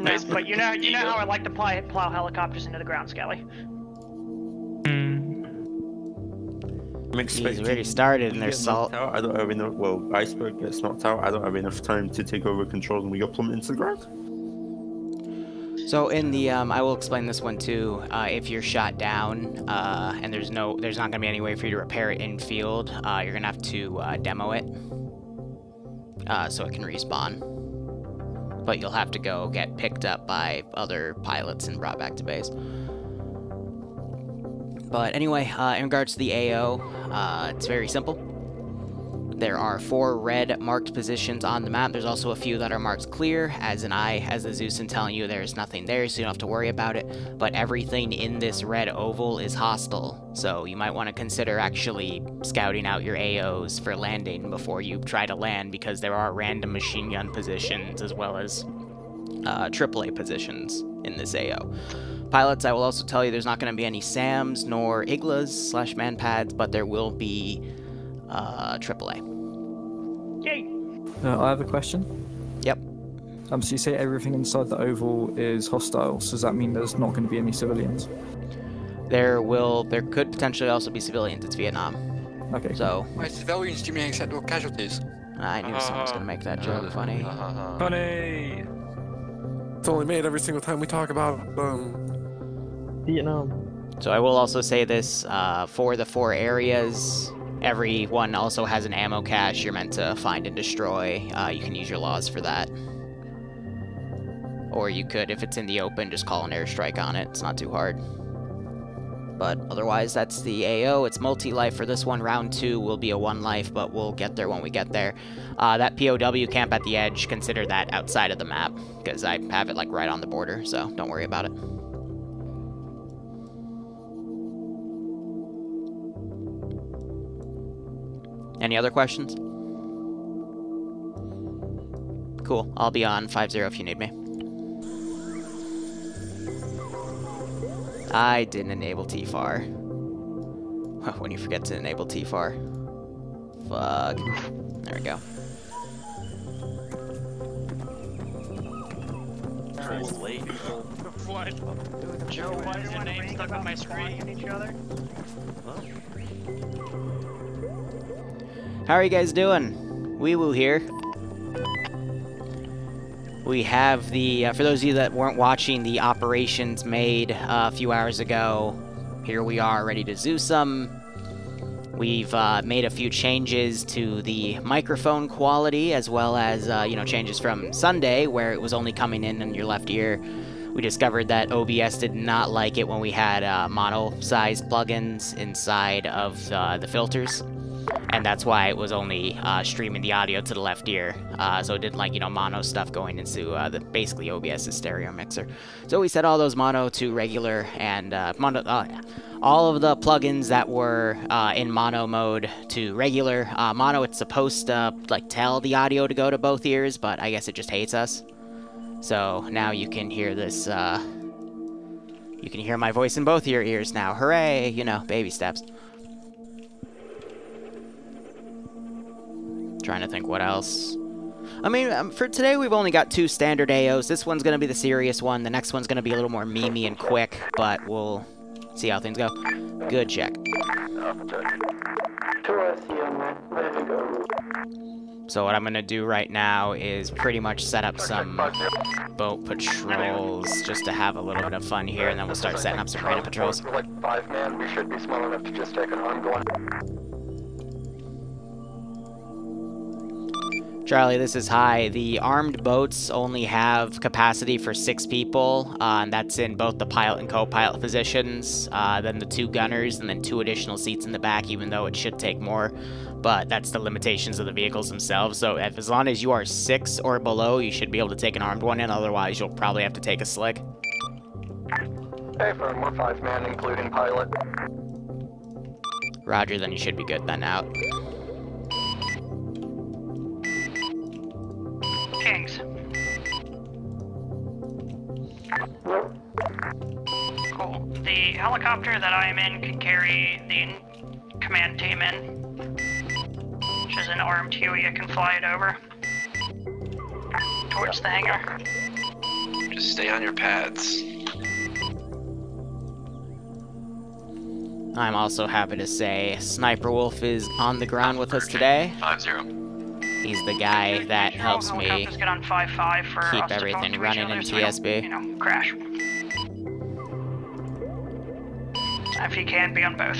No, but you know how I like to plow helicopters into the ground, Skelly. He's already started and there's salt. Out. I don't have enough. Well, iceberg gets knocked out. I don't have enough time to take over control, and we got plummeted into the ground. So in the I will explain this one too. If you're shot down and there's not gonna be any way for you to repair it in field, you're gonna have to demo it so it can respawn. But you'll have to go get picked up by other pilots and brought back to base. But anyway, in regards to the AO, it's very simple. There are 4 red marked positions on the map. There's also a few that are marked clear, as in as the Zeus, and telling you there's nothing there, so you don't have to worry about it. But everything in this red oval is hostile, so you might want to consider actually scouting out your AOs for landing before you try to land, because there are random machine gun positions as well as AAA positions in this AO. Pilots, I will also tell you there's not going to be any SAMs nor IGLAs/man pads, but there will be AAA. Yay! I have a question. Yep. So you say everything inside the oval is hostile, so does that mean there's not going to be any civilians? There could potentially also be civilians. It's Vietnam. Okay. So. By civilians, do you mean acceptable casualties? I knew someone was going to make that joke funny. Funny! It's only made every single time we talk about Vietnam. So I will also say this, for the 4 areas, everyone also has an ammo cache you're meant to find and destroy. You can use your laws for that. Or you could, if it's in the open, just call an airstrike on it. It's not too hard. But otherwise, that's the AO. It's multi-life for this one. Round 2 will be a 1 life, but we'll get there when we get there. That POW camp at the edge, consider that outside of the map, because I have it like right on the border, so don't worry about it. Any other questions? Cool. I'll be on 5-0 if you need me. I didn't enable TFAR. When you forget to enable TFAR. Fuck. There we go. What? Joe, why is your name stuck on my screen? Each other? How are you guys doing? Wee Woo here. We have the, for those of you that weren't watching the operations made a few hours ago, here we are ready to Zeus them. We've made a few changes to the microphone quality, as well as, you know, changes from Sunday, where it was only coming in your left ear. We discovered that OBS did not like it when we had mono-sized plugins inside of the filters. And that's why it was only streaming the audio to the left ear. So it didn't like, you know, mono stuff going into basically OBS's stereo mixer. So we set all those mono to regular, and all of the plugins that were in mono mode to regular. Mono, it's supposed to like tell the audio to go to both ears, but I guess it just hates us. So now you can hear this, you can hear my voice in both your ears now. Hooray! You know, baby steps. Trying to think what else. I mean, for today we've only got 2 standard AOs. This one's going to be the serious one. The next one's going to be a little more memey and quick, but we'll see how things go. Good check. So what I'm going to do right now is pretty much set up some boat patrols just to have a little bit of fun here, and then we'll start setting up some random patrols. Like 5 man, we should be small enough to just take an arm going. Charlie, this is High. The armed boats only have capacity for 6 people, and that's in both the pilot and co-pilot positions, then the 2 gunners, and then 2 additional seats in the back, even though it should take more. But that's the limitations of the vehicles themselves, so as long as you are 6 or below, you should be able to take an armed one in, otherwise you'll probably have to take a slick. Hey, firm, we're 5 man, including pilot. Roger, then you should be good then out. Kings. Cool. The helicopter that I am in can carry the command team in, which is an armed Huey. I can fly it over towards the hangar. Just stay on your pads. I'm also happy to say Sniper Wolf is on the ground with us today. 5-0. He's the guy that helps me Helicopters get on 5-5 for keep us to everything talk to running each other in so we don't, TSB. you know, crash. If he can't be on both.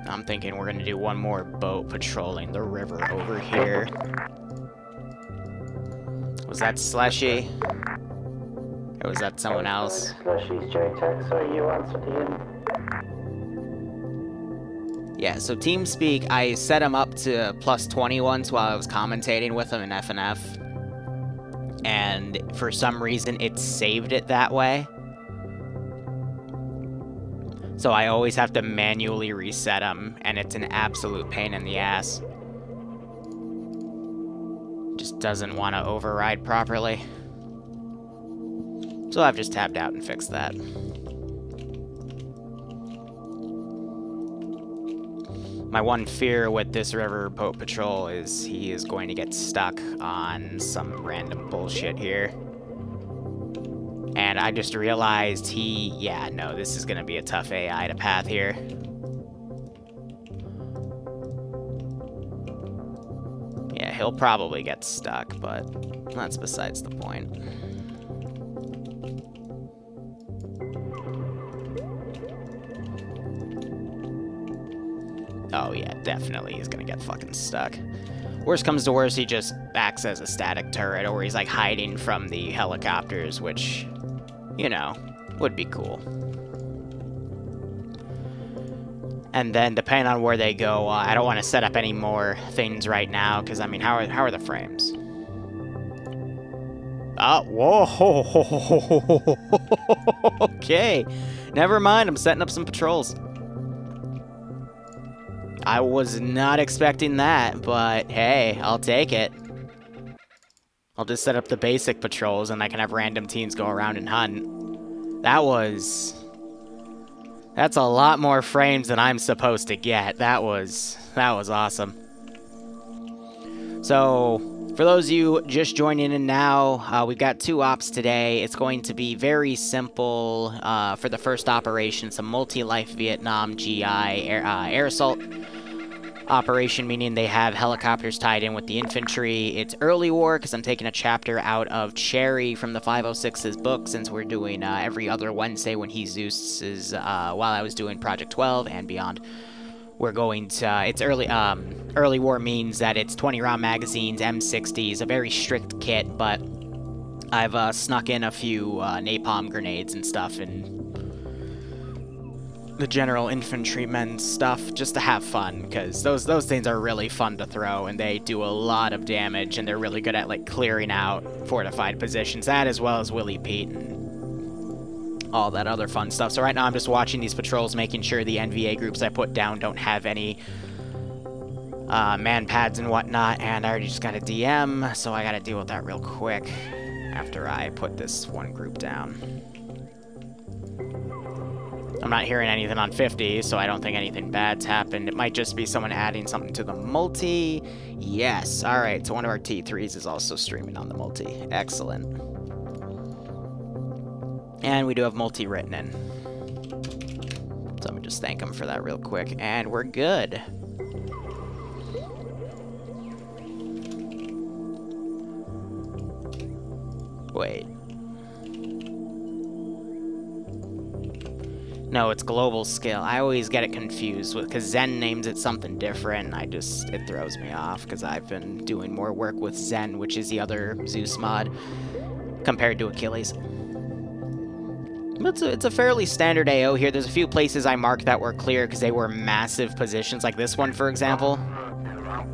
I'm thinking we're gonna do one more boat patrolling the river over here. Was that Slushy? Or was that someone else? Slushy's JTech, so you answered him. Yeah, so TeamSpeak, I set him up to +20 once while I was commentating with him in FNF. And for some reason, it saved it that way. So I always have to manually reset him, and it's an absolute pain in the ass. Just doesn't want to override properly. So I've just tabbed out and fixed that. My one fear with this river boat patrol is he is going to get stuck on some random bullshit here. And I just realized yeah, no, this is going to be a tough AI to path here. Yeah, he'll probably get stuck, but that's besides the point. Oh yeah, definitely he's gonna get fucking stuck. Worst comes to worst, he just acts as a static turret, or he's like hiding from the helicopters, which, you know, would be cool. And then, depending on where they go, I don't want to set up any more things right now, because, I mean, how are the frames? Oh, whoa! Okay, never mind, I'm setting up some patrols. I was not expecting that, but hey, I'll take it. I'll just set up the basic patrols, and I can have random teams go around and hunt. That's a lot more frames than I'm supposed to get. That was awesome. So, for those of you just joining in now, we've got 2 ops today. It's going to be very simple for the first operation. It's a multi-life Vietnam GI air assault operation, meaning they have helicopters tied in with the infantry. It's early war because I'm taking a chapter out of Cherry from the 506's book, since we're doing every other Wednesday when he Zeus's while I was doing Project 12 and beyond. We're going to, it's early war means that it's 20-round magazines, M60s, a very strict kit, but I've snuck in a few napalm grenades and stuff and the general infantrymen stuff just to have fun, because those things are really fun to throw, and they do a lot of damage, and they're really good at like clearing out fortified positions. That, as well as Willie Pete and all that other fun stuff. So right now I'm just watching these patrols, making sure the NVA groups I put down don't have any man pads and whatnot, and I already just got a DM, so I gotta deal with that real quick after I put this one group down. I'm not hearing anything on 50, so I don't think anything bad's happened. It might just be someone adding something to the multi. Yes, alright, so one of our T3s is also streaming on the multi. Excellent. And we do have multi written in. So let me just thank him for that real quick, and we're good. Wait. No, it's global scale. I always get it confused with, because Zen names it something different. It throws me off, because I've been doing more work with Zen, which is the other Zeus mod, compared to Achilles. It's a fairly standard AO here. There's a few places I marked that were clear because they were massive positions, like this one, for example.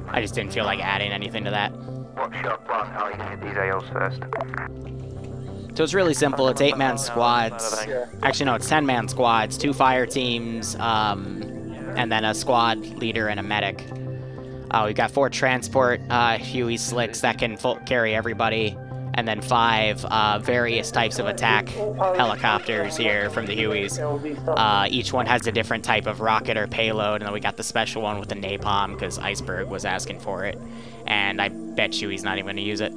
I just didn't feel like adding anything to that. What's your plan? How are you going to hit these AOs first? So it's really simple. It's 8-man squads. Actually, no, it's 10-man squads, 2 fire teams, and then a squad leader and a medic. We've got 4 transport Huey slicks that can carry everybody, And then 5 various types of attack helicopters here from the Hueys. Each one has a different type of rocket or payload, and then we got the special one with the napalm, because Iceberg was asking for it. And I bet you he's not even going to use it.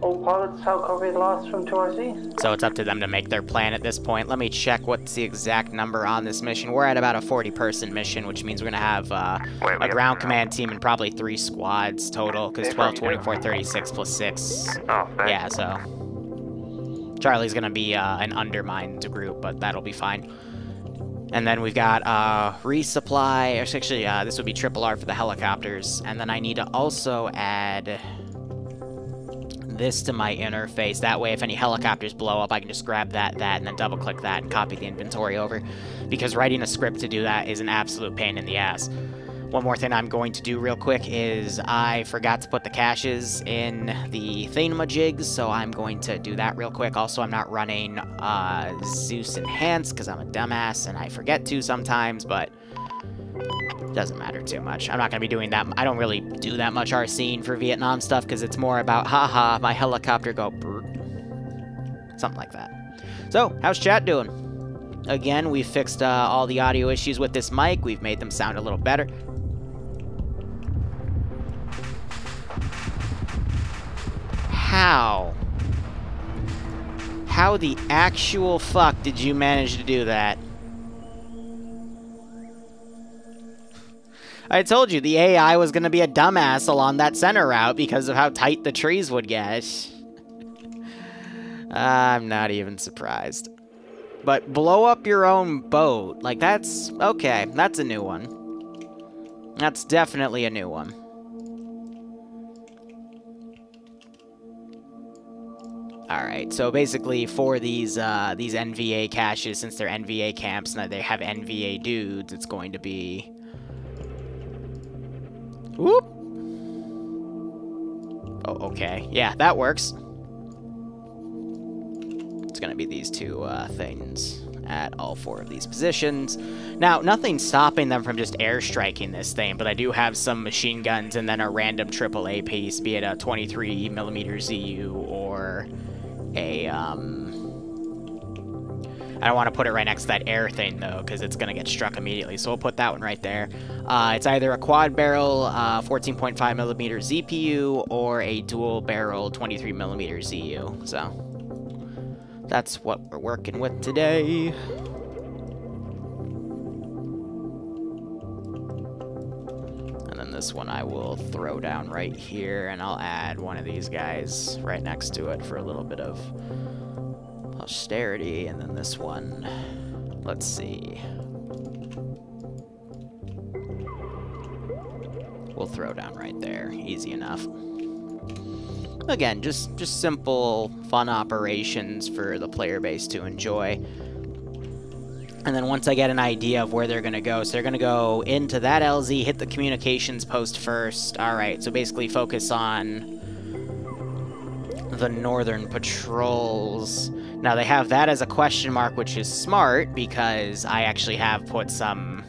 All pilots, how copy the last from 2RC? So it's up to them to make their plan at this point. Let me check what's the exact number on this mission. We're at about a 40-person mission, which means we're going to have a ground command team and probably 3 squads total, because 12, 24, 36 plus 6. Oh, thanks. Yeah, so Charlie's going to be an undermined group, but that'll be fine. And then we've got resupply. Actually, this would be triple R for the helicopters. And then I need to also add this to my interface. That way, if any helicopters blow up, I can just grab that, and then double-click that and copy the inventory over. Because writing a script to do that is an absolute pain in the ass. One more thing I'm going to do real quick is I forgot to put the caches in the thingamajigs, so I'm going to do that real quick. Also, I'm not running Zeus Enhanced because I'm a dumbass and I forget to sometimes, but doesn't matter too much. I'm not going to be doing that. I don't really do that much RCing for Vietnam stuff because it's more about, haha, my helicopter go brrr. Something like that. So, how's chat doing? Again, we fixed all the audio issues with this mic. We've made them sound a little better. How? How the actual fuck did you manage to do that? I told you, the AI was going to be a dumbass along that center route because of how tight the trees would get. I'm not even surprised. But blow up your own boat. Like, that's... okay, that's a new one. That's definitely a new one. Alright, so basically for these NVA caches, since they're NVA camps and they have NVA dudes, it's going to be... whoop! Oh, okay. Yeah, that works. It's gonna be these 2 things at all 4 of these positions. Now, nothing's stopping them from just airstriking this thing, but I do have some machine guns and then a random AAA piece, be it a 23mm ZU or a, I don't want to put it right next to that air thing, though, because it's going to get struck immediately, so we'll put that one right there. It's either a quad-barrel 14.5mm ZPU or a dual-barrel 23mm ZU, so that's what we're working with today. And then this one I will throw down right here, and I'll add one of these guys right next to it for a little bit of posterity. And then this one, let's see, we'll throw down right there. Easy enough. Again, just simple, fun operations for the player base to enjoy. And then once I get an idea of where they're going to go, so they're going to go into that LZ, hit the communications post first. Alright, so basically focus on the northern patrols. Now, they have that as a question mark, which is smart, because I actually have put some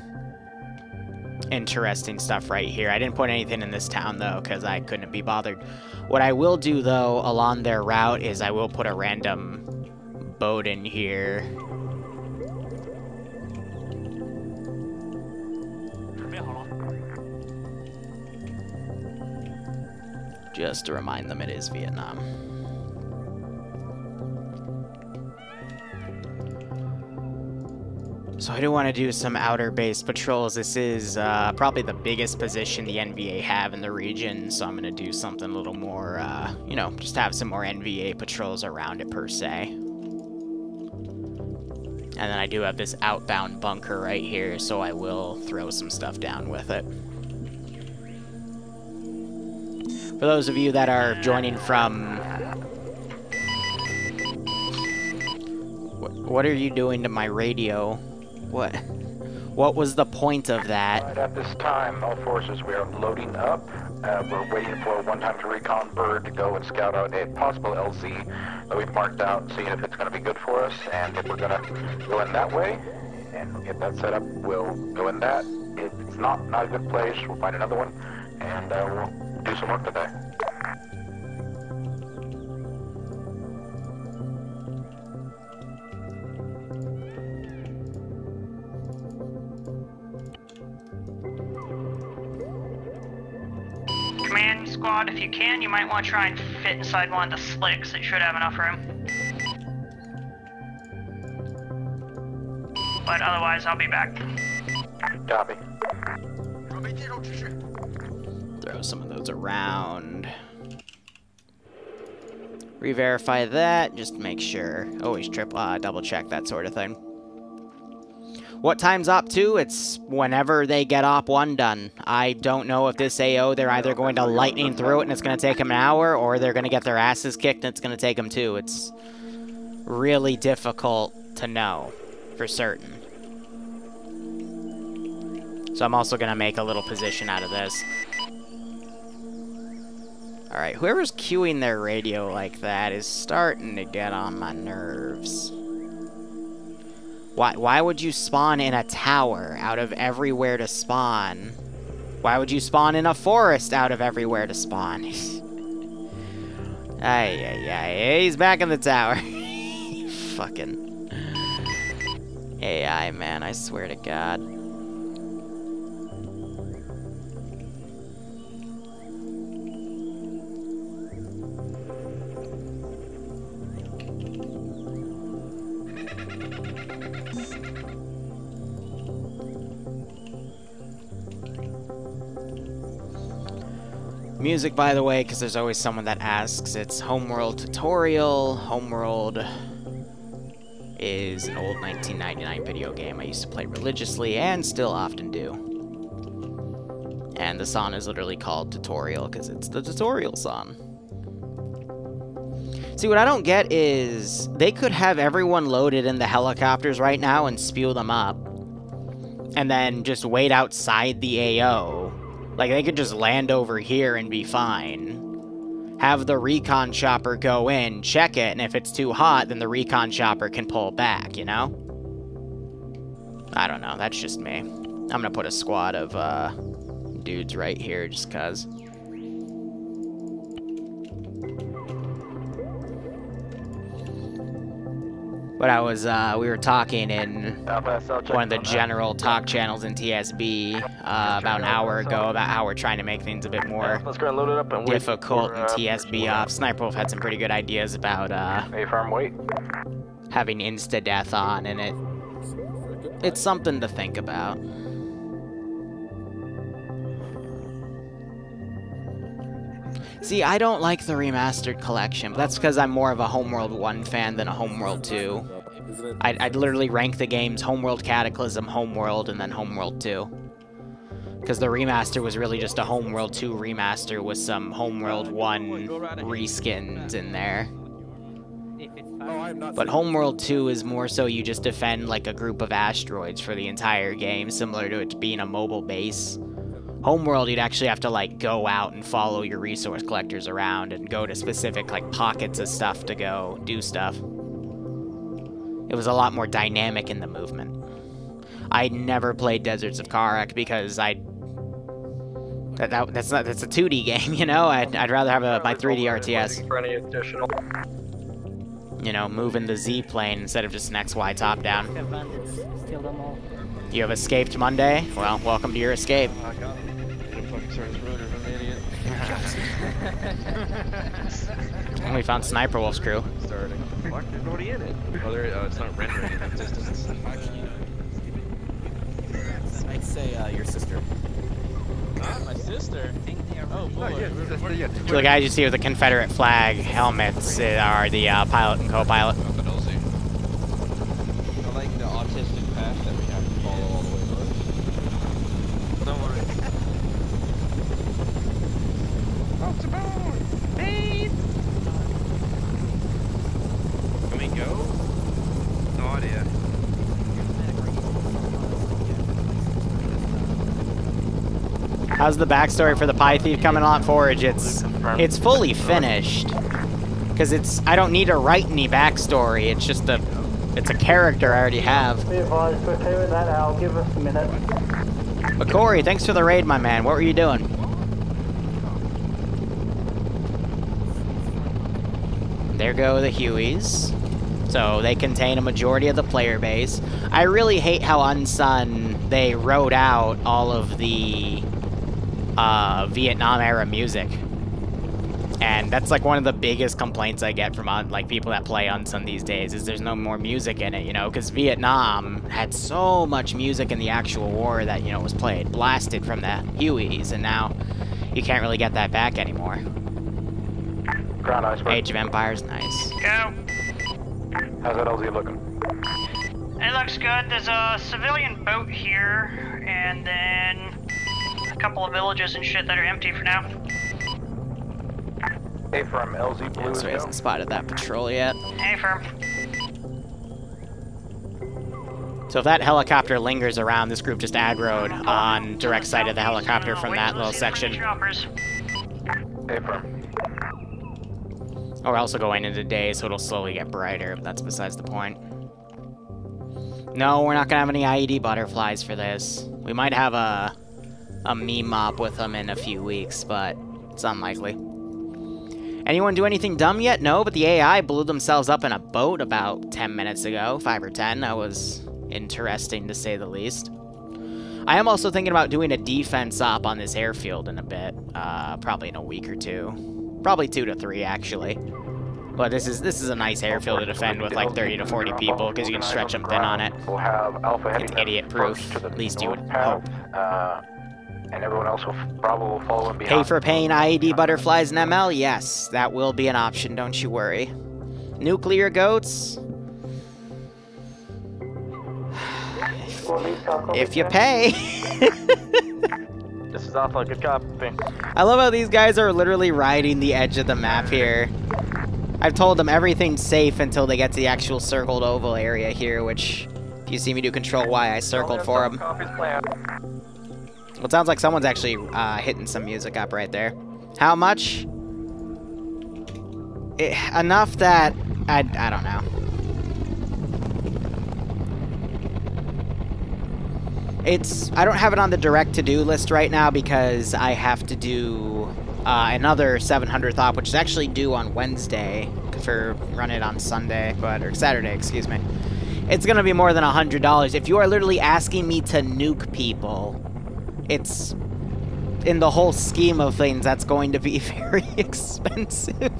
interesting stuff right here. I didn't put anything in this town, though, because I couldn't be bothered. What I will do, though, along their route is I will put a random boat in here. Just to remind them it is Vietnam. So I do want to do some outer base patrols. This is probably the biggest position the NVA have in the region, so I'm going to do something a little more, you know, just have some more NVA patrols around it per se. And then I do have this outbound bunker right here, so I will throw some stuff down with it. For those of you that are joining from... What are you doing to my radio? What was the point of that? Right, at this time, all forces, we are loading up. We're waiting for a one-time to recon bird to go and scout out a possible LZ that we've marked out, seeing if it's going to be good for us, and if we're going to go in that way and get that set up, we'll go in that. If it's not a good place, we'll find another one, and we'll do some work today. scanning squad. If you can, you might want to try and fit inside one of the slicks. It should have enough room. But otherwise, I'll be back. Copy. Throw some of those around. Re-verify that, just to make sure. Always double check that sort of thing. What time's Op 2? It's whenever they get Op 1 done. I don't know if this AO, they're either going to lightning through it and it's going to take them an hour, or they're going to get their asses kicked and it's going to take them 2. It's really difficult to know for certain. So I'm also going to make a little position out of this. Alright, whoever's queuing their radio like that is starting to get on my nerves. Why would you spawn in a tower out of everywhere to spawn? Why would you spawn in a forest out of everywhere to spawn? He's back in the tower. Fucking AI, man, I swear to God. Music, by the way, because there's always someone that asks, it's Homeworld Tutorial. Homeworld is an old 1999 video game I used to play religiously and still often do. And the song is literally called Tutorial because it's the tutorial song. See, what I don't get is they could have everyone loaded in the helicopters right now and spew them up. And then just wait outside the AO. Like, they could just land over here and be fine. Have the recon chopper go in, check it, and if it's too hot, then the recon chopper can pull back, you know? I don't know, that's just me. I'm gonna put a squad of, dudes right here, just cuz. But I was, we were talking in one of the general talk channels in TSB about an hour ago about how we're trying to make things a bit more difficult in TSB ops. Sniper Wolf had some pretty good ideas about having insta-death on, and it's something to think about. See, I don't like the remastered collection, but that's because I'm more of a Homeworld 1 fan than a Homeworld 2. I'd literally rank the games Homeworld Cataclysm, Homeworld, and then Homeworld 2. Because the remaster was really just a Homeworld 2 remaster with some Homeworld 1 reskins in there. But Homeworld 2 is more so you just defend like a group of asteroids for the entire game, similar to it being a mobile base. Homeworld, you'd actually have to, like, go out and follow your resource collectors around and go to specific, like, pockets of stuff to go do stuff. It was a lot more dynamic in the movement. I never played Deserts of Karak because that's a 2D game, you know? I'd rather have my 3D RTS. You know, moving the Z plane instead of just an XY top-down. You have escaped Monday? Well, welcome to your escape. And we found Sniper Wolf's crew. Starting. Fuck, there's nobody in it. Oh, it's not rendering in that distance. I'd say your sister. My sister? Oh, boy. So the guys you see with the Confederate flag helmets are the pilot and co-pilot. I like the autistic path that we have to follow all the way north. Don't worry. Boats aboard! Babe! Can we go? No idea. How's the backstory for the Pie Thief coming on Forge? It's fully finished. Because I don't need to write any backstory, it's just it's a character I already have. Be advised, we're okay with that, Al. Give us a minute. But Corey, thanks for the raid, my man. What were you doing? There go the Hueys. So they contain a majority of the player base. I really hate how Unsun, they wrote out all of the Vietnam-era music. And that's like one of the biggest complaints I get from like people that play Unsung these days is there's no more music in it, you know, because Vietnam had so much music in the actual war that, you know, was played, blasted from the Hueys, and now you can't really get that back anymore. Ground iceberg. Age of Empires, nice. Go. How's that LZ looking? It looks good. There's a civilian boat here, and then a couple of villages and shit that are empty for now. A-firm, LZ blue. Yeah, so he hasn't spotted that patrol yet. A-firm. So if that helicopter lingers around, this group just aggroed on direct side of the helicopter from that little section. A-firm. Oh, we're also going into day, so it'll slowly get brighter, but that's besides the point. No, we're not gonna have any IED butterflies for this. We might have a meme mop with them in a few weeks, but it's unlikely. Anyone do anything dumb yet? No, but the AI blew themselves up in a boat about 10 minutes ago, 5 or 10. That was interesting, to say the least. I am also thinking about doing a defense op on this airfield in a bit, probably in a week or 2. Probably 2 to 3, actually. But this is a nice airfield to defend with like 30 to 40 people, because you can stretch them thin on it. We'll have Alpha It's idiot-proof, at least you would hope. And everyone else will probably follow him behind. Pay for paying IED butterflies in ML? Yes, that will be an option, don't you worry. Nuclear goats? If you pay. This is Alpha, good copy. I love how these guys are literally riding the edge of the map here. I've told them everything's safe until they get to the actual circled oval area here, which, if you see me do Control Y, I circled for them. Well, it sounds like someone's actually hitting some music up right there. How much? Enough that... I don't know. I don't have it on the direct to-do list right now because I have to do another 700th op, which is actually due on Wednesday for run it on Sunday, or Saturday, excuse me. It's gonna be more than $100. If you are literally asking me to nuke people, it's, in the whole scheme of things, that's going to be very expensive.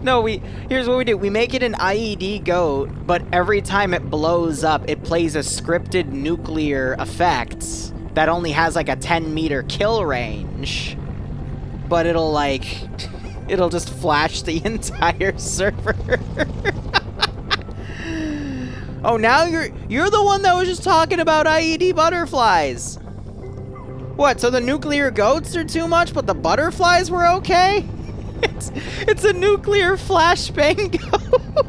No, here's what we do. We make it an IED goat, but every time it blows up, it plays a scripted nuclear effect that only has like a 10-meter kill range. But it'll like, it'll just flash the entire server. Oh, now you're the one that was just talking about IED butterflies. What, so the nuclear goats are too much, but the butterflies were okay? It's a nuclear flashbang goat.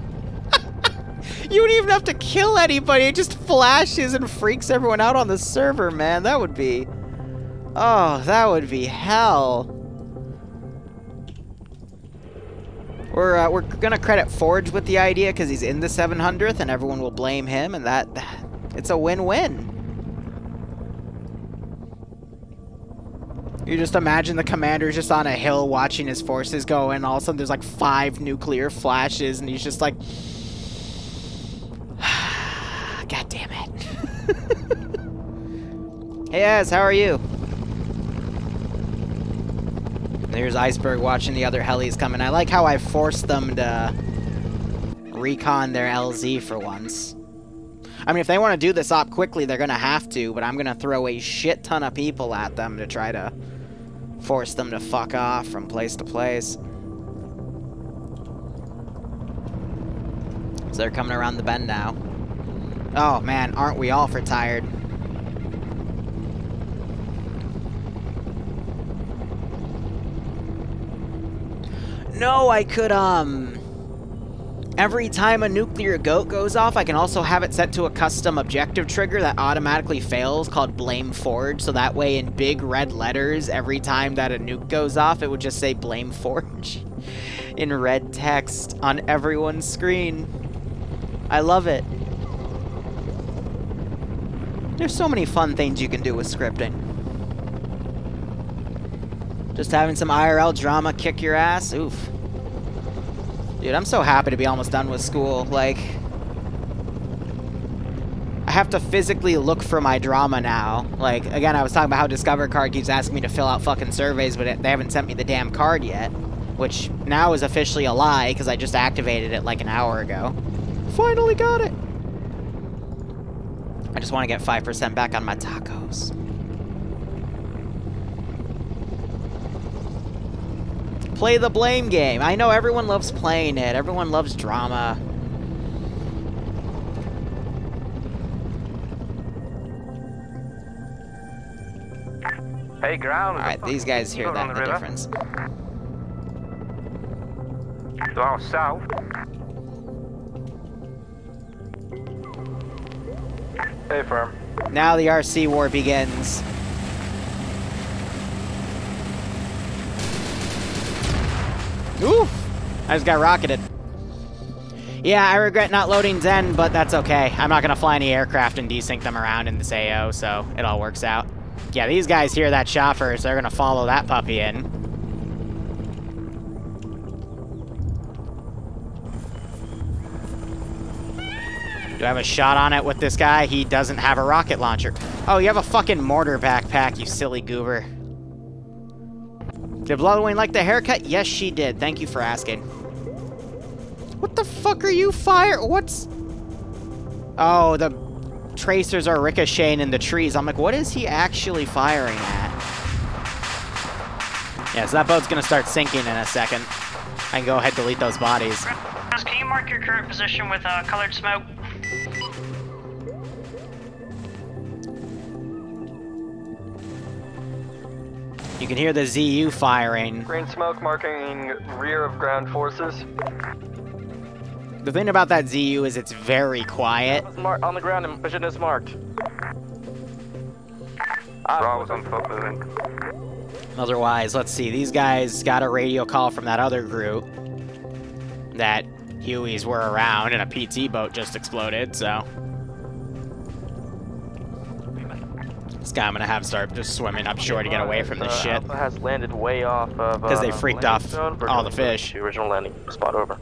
You don't even have to kill anybody, it just flashes and freaks everyone out on the server, man. That would be... oh, that would be hell. We're gonna credit Forge with the idea because he's in the 700th and everyone will blame him, and it's a win-win. You just imagine the commander's just on a hill watching his forces go, and all of a sudden there's like 5 nuclear flashes, and he's just like, God damn it. Hey, Ez, how are you? There's Iceberg watching the other helis coming. I like how I forced them to recon their LZ for once. I mean, if they want to do this op quickly, they're going to have to, but I'm going to throw a shit ton of people at them to try to force them to fuck off from place to place. So they're coming around the bend now. Oh man, aren't we all for tired? No, I could, every time a nuclear goat goes off, I can also have it set to a custom objective trigger that automatically fails called Blame Forge, so that way in big red letters, every time that a nuke goes off, it would just say Blame Forge in red text on everyone's screen. I love it. There's so many fun things you can do with scripting. Just having some IRL drama kick your ass? Oof. Dude, I'm so happy to be almost done with school. Like, I have to physically look for my drama now. Like, again, I was talking about how Discover Card keeps asking me to fill out fucking surveys, but they haven't sent me the damn card yet. Which now is officially a lie, because I just activated it like an hour ago. Finally got it! I just want to get 5% back on my tacos. Play the blame game. I know everyone loves playing it. Everyone loves drama. Hey, ground. Alright, these guys hear that, the difference. To our south. Hey, firm. Now the RC war begins. Ooh! I just got rocketed. Yeah, I regret not loading Zen, but that's okay. I'm not gonna fly any aircraft and desync them around in this AO, so it all works out. Yeah, these guys hear that chopper, so they're gonna follow that puppy in. Do I have a shot on it with this guy? He doesn't have a rocket launcher. Oh, you have a fucking mortar backpack, you silly goober. Did Bloodwing like the haircut? Yes, she did. Thank you for asking. What the fuck are you What's... Oh, the tracers are ricocheting in the trees. I'm like, what is he actually firing at? Yeah, so that boat's gonna start sinking in a second. I can go ahead and delete those bodies. Can you mark your current position with colored smoke? You can hear the ZU firing. Green smoke marking rear of ground forces. The thing about that ZU is it's very quiet. On the ground and mission is marked. Bravo's on foot moving. Otherwise, let's see. These guys got a radio call from that other group that Hueys were around and a PT boat just exploded, so. This guy I'm gonna have start just swimming upshore to get away from this shit. Alpha has landed way off of because they freaked off all the fish. The original landing spot over.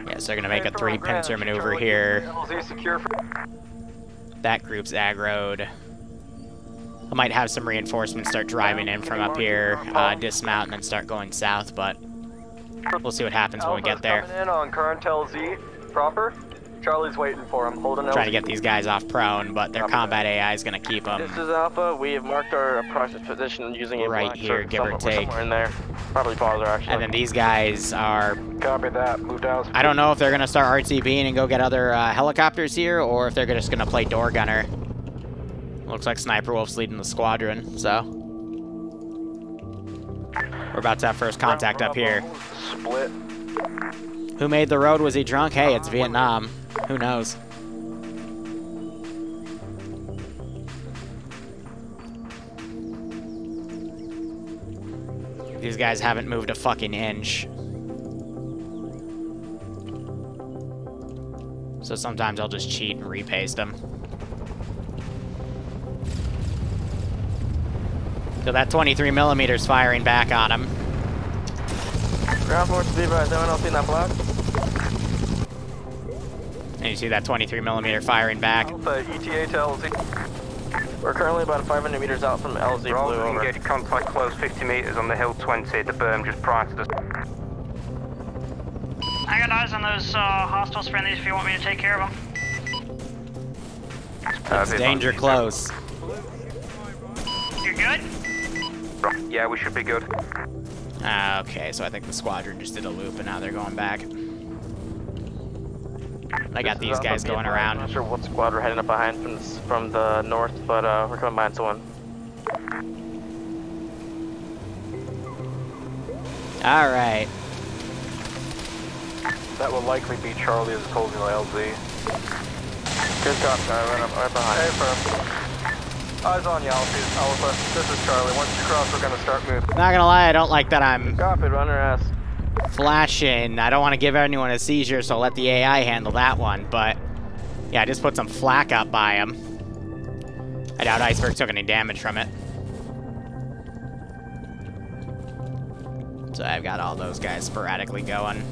Yeah, so they're gonna make a 3-pincer maneuver here. That group's aggroed. I might have some reinforcements start driving in from up here, dismount, and then start going south, but we'll see what happens when we get there. Coming in on current LZ proper. Charlie's waiting for him, holding LZ. Trying to get these guys off prone, but their combat AI is going to keep them. This is Alpha. We have marked our approximate position using a right here, give or take. Somewhere in there. Probably farther, actually. And then these guys are... Copy that. Moved out. I don't know if they're going to start RTBing and go get other helicopters here, or if they're just going to play door gunner. Looks like Sniper Wolf's leading the squadron, so... We're about to have first contact up here. Split. Who made the road? Was he drunk? Hey, it's Vietnam. Who knows? These guys haven't moved a fucking inch. So sometimes I'll just cheat and repaste them. So that 23mm firing back on him. Ground force, be advised. Anyone else seen that block? And you see that 23mm firing back. Alpha, ETA to LZ. We're currently about 500 meters out from LZ Blue, over. Engage contact close 50 meters on the hill 20, the berm just prior to the... I got eyes on those hostiles friendlies if you want me to take care of them. It's danger close. You're good? Yeah, we should be good. Okay, so I think the squadron just did a loop and now they're going back. I got these guys going around. I'm not sure what squad we're heading up behind from the north, but we're coming behind someone. Alright. That will likely be Charlie as opposed to LZ. Good job, guy. Right behind. Hey, firm. Eyes on you, Alpha. This is Charlie. Once you cross, we're gonna start moving. Not gonna lie, I don't like that I'm Copy, runner ass. flashing. I don't want to give anyone a seizure, so I'll let the AI handle that one, but yeah, I just put some flak up by him. I doubt Iceberg took any damage from it. So I've got all those guys sporadically going.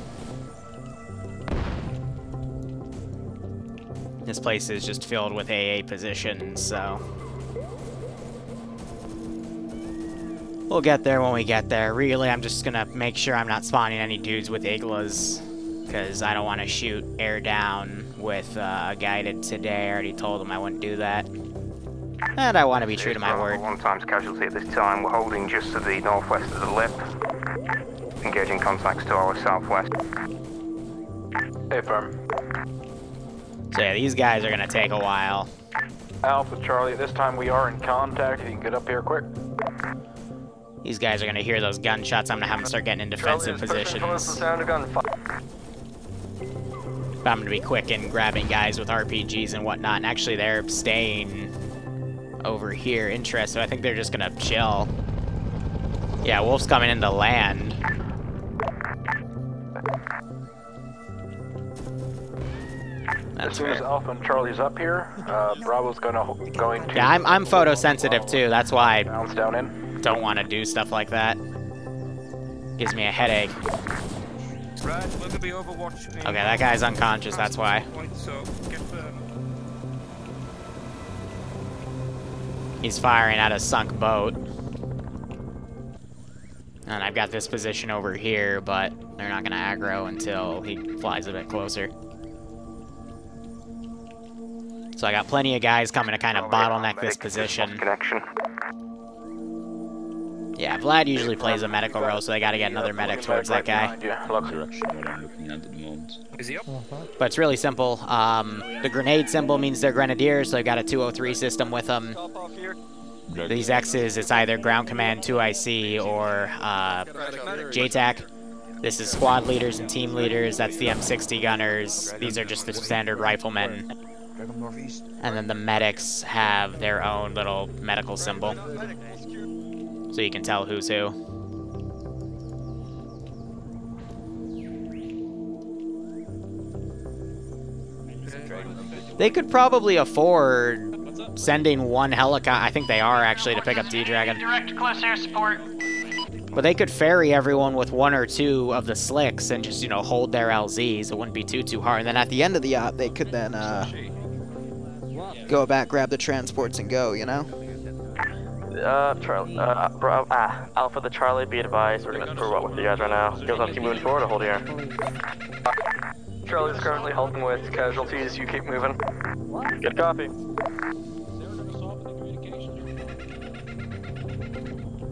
This place is just filled with AA positions, so... we'll get there when we get there. Really, I'm just gonna make sure I'm not spawning any dudes with Iglas, because I don't want to shoot air down with guided today. I already told them I wouldn't do that. And I want to be true to my word. 1 times casualty at this time. We're holding just to the northwest of the lip. Engaging contacts to our southwest. Affirm. So yeah, these guys are gonna take a while. Alpha Charlie, at this time we are in contact. If you can get up here quick. These guys are gonna hear those gunshots. I'm gonna have them start getting in defensive positions. But I'm gonna be quick in grabbing guys with RPGs and whatnot. And actually, they're staying over here. Interesting. I think they're just gonna chill. Yeah, Wolf's coming into land. That's as soon as fair. Alpha and Charlie's up here, Bravo's going to. Yeah, I'm photosensitive too. That's why Bounce down in. I don't want to do stuff like that. Gives me a headache. Right, we're gonna be overwatch. Okay, that guy's unconscious. That's why. So get He's firing at a sunk boat. And I've got this position over here, but they're not going to aggro until he flies a bit closer. So I got plenty of guys coming to kind of bottleneck this position. Connection. Yeah, Vlad usually plays a medical role, so they got to get another medic towards that guy. Is he up? But it's really simple. The grenade symbol means they're grenadiers, so they got a 203 system with them. These X's, it's either ground command 2IC or JTAC. This is squad leaders and team leaders. That's the M60 gunners. These are just the standard riflemen. And then the medics have their own little medical symbol. So you can tell who's who. They could probably afford sending one helicopter. I think they are actually to pick up D-Dragon. Direct close air support. But they could ferry everyone with 1 or 2 of the slicks and just, you know, hold their LZs. It wouldn't be too hard. And then at the end of the yacht, they could then go back, grab the transports, and go, you know? Charlie, Alpha the Charlie, be advised, we're gonna throw up with you guys right now. You guys want to keep moving forward or hold here? Charlie's currently helping with casualties, you keep moving. Good copy.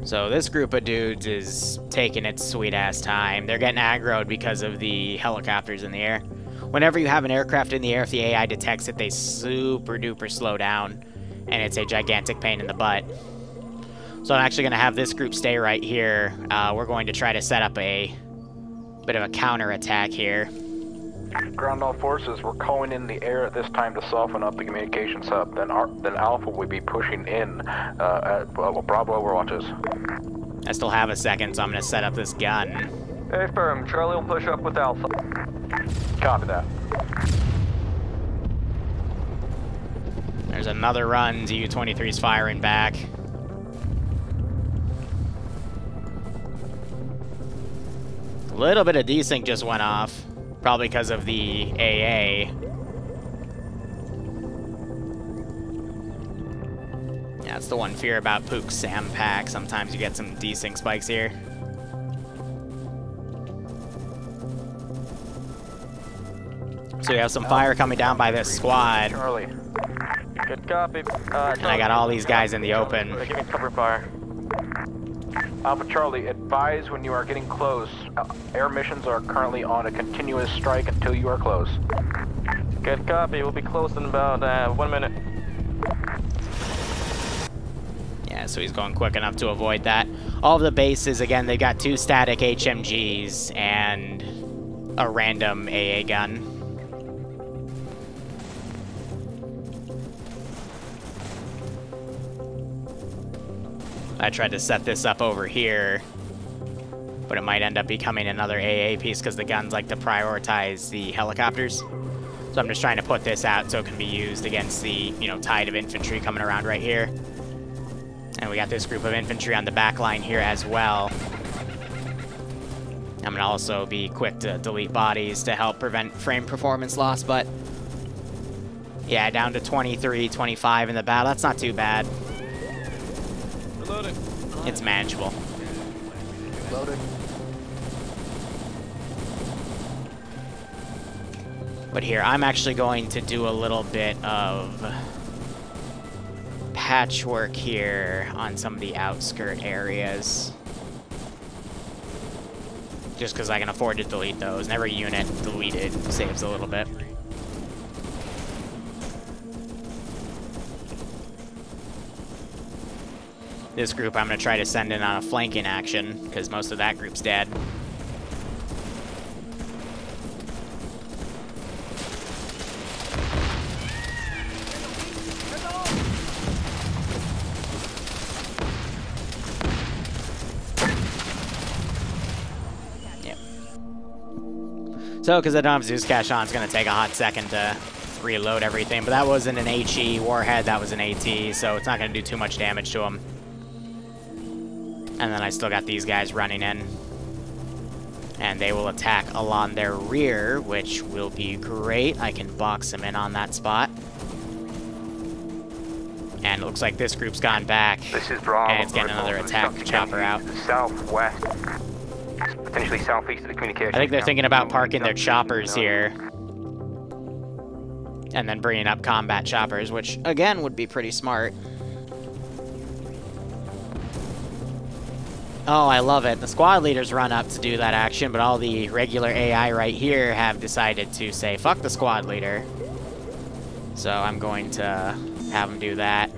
So this group of dudes is taking its sweet-ass time. They're getting aggroed because of the helicopters in the air. Whenever you have an aircraft in the air, if the AI detects it, they super-duper slow down, and it's a gigantic pain in the butt. So I'm actually going to have this group stay right here. We're going to try to set up a bit of a counter-attack here. Ground all forces, we're calling in the air at this time to soften up the communications hub. Then Alpha will be pushing in. Bravo overwatches. I still have a second, so I'm going to set up this gun. Hey, firm. Charlie will push up with Alpha. Copy that. There's another run. ZU-23's firing back. A little bit of desync just went off. Probably because of the AA. Yeah, that's the one fear about Pook's SAM pack. Sometimes you get some desync spikes here. So we have some fire coming down by this squad. Charlie. Good copy. And I got all these guys in the open. Give me cover fire. Alpha Charlie, advise when you are getting close. Air missions are currently on a continuous strike until you are close. Good copy. We'll be close in about 1 minute. Yeah, so he's going quick enough to avoid that. All of the bases, again, they got 2 static HMGs and a random AA gun. I tried to set this up over here, but it might end up becoming another AA piece because the guns like to prioritize the helicopters. So I'm just trying to put this out so it can be used against the, you know, tide of infantry coming around right here. And we got this group of infantry on the back line here as well. I'm gonna also be quick to delete bodies to help prevent frame performance loss, but Yeah, down to 23, 25 in the battle. That's not too bad. Reloading. It's manageable. Loading. But here, I'm actually going to do a little bit of patchwork here on some of the outskirt areas. Just because I can afford to delete those. And every unit deleted saves a little bit. This group I'm going to try to send in on a flanking action, because most of that group's dead. Yep. So, because I don't have Zeus Cash on, it's going to take a hot second to reload everything, but that wasn't an HE warhead, that was an AT, so it's not going to do too much damage to him. And then I still got these guys running in. And they will attack along their rear, which will be great. I can box them in on that spot. And it looks like this group's gone back. This is Bravo. And it's getting another attack chopper out. Southwest. Potentially southeast of the communication. I think they're thinking about parking their choppers here. And then bringing up combat choppers, which, again, would be pretty smart. Oh, I love it. The squad leaders run up to do that action, but all the regular AI right here have decided to say, fuck the squad leader. So I'm going to have them do that.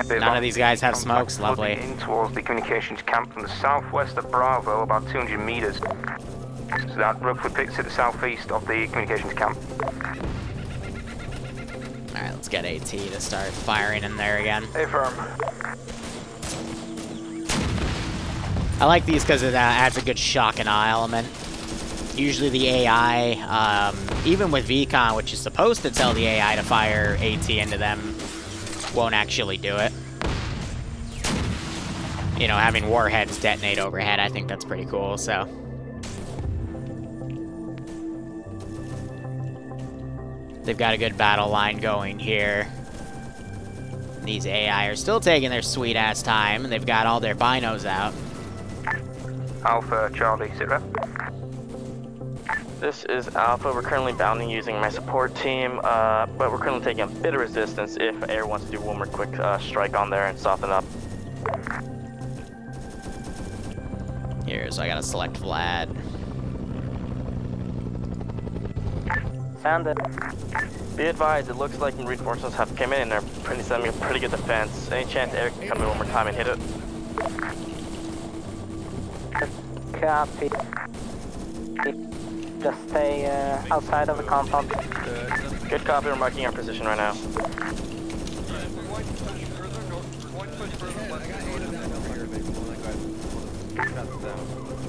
None of these guys have smokes. Lovely. In towards the communications camp from the southwest of Bravo, about 200 meters. So that roughly picks to the southeast of the communications camp. Alright, let's get AT to start firing in there again. Affirm. I like these because it adds a good shock and awe element. Usually the AI, even with VCon, which is supposed to tell the AI to fire AT into them, won't actually do it. You know, having warheads detonate overhead, I think that's pretty cool, so. They've got a good battle line going here. These AI are still taking their sweet-ass time, and they've got all their binos out. Alpha, Charlie, sit rep. This is Alpha. We're currently bounding using my support team, but we're currently taking a bit of resistance if Air wants to do one more quick strike on there and soften up. Here, so I gotta select Vlad. Found it. Be advised, it looks like reinforcements have come in and they're sending a pretty good defense. Any chance Eric can come in one more time and hit it? Copy. Just stay outside of the compound. Good copy, we're marking our position right now.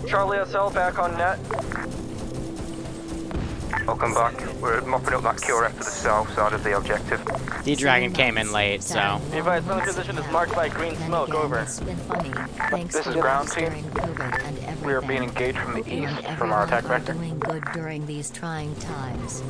Charlie SL back on net. Welcome back. We're mopping up that kill ref to the south side of the objective. D-Dragon came in late, so. Be advised, friendly position is marked by green smoke, over. This is ground team. We are being engaged from the east from our attack vector. Doing good during these trying times.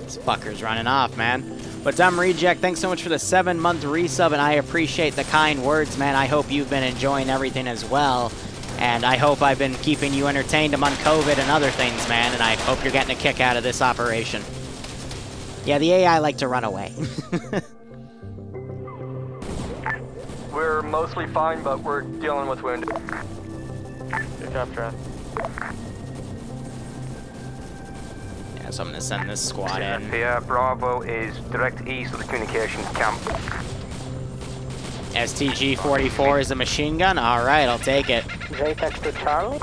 This fucker's running off, man. But Dumb Reject, thanks so much for the 7-month resub, and I appreciate the kind words, man. I hope you've been enjoying everything as well. And I hope I've been keeping you entertained among COVID and other things, man, and I hope you're getting a kick out of this operation. Yeah, the AI like to run away. We're mostly fine, but we're dealing with wounded. Good job, Trent. Yeah, so I'm gonna send this squad in. Yeah, Bravo is direct east of the communications camp. STG-44 is a machine gun? Alright, I'll take it. JTAC to Charlie.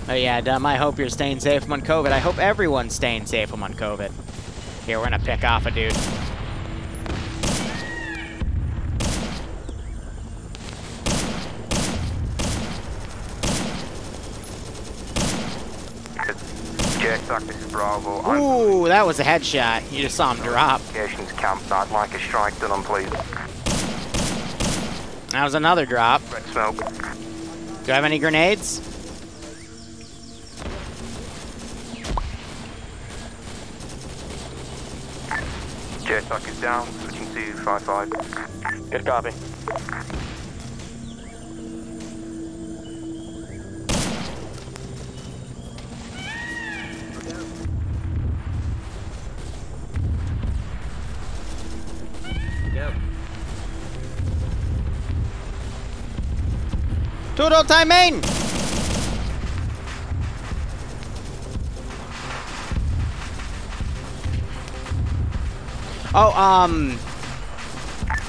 Oh yeah, Dumb, I hope you're staying safe among COVID. I hope everyone's staying safe among COVID. Here, we're gonna pick off a dude. This is Bravo. Ooh, that was a headshot. You just saw him drop. Camp. I'd like a strike done on, please. That was another drop. Red smoke. Do I have any grenades? JSOC is down, switching to 5-5. Good copy. Yep. Turtle time main! Oh,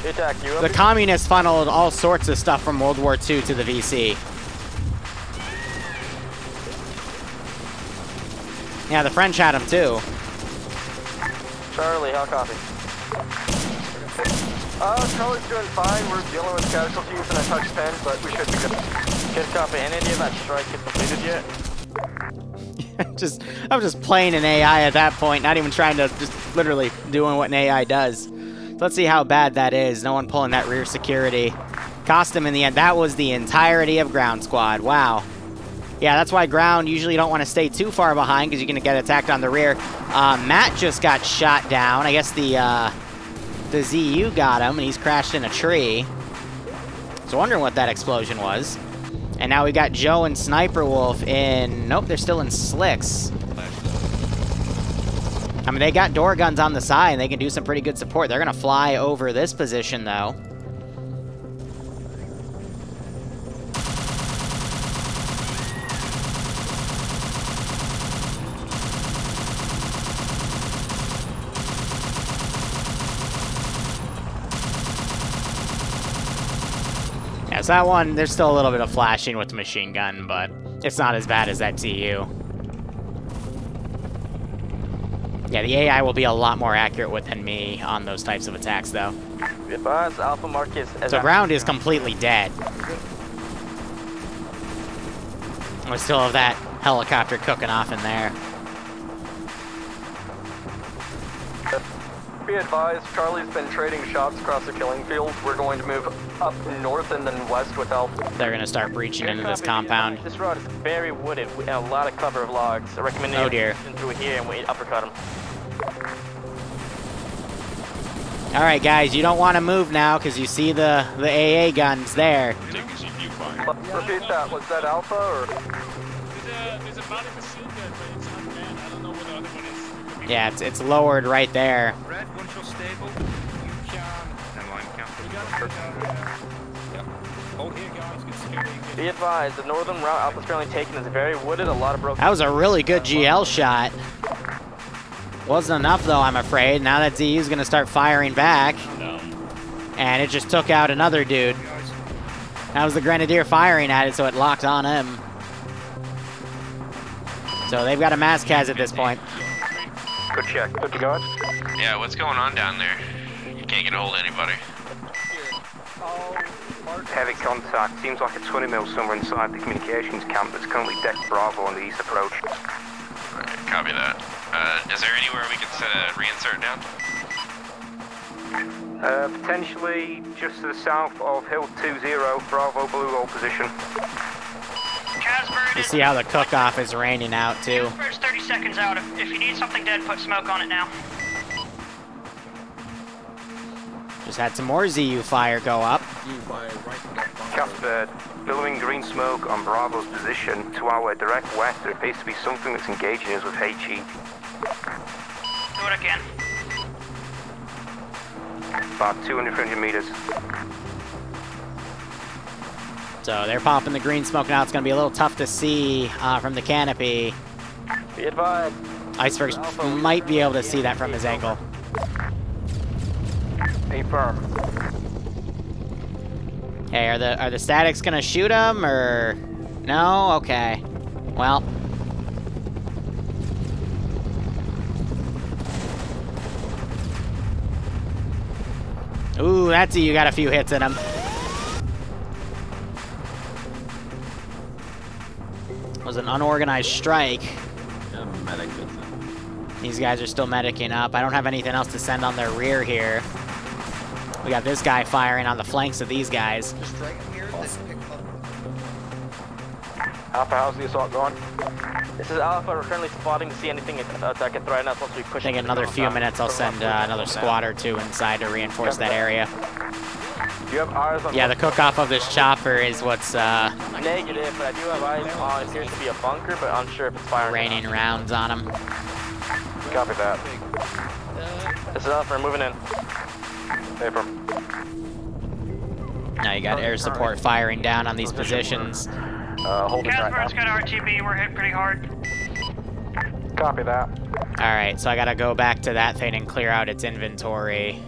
the communists funneled all sorts of stuff from World War II to the VC. Yeah, the French had them too. Charlie, how copy? Charlie's doing fine. We're dealing with casualties and a touch pen, but we should be good. Good copy. Any idea if that strike is completed yet? I'm just playing an AI at that point, not even trying to, just literally doing what an AI does. So let's see how bad that is. No one pulling that rear security. Cost him in the end. That was the entirety of ground squad. Wow. Yeah, that's why ground usually don't want to stay too far behind because you're going to get attacked on the rear. Matt just got shot down. I guess the ZU got him, and he's crashed in a tree. So wondering what that explosion was. And now we got Joe and Sniper Wolf in... Nope, they're still in Slicks. I mean, they got door guns on the side, and they can do some pretty good support. They're going to fly over this position, though. Yeah, so that one, there's still a little bit of flashing with the machine gun, but it's not as bad as that TU. Yeah, the AI will be a lot more accurate with than me on those types of attacks, though. Advise Alpha Marcus. So ground is completely dead. We still have that helicopter cooking off in there. Be advised, Charlie's been trading shots across the killing field. We're going to move up north and then west with Alpha. They're going to start breaching into this compound. This road is very wooded with a lot of cover of logs. I recommend you through here and we uppercut them. All right, guys, you don't want to move now because you see the AA guns there. Repeat that. Was that Alpha or? There's a body machine gun, but it's not manned. I don't know where the other one is. Yeah, it's lowered right there. Red, once you're stable, you can. Never mind, Oh, here, guys, get security. Be advised, the northern route Alpha's currently taking is very wooded. A lot of broken. That was a really good GL shot. Wasn't enough, though, I'm afraid. Now that ZU's going to start firing back. No. And it just took out another dude. That was the Grenadier firing at it, so it locked on him. So they've got a mass cas at this point. Good check. Good to go. Yeah, what's going on down there? You can't get a hold of anybody. Heavy contact. Seems like a 20 mil somewhere inside the communications camp that's currently deck Bravo on the east approach. Right, copy that. Is there anywhere we can set a reinsert down? Potentially just to the south of Hill 20, Bravo blue hole position. You see how the cook-off is raining out, too. Casper's 30 seconds out. If you need something dead, put smoke on it now. Just had some more ZU fire go up. Casper, billowing green smoke on Bravo's position to our direct west. There appears to be something that's engaging us with HE. Do what I can. About 200 meters. So they're popping the green smoke now. It's going to be a little tough to see from the canopy. Be advised. Icebergs might be able to see that from his angle. Affirm. Hey, are the statics going to shoot him, or... No? Okay. Well... Ooh, that's you got a few hits in him. It was an unorganized strike. These guys are still medicing up. I don't have anything else to send on their rear here. We got this guy firing on the flanks of these guys. Alpha, how's the assault going? This is Alpha. We're currently spotting to see anything that can threaten us once we push. I think in another few minutes I'll send another squad or two inside to reinforce that area. Do you have eyes on? Yeah, the cook-off of this chopper is what's negative, but I do have eyes on. It appears to be a bunker, but unsure if it's firing. Raining rounds on him. Copy that. This is Alpha. We're moving in. Affirm. Now you got air support firing down on these positions. Holding right now. Casper's got RTB, we're hit pretty hard. Copy that. Alright, so I gotta go back to that thing and clear out its inventory.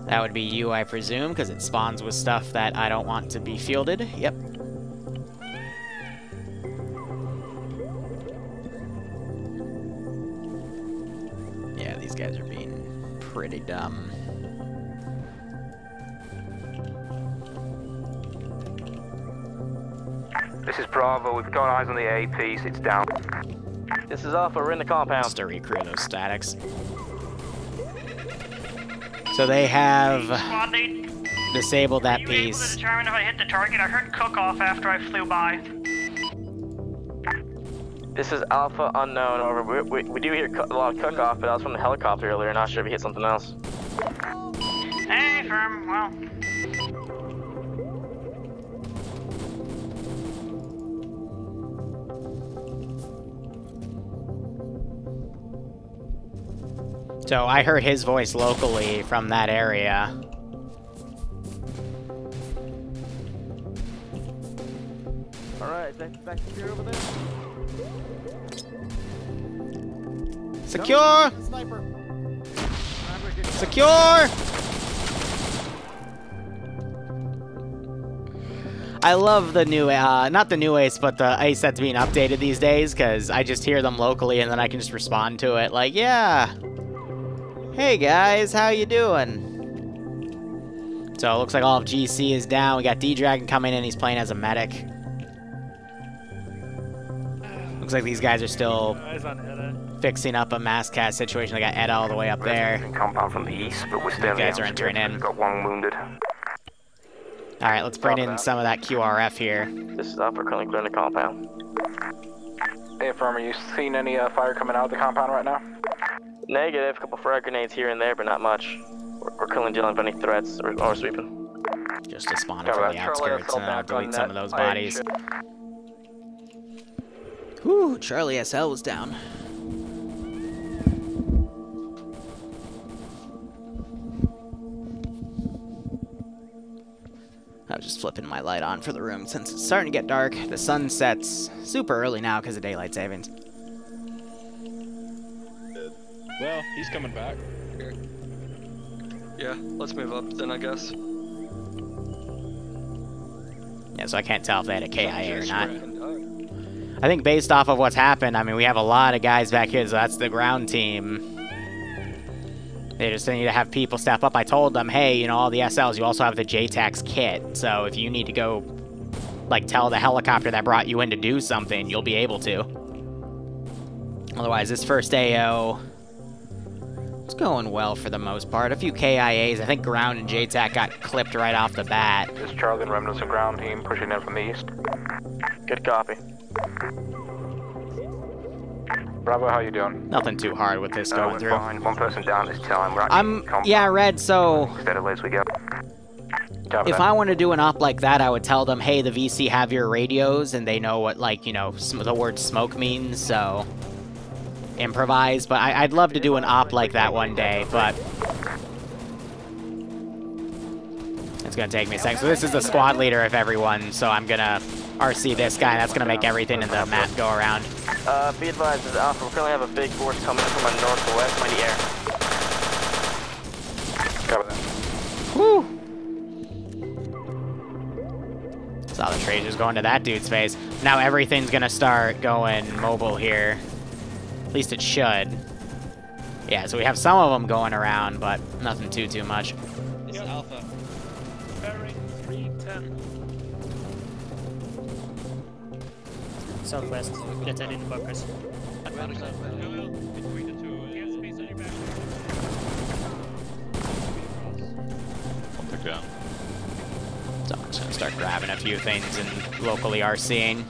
That would be you, I presume, because it spawns with stuff that I don't want to be fielded. Yep. Yeah, these guys are being pretty dumb. This is Bravo. We've got eyes on the A piece. It's down. This is Alpha. We're in the compound. Just to recrew those statics. So they have Squad lead, disabled that were you able piece. to determine if I hit the target? I heard cook-off after I flew by. This is Alpha unknown. Over. We do hear a lot of cook-off, but that was from the helicopter earlier. Not sure if he hit something else. Hey, firm. Well. So I heard his voice locally from that area. Alright, back secure over there. Secure! Sniper. Secure! I love the new, not the new ace, but the ace that's being updated these days, because I just hear them locally and then I can just respond to it like, yeah. Hey guys, how you doing? So it looks like all of GC is down. We got D-Dragon coming in, he's playing as a medic. Looks like these guys are still fixing up a mass cast situation. They got Ed all the way up there. Compound from the east, but we're still. You guys are entering in. We've got one wounded. Alright, let's bring in some of that QRF here. This is Alpha. Currently clearing the compound. Hey, firm, are you seeing any fire coming out of the compound right now? Negative. A couple frag grenades here and there, but not much. We're currently dealing with any threats or sweeping. Just a spawner from the outskirts, and then I'll delete some of those bodies. Whew, Charlie SL was down. I was just flipping my light on for the room since it's starting to get dark. The sun sets super early now because of daylight savings. Well, he's coming back. Yeah, let's move up then, I guess. Yeah, so I can't tell if they had a KIA or not. I think based off of what's happened, I mean, we have a lot of guys back here, so that's the ground team. They just need to have people step up. I told them, hey, you know, all the SLs, you also have the JTAX kit, so if you need to go, like, tell the helicopter that brought you in to do something, you'll be able to. Otherwise, this first AO... it's going well for the most part. A few KIAs. I think ground and JTAC got clipped right off the bat. This is Charlie and remnants of ground team pushing in from the east. Good copy. Bravo, how you doing? Nothing too hard with this going through. Fine. One person down this time. We're yeah, Red, so... steadily as we go. If I want to do an op like that, I would tell them, hey, the VC have your radios, and they know what, like, you know, the word smoke means, so... improvise, but I'd love to do an op like that one day, but... it's gonna take me a second. So this is the squad leader of everyone, so I'm gonna RC this guy, and that's gonna make everything in the map go around. Be advised, this is Alpha. We currently have a big force coming in from our northwest by the air. Cover that. Woo! Saw the Tracer's going to that dude's face. Now everything's gonna start going mobile here. At least it should. Yeah, so we have some of them going around, but nothing too much. This is Alpha. Bearing 310. Southwest, get in bunkers. Down. So I'm just gonna start grabbing a few things and locally RCing.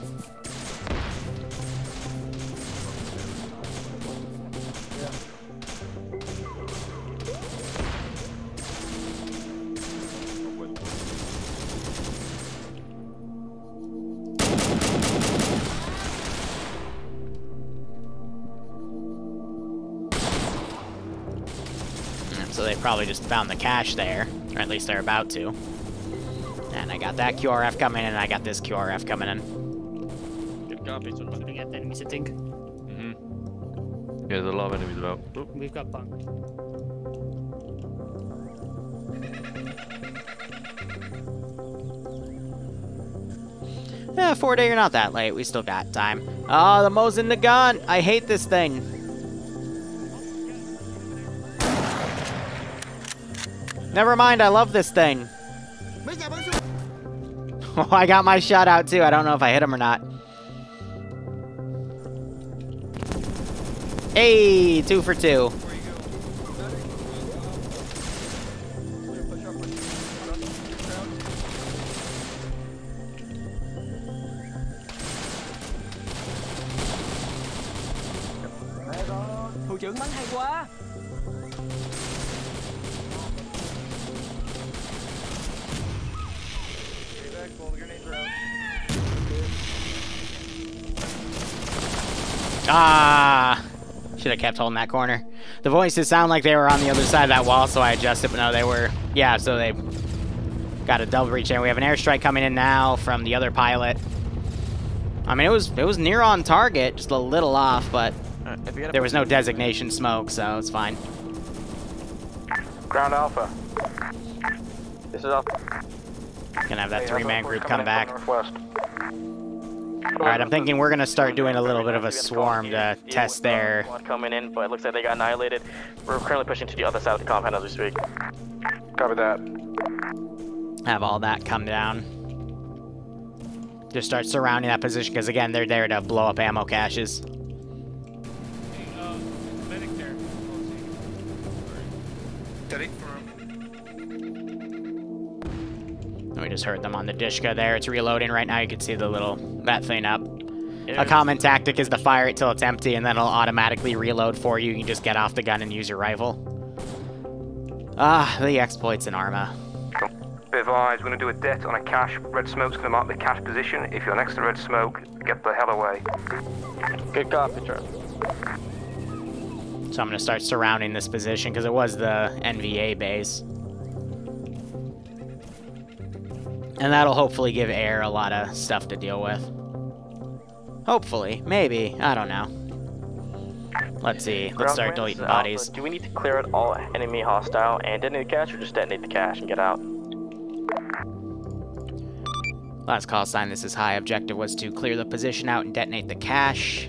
so they probably just found the cache there, or at least they're about to. And I got that QRF coming in, and I got this QRF coming in. Good copy. So Shooting at enemies, I think. Mm-hmm. Yeah, there's a lot of enemies about. Oh, we've got punk. Yeah, 4-day, you're not that late. We still got time. Oh, the Mo's in the gun. I hate this thing. Never mind, I love this thing. Oh, I got my shot out too. I don't know if I hit him or not. Hey, 2 for 2. Thủ trưởng bắn hay quá. Ah! Should have kept holding that corner. The voices sound like they were on the other side of that wall, so I adjusted, but no, they were... Yeah, so they got a double breach there. We have an airstrike coming in now from the other pilot. I mean, it was near on target, just a little off, but there was no designation smoke, so it's fine. Ground Alpha. This is Alpha. Gonna have that 3-man group come back. Northwest. Alright, I'm thinking we're gonna start doing a little bit of a swarm to test their... Coming in, but it looks like they got annihilated. We're currently pushing to the other side of the compound as we speak. Copy that. Have all that come down. Just start surrounding that position, because again, they're there to blow up ammo caches. Medic there. Medic We just heard them on the Dishka there. It's reloading right now. You can see the little, that thing up. A common tactic is to fire it till it's empty, and then it'll automatically reload for you. You can just get off the gun and use your rifle. Ah, the exploits in Arma. Be advised, we're going to do a det on a cache. Red smoke's going to mark the cache position. If you're next to red smoke, get the hell away. Good copy, Charlie. So I'm going to start surrounding this position, because it was the NVA base. And that'll hopefully give Air a lot of stuff to deal with. Hopefully. Maybe. I don't know. Let's see. Let's start deleting bodies. Do we need to clear out all enemy hostile and detonate the cache, or just detonate the cache and get out? Last call sign, this is high. Objective was to clear the position out and detonate the cache.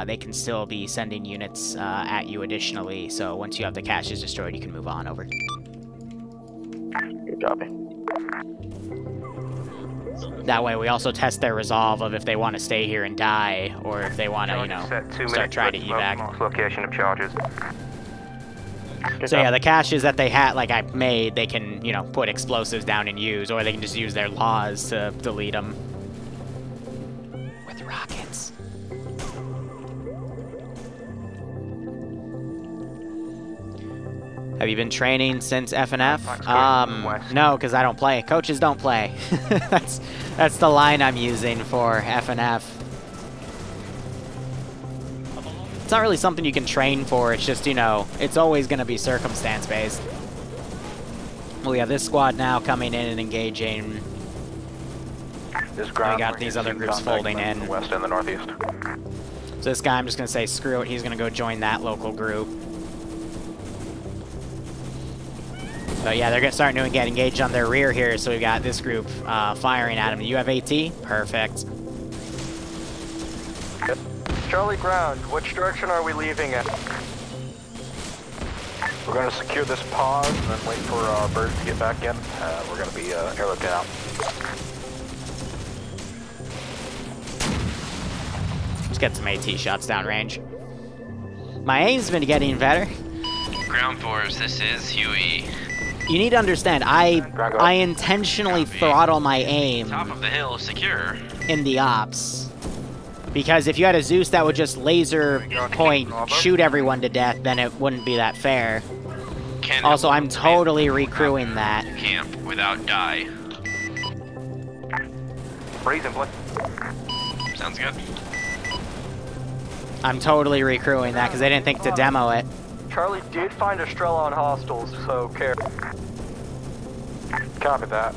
They can still be sending units at you additionally, so once you have the caches destroyed, you can move on over. Good copy. That way we also test their resolve of if they want to stay here and die, or if they want to, you know, start trying to evac. Location of charges. So yeah, the caches that they had, like I made, they can, you know, put explosives down and use, or they can just use their laws to delete them. With rockets. Have you been training since FNF? No, because I don't play. Coaches don't play. That's the line I'm using for FNF. It's not really something you can train for. It's just, you know, it's always going to be circumstance-based. We have this squad now coming in and engaging. We got these other groups folding in. The west and the northeast. So this guy, I'm just going to say, screw it. He's going to go join that local group. So yeah, they're starting to get engaged on their rear here, so we've got this group firing at them. You have AT? Perfect. Charlie ground, which direction are we leaving in? We're going to secure this pause and then wait for our birds to get back in. We're going to be airlifted out. Just get some AT shots downrange. My aim's been getting better. Ground Force, this is Huey. You need to understand, I intentionally throttle my aim Top of the hill, secure. in the ops. Because if you had a Zeus that would just laser point, shoot everyone to death, then it wouldn't be that fair. Also, I'm totally recrewing that. Camp without die. Brazen blitz. Sounds good. I'm totally recrewing that because they didn't think to demo it. Charlie did find Estrella on hostiles, so care. Copy that.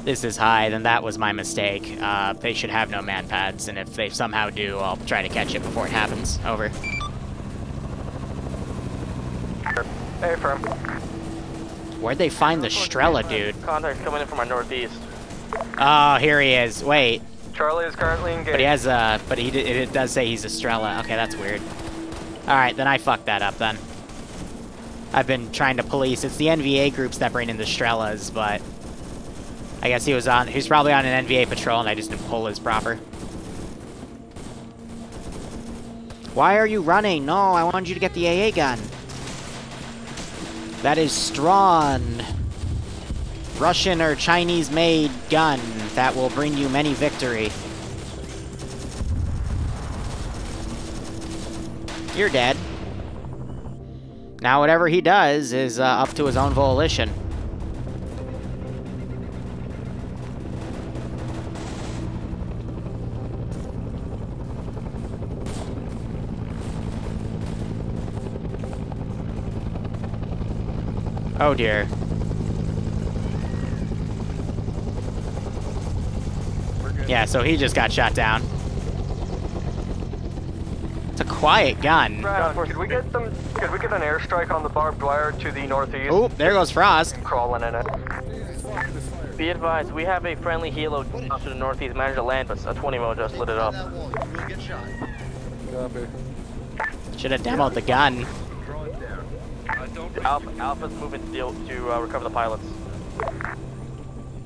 This is high, then that was my mistake. They should have no man pads, and if they somehow do, I'll try to catch it before it happens. Over. Hey, firm. Where'd they find the Strela, dude? Contact's coming in from our northeast. Oh, here he is. Wait. Charlie is currently engaged. But he has it does say he's a Strela. Okay, that's weird. Alright, then I fucked that up then. I've been trying to police. It's the NVA groups that bring in the Strelas, but I guess he was probably on an NVA patrol and I just didn't pull his proper. Why are you running? No, I wanted you to get the AA gun. That is Strawn. Russian or Chinese-made gun that will bring you many victory. You're dead. Now whatever he does is up to his own volition. Oh dear. Yeah, so he just got shot down. It's a quiet gun. Could we get an airstrike on the barbed wire to the northeast? Oh, there goes Frost. Crawling in it. Be advised, we have a friendly helo to the northeast, managed to land, but a 20 mil just lit it up. Should have demoed the gun. Alpha's moving to recover the pilots.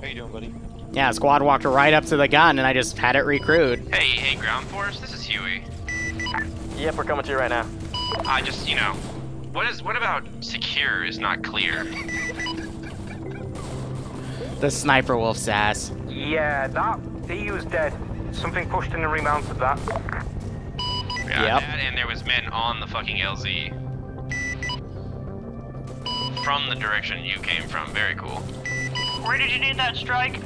How you doing, buddy? Yeah, squad walked right up to the gun and I just had it recrewed. Hey, ground force, this is Huey. Yep, we're coming to you right now. Just, you know, what about secure is not clear? The sniper wolf sass. Yeah, that EU's dead. Something pushed in and remounted that. Yeah, yep. That and there was men on the fucking LZ. From the direction you came from, very cool. Where did you need that strike?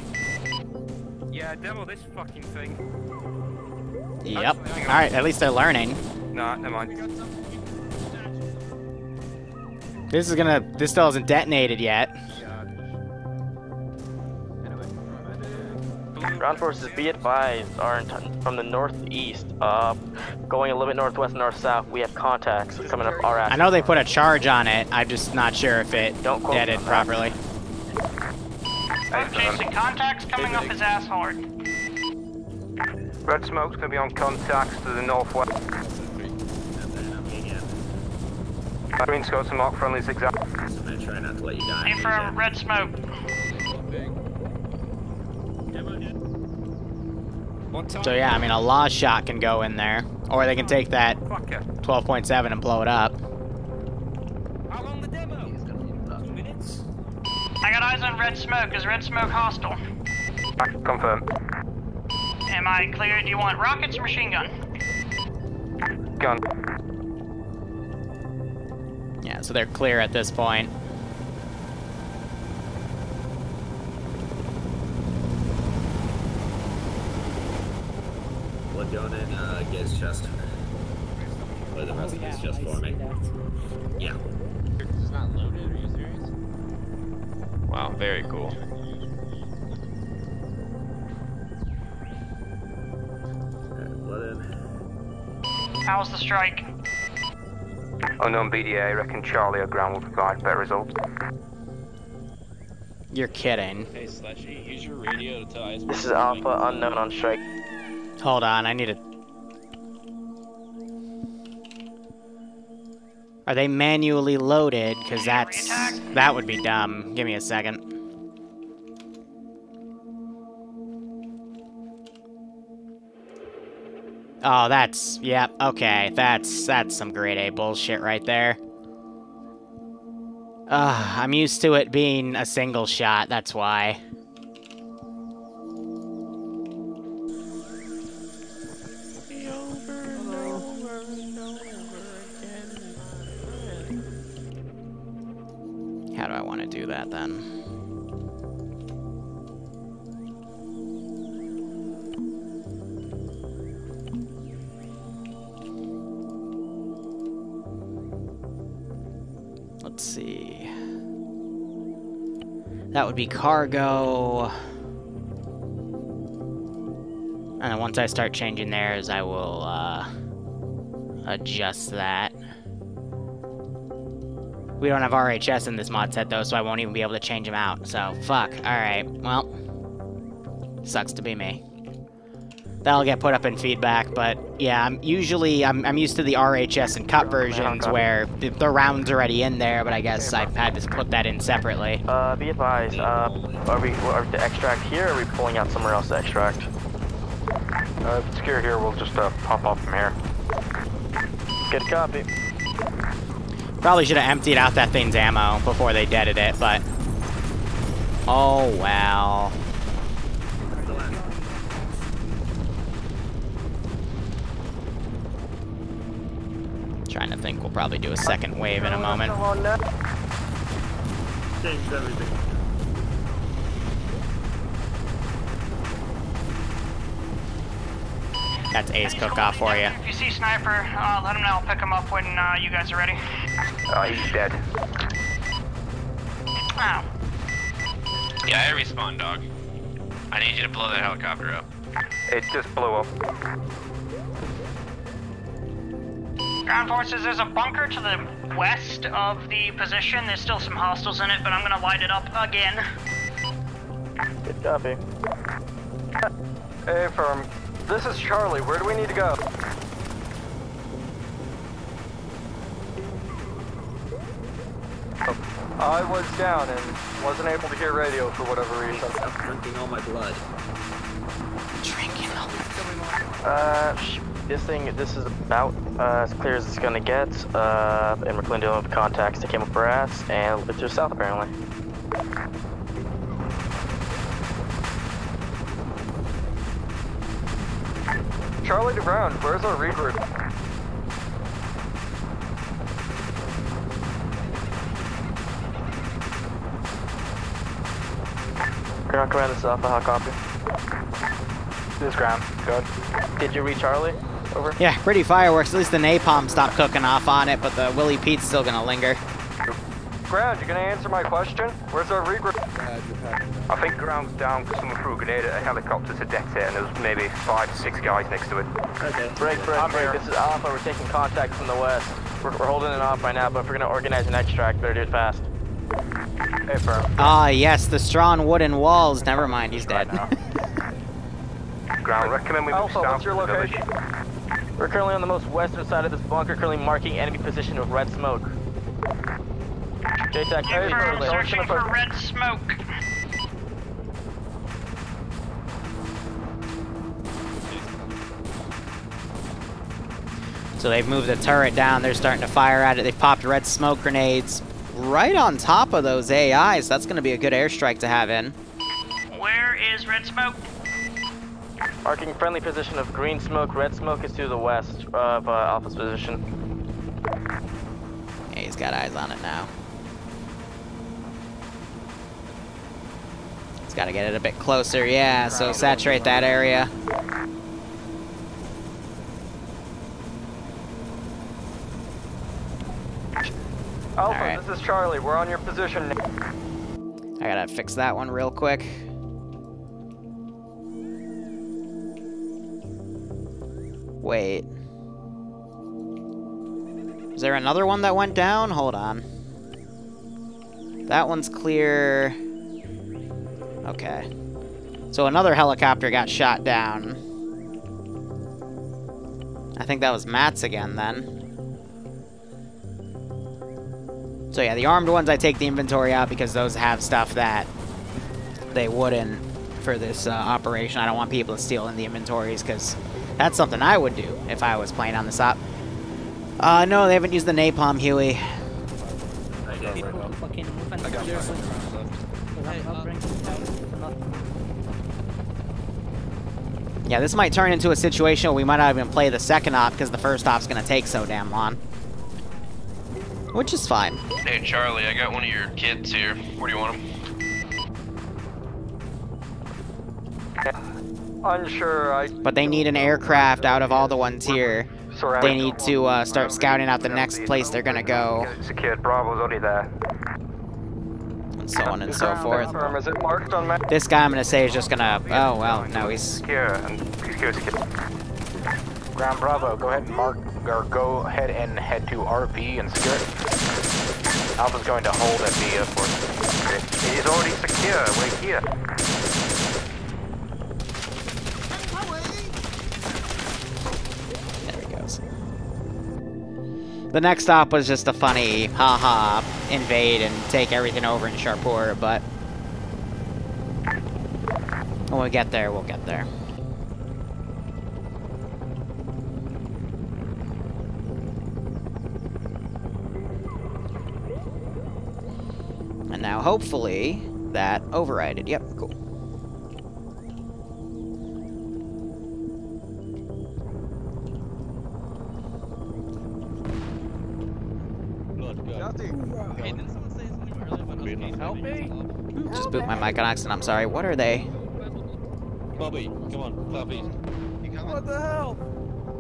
Yeah, demo this fucking thing. Yep. Alright, at least they're learning. Nah, never mind. This still hasn't detonated yet. Ground forces, be advised, are from the northeast, going a little bit northwest, north-south. We have contacts coming up our ass. I know they put a charge on it. I'm just not sure if it deaded properly. I'm chasing contacts coming up his ass hard. Red smoke's gonna be on contacts to the northwest. Green scouts and mark friendly zigzag. I'm gonna try not to let you die. Aim for red smoke. So yeah, I mean, a law shot can go in there, or they can take that 12.7 and blow it up. How long the demo? 2 minutes. I got eyes on red smoke. Is red smoke hostile? Confirm. Am I clear? Do you want rockets or machine gun? Gun. Yeah, so they're clear at this point. Blood going in Gaze chest. Or the rest of it's just forming. Yeah. It's not loaded, are you serious? Wow, very cool. Blood in. How's the strike? Unknown BDA, reckon Charlie or ground will provide better results. You're kidding. Hey, Slushy, use your radio to tell Iceberg. This is Alpha, unknown on strike. Hold on, I need to... Are they manually loaded? Because that would be dumb. Give me a second. Oh, yep, okay. That's some grade A bullshit right there. I'm used to it being a single shot, that's why. How do I want to do that then? let's see. That would be cargo. And then once I start changing theirs, I will adjust that. We don't have RHS in this mod set, though, so I won't even be able to change them out. So, fuck. Alright, well. Sucks to be me. That'll get put up in feedback, but yeah, I'm used to the RHS and cut versions where the round's already in there, but I guess I've had to put that in separately. Be advised, are we to extract here, or are we pulling out somewhere else to extract? If it's secure here, we'll just pop off from here. Good copy. Probably should have emptied out that thing's ammo before they deaded it, but... Oh, well... Trying to think we'll probably do a second wave in a moment. Changed everything. That's Ace cook-off for you. If you see Sniper, let him know. I'll pick him up when you guys are ready. He's dead. Oh. Yeah, I respawn, dog. I need you to blow that helicopter up. It just blew up. Ground forces, there's a bunker to the west of the position. There's still some hostiles in it, but I'm gonna light it up again. Good copy. Hey, firm. This is Charlie. Where do we need to go? I was down and wasn't able to hear radio for whatever reason. I'm drinking all my blood. Drinking all my this is about as clear as it's gonna get, and we're clearly dealing with contacts that came up our ass, and to the south apparently. Charlie to ground, where's our regroup? Ground command, this is Alpha, how copy? This ground, good. Did you reach Charlie? Over. Yeah, pretty fireworks. At least the napalm stopped cooking off on it, but the Willie Pete's still gonna linger. Ground, you gonna answer my question? Where's our regroup? I think ground's down because someone threw a grenade at a helicopter to detonate, and there was maybe 5 or 6 guys next to it. Okay. Break. This is Alpha. We're taking contact from the west. We're holding it off right now, but if we're gonna organize an extract, better do it fast. Hey, firm. Ah, yes, the strong wooden walls. Never mind, he's dead. Ground, recommend we move Alpha, south what's your to the village. location? We're currently on the most western side of this bunker, currently marking enemy position with red smoke. JTAC, Searching for red smoke. So they've moved the turret down. They're starting to fire at it. They've popped red smoke grenades right on top of those AIs. That's going to be a good airstrike to have in. Where is red smoke? Marking friendly position of green smoke. Red smoke is to the west of Alpha's position. Yeah, he's got eyes on it now. He's got to get it a bit closer. Yeah, so saturate that area. Alpha, right. This is Charlie. We're on your position. I gotta fix that one real quick. Wait. Is there another one that went down? Hold on. That one's clear. Okay. So another helicopter got shot down. I think that was Matt's again, then. So yeah, the armed ones, I take the inventory out because those have stuff that they wouldn't for this operation. I don't want people to steal in the inventories because that's something I would do if I was playing on this op. No, they haven't used the napalm, Huey. Yeah, this might turn into a situation where we might not even play the second op because the first op's going to take so damn long. Which is fine. Hey, Charlie, I got one of your kids here. Where do you want him? Unsure, But they need an aircraft out of all the ones here. they need to start scouting out the next place they're gonna go. Secured. Bravo's already there. And so on and so forth. Is it marked on map? This guy I'm gonna say is just gonna. Oh well, no, he's secure and secure. Ground Bravo, go ahead and mark, or go ahead and head to RV and secure it. Alpha's going to hold at the fort. It is already secure. We're here. There he goes. The next stop was just a funny, haha, invade and take everything over in Sharpur, but when we get there, we'll get there. And now, hopefully, that overrided. Yep, cool. Hey, didn't someone say something earlier about those cases? Help me! Just boot my mic on accident, I'm sorry. What are they? Bobby, come on, southeast. What the hell?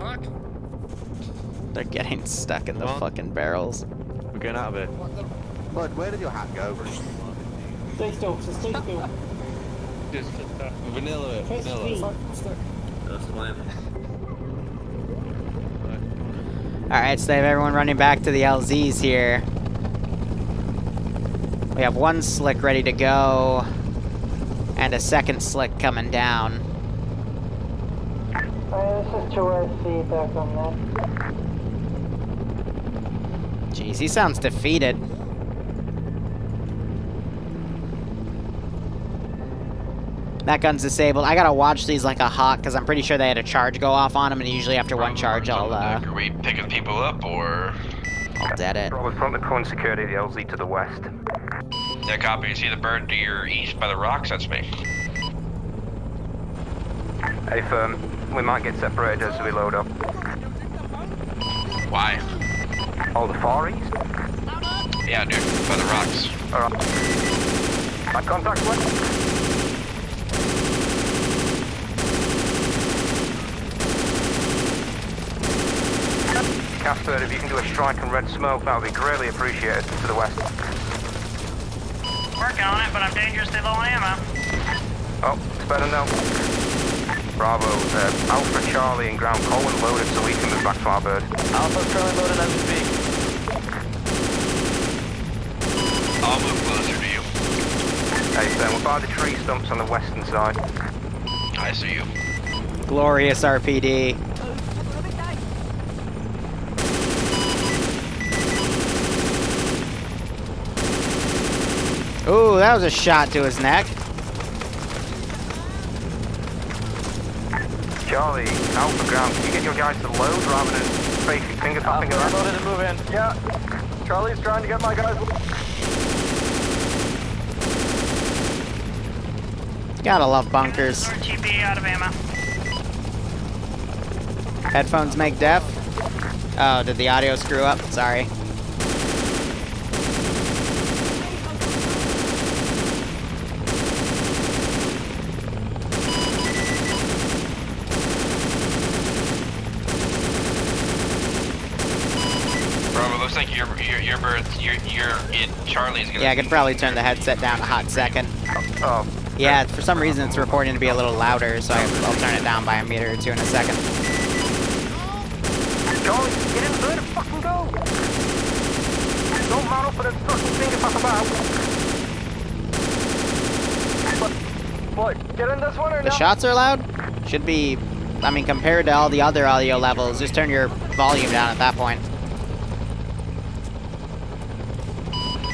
Fuck! They're getting stuck in the fucking barrels. We're getting out of it. Bud, where did your hat go? Stay still, stay still. Just vanilla it, vanilla. That's the plan. Alright, so they have everyone running back to the LZs here. We have one slick ready to go, and a second slick coming down. This is 2SC back on that. Jeez, he sounds defeated. That gun's disabled. I gotta watch these like a hawk, because I'm pretty sure they had a charge go off on him, and usually after one charge, I'll, Are we picking people up, or...? I'll dead it. Bravo front of the cone security, the LZ to the west. Yeah, copy. You see the bird to your east by the rocks? That's me. Hey, firm. We might get separated as we load up. Why? Oh, the far east? Yeah, dude, by the rocks. Alright. My contact west. Casper, if you can do a strike and red smoke, that would be greatly appreciated to the west. Working on it, but I'm dangerously low on ammo. Oh, it's better now. Bravo, Alpha, Charlie, and Ground Colin loaded so we can move back to our bird. Alpha's currently loaded as we speak. I'll move closer to you. Hey, Sam, we're by the tree stumps on the western side. I see you. Glorious RPD. Ooh, that was a shot to his neck. Charlie, Alpha Ground, can you get your guys to load rather than facing finger tapping around? Loaded and move in. Yeah. Charlie's trying to get my guys. Gotta love bunkers. RTB out of ammo. Headphones make deaf. Oh, did the audio screw up? Sorry. Looks like your Charlie's gonna. Yeah, I could probably turn the headset down a hot second. Oh. Yeah, for some reason it's reporting to be a little louder, so I'll turn it down by a meter or two in a second. Charlie, get in the bird and fucking go! Don't mount up for the fucking finger fuck about. What? Get in this one or The no? shots are loud? Should be, I mean, compared to all the other audio levels, just turn your volume down at that point.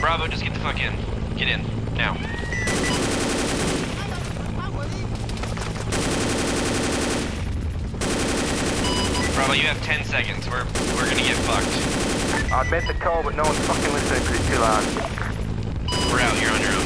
Bravo, just get the fuck in. Get in. Now. Bravo, you have 10 seconds. We're gonna get fucked. I made the call, but no one's fucking listening because it's too loud. We're out. You're on your own.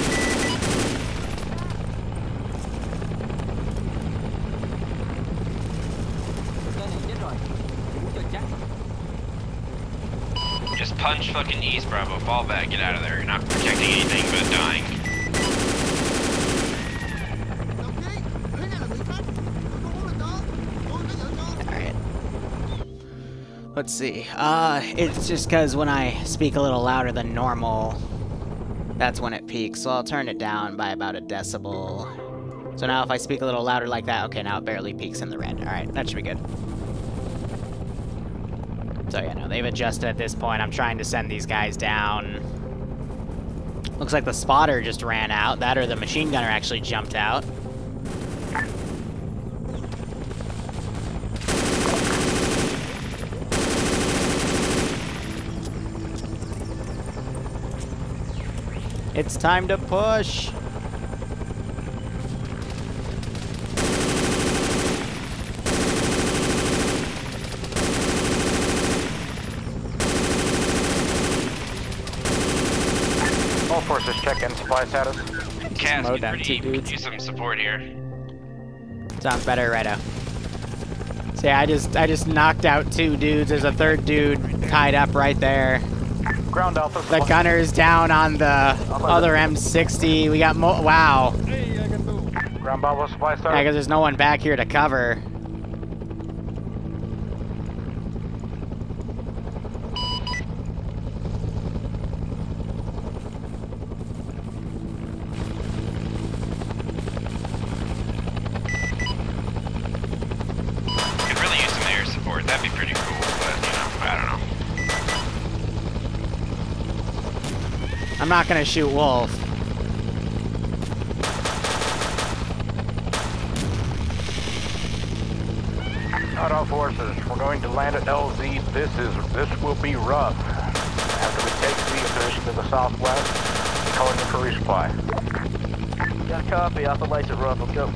Just punch fucking east, Bravo. Fall back. Get out of there. You're not protecting anything but dying. Alright. Let's see. It's just because when I speak a little louder than normal, that's when it peaks. So I'll turn it down by about a decibel. So now if I speak a little louder like that, okay, now it barely peaks in the red. Alright, that should be good. So yeah, no, they've adjusted at this point. I'm trying to send these guys down. Looks like the spotter just ran out. That or the machine gunner actually jumped out. It's time to push! All forces check in supply status. Cass, Mowed get down pretty 2 deep. We could dudes. use some support here. Sounds better, righto. So yeah, I just knocked out 2 dudes. There's a 3rd dude tied up right there. Ground Alpha. The gunner's down on the other M60. We got wow. Ground Bravo supply Yeah, status. because there's no one back here to cover. Could really use some air support. That'd be pretty cool, but you know, I don't know. I'm not gonna shoot Wolf. Not all forces. We're going to land at LZ. This will be rough. After we take the position to the southwest, we're calling in for resupply. Got a copy. Alpha lights at rough. Let's go.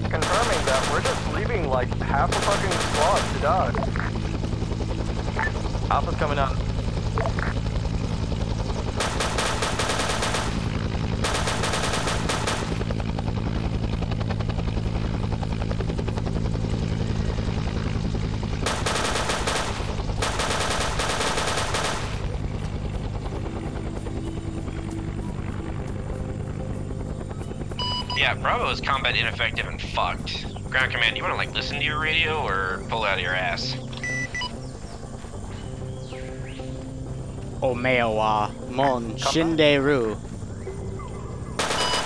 Confirming that we're just leaving like half the fucking squad to die. Alpha's coming out. Yeah, Bravo is combat ineffective and fucked. Ground command, you wanna like listen to your radio or pull it out of your ass? Omewa Mon Shinderu.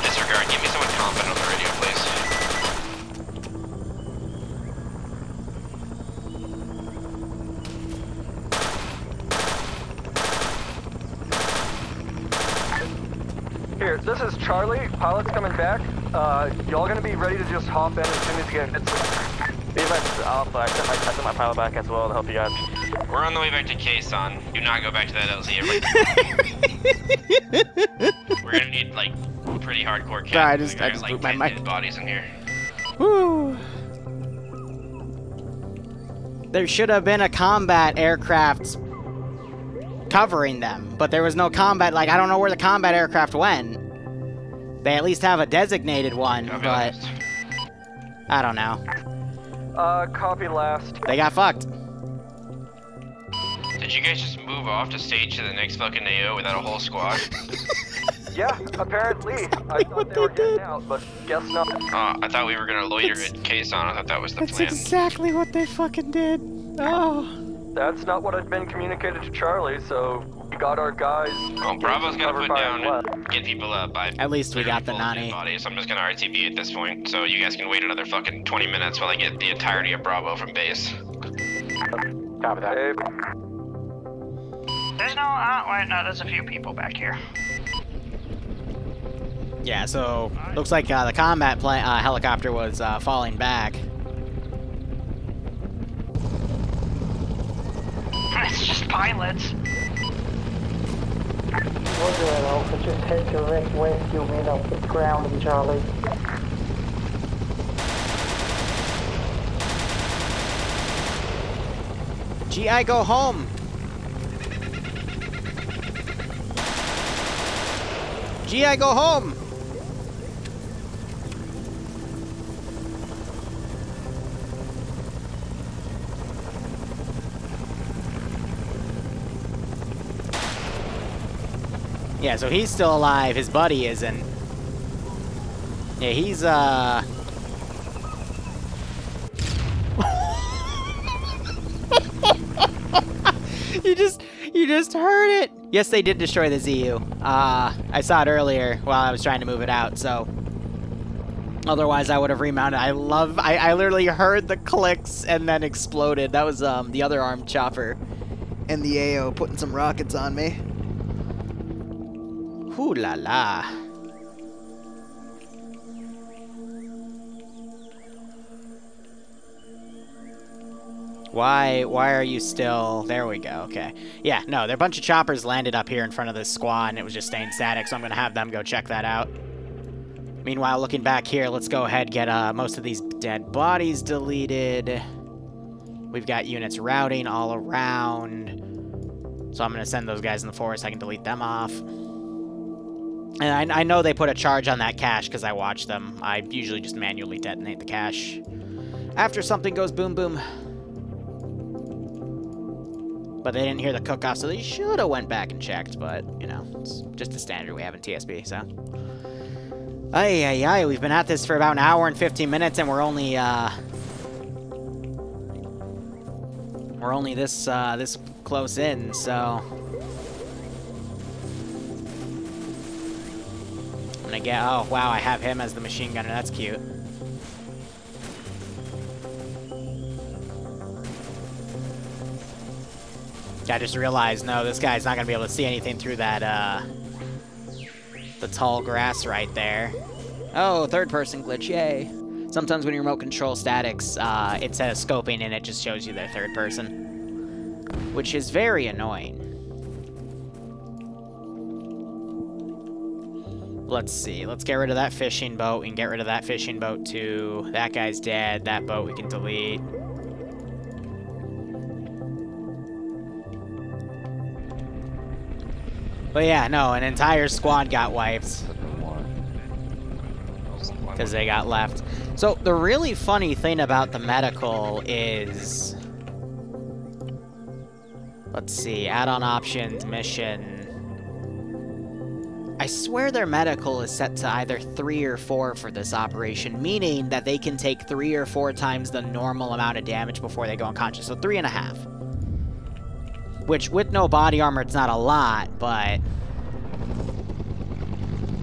Disregard, give me someone competent on the radio, please. Here, this is Charlie. Pilot's coming back. Y'all gonna be ready to just hop in as soon as you get hits. BMX Alpha, I sent my pilot back as well to help you guys. We're on the way back to Quezon. Do not go back to that LZ. We're gonna need like pretty hardcore Sorry, I cats. just like moved my 10 mic. dead bodies in here. Woo! There should have been a combat aircraft covering them, but there was no combat. Like, I don't know where the combat aircraft went. They at least have a designated one, but I don't know. Copy last. They got fucked. Did you guys just move off to stage to the next fucking AO without a whole squad? Yeah, apparently. I thought they were getting out, but guess not. I thought we were gonna loiter at Quezon. I thought that was the That's plan. exactly what they fucking did. Oh. That's not what had been communicated to Charlie, so we got our guys. Well, Bravo's gotta put down and get people by. At least we got the Nani. Bodies. I'm just gonna RTB at this point, so you guys can wait another fucking 20 minutes while I get the entirety of Bravo from base. Copy that. There's no, wait, no, there's a few people back here. Yeah, so looks like the combat helicopter was falling back. It's just pilots. Roger that, Alpha. Just head direct west. You'll meet up with ground and Charlie. GI, go home! GI, go home! Yeah, so he's still alive. His buddy isn't. Yeah, he's, You just heard it! Yes, they did destroy the ZU. I saw it earlier while I was trying to move it out, so... Otherwise, I would have remounted. I literally heard the clicks and then exploded. That was, the other armed chopper. And the AO putting some rockets on me. Ooh la la. Why are you still... There we go, okay. Yeah, no, there are a bunch of choppers landed up here in front of this squad, and it was just staying static, so I'm going to have them go check that out. Meanwhile, looking back here, let's go ahead and get most of these dead bodies deleted. We've got units routing all around. So I'm going to send those guys in the forest. I can delete them off. And I know they put a charge on that cache because I watched them. I usually just manually detonate the cache after something goes boom boom. But they didn't hear the cook-off, so they should have went back and checked. But, you know, it's just a standard we have in TSB, so... Ay, we've been at this for about an hour and 15 minutes, and we're only this close in, so... I'm gonna get... Oh, wow, I have him as the machine gunner. That's cute. I just realized, no, this guy's not gonna be able to see anything through that, the tall grass right there. Oh, third-person glitch, yay. Sometimes when you remote control statics, instead of scoping in, it just shows you their third person, which is very annoying. Let's see, let's get rid of that fishing boat. We can get rid of that fishing boat too. That guy's dead, that boat we can delete. But yeah, no, an entire squad got wiped. Because they got left. So, the really funny thing about the medical is... Let's see, add-on options, mission... I swear their medical is set to either 3 or 4 for this operation, meaning that they can take 3 or 4 times the normal amount of damage before they go unconscious. So 3.5. Which, with no body armor, it's not a lot, but...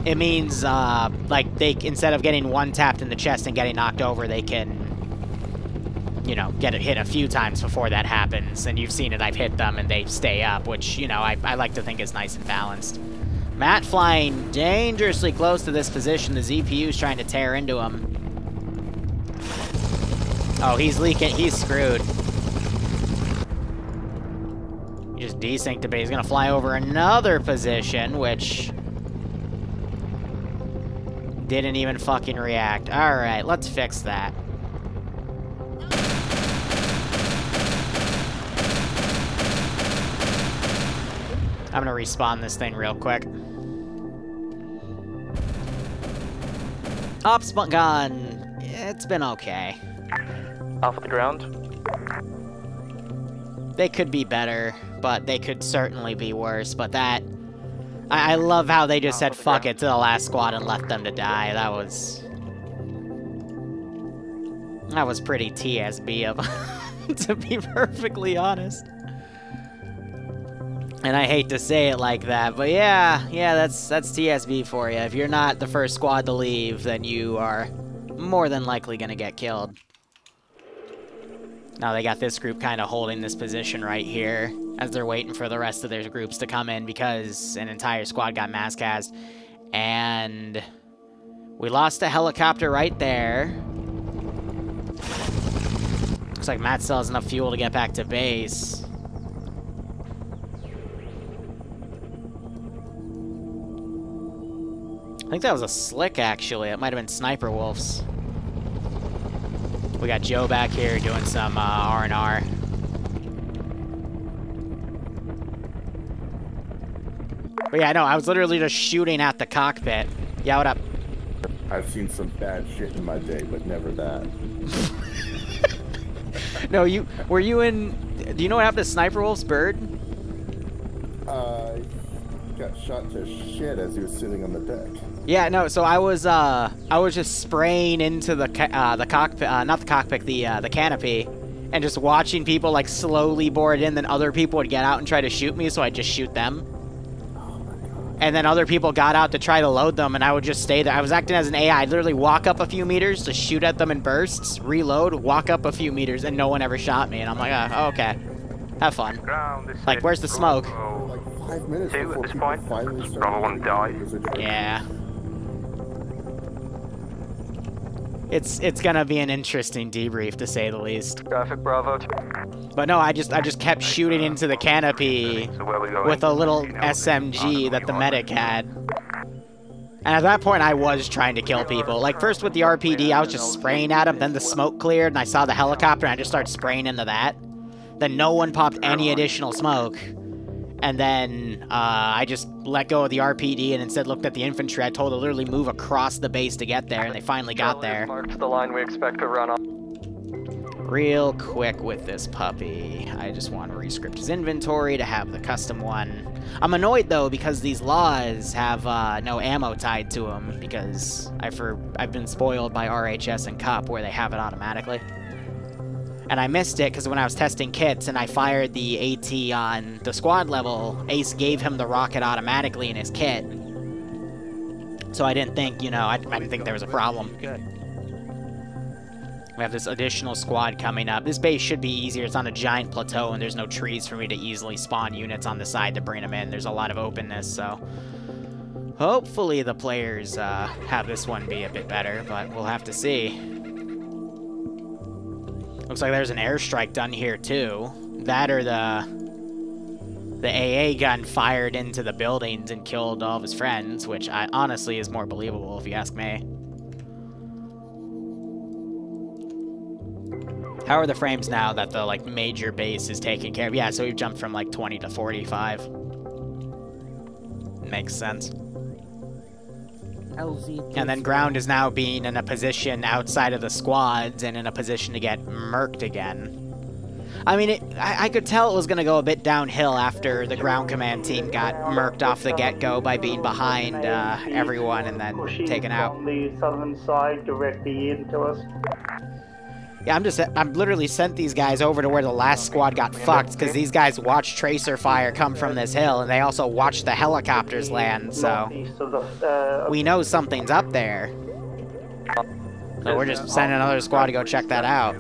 It means, like, they, instead of getting one tapped in the chest and getting knocked over, they can, you know, get hit a few times before that happens. And you've seen it, I've hit them and they stay up, which, you know, I like to think is nice and balanced. Matt flying dangerously close to this position. The ZPU's trying to tear into him. Oh, he's leaking. He's screwed. He just desynced a bit. He's gonna fly over another position, which... didn't even fucking react. Alright, let's fix that. I'm gonna respawn this thing real quick. Ops gun. It's been okay. Off the ground. They could be better, but they could certainly be worse. But that... I love how they just said fuck it to the last squad and left them to die. That was pretty TSB of them, to be perfectly honest. And I hate to say it like that, but yeah, that's TSB for you. If you're not the first squad to leave, then you are more than likely gonna get killed. Now they got this group kind of holding this position right here as they're waiting for the rest of their groups to come in because an entire squad got mass cast. And we lost a helicopter right there. Looks like Matt still has enough fuel to get back to base. I think that was a Slick, actually. It might have been Sniper Wolves. We got Joe back here doing some R&R. But yeah, no, I was literally just shooting at the cockpit. Yeah, what up? I've seen some bad shit in my day, but never that. No, were you in... Do you know what happened to Sniper Wolf's bird? got shot to shit as he was sitting on the deck. Yeah, no. So I was just spraying into the cockpit, not the cockpit, the canopy, and just watching people like slowly board in. Then other people would get out and try to shoot me, so I'd just shoot them. And then other people got out to try to load them, and I would just stay there. I was acting as an AI. I'd literally walk up a few meters to shoot at them in bursts, reload, walk up a few meters, and no one ever shot me. And I'm like, oh, okay. Have fun. Like, where's the smoke? Like 5 minutes Two before at this people point. finally started. Bravo 1 died. Yeah. It's gonna be an interesting debrief, to say the least. Traffic Bravo. But no, I just kept shooting into the canopy with a little SMG that the medic had. And at that point, I was trying to kill people. Like, first with the RPD, I was just spraying at them, then the smoke cleared, and I saw the helicopter, and I just started spraying into that. Then no one popped any additional smoke. And then I just let go of the RPD and instead looked at the infantry. I told them to literally move across the base to get there, and they finally got there. Marked the line we expect to run on. Real quick with this puppy, I just want to rescript his inventory to have the custom one. I'm annoyed though because these laws have no ammo tied to them because I've been spoiled by RHS and CUP where they have it automatically. And I missed it because when I was testing kits and I fired the AT on the squad level, Ace gave him the rocket automatically in his kit. So I didn't think, you know, I didn't think there was a problem. Good. We have this additional squad coming up. This base should be easier. It's on a giant plateau and there's no trees for me to easily spawn units on the side to bring them in. There's a lot of openness, so hopefully the players have this one be a bit better, but we'll have to see. Looks like there's an airstrike done here too. That or the AA gun fired into the buildings and killed all of his friends, which honestly is more believable if you ask me. How are the frames now that the like major base is taken care of? Yeah, so we've jumped from like 20 to 45. Makes sense. And then ground is now being in a position outside of the squads and in a position to get murked again. I mean, I could tell it was going to go a bit downhill after the ground command team got murked off the get-go by being behind everyone and then taken out. From the southern side directly into us. Yeah, I'm literally sent these guys over to where the last squad got fucked because these guys watched tracer fire come from this hill and they also watched the helicopters land, so we know something's up there. So we're just sending another squad to go check that out.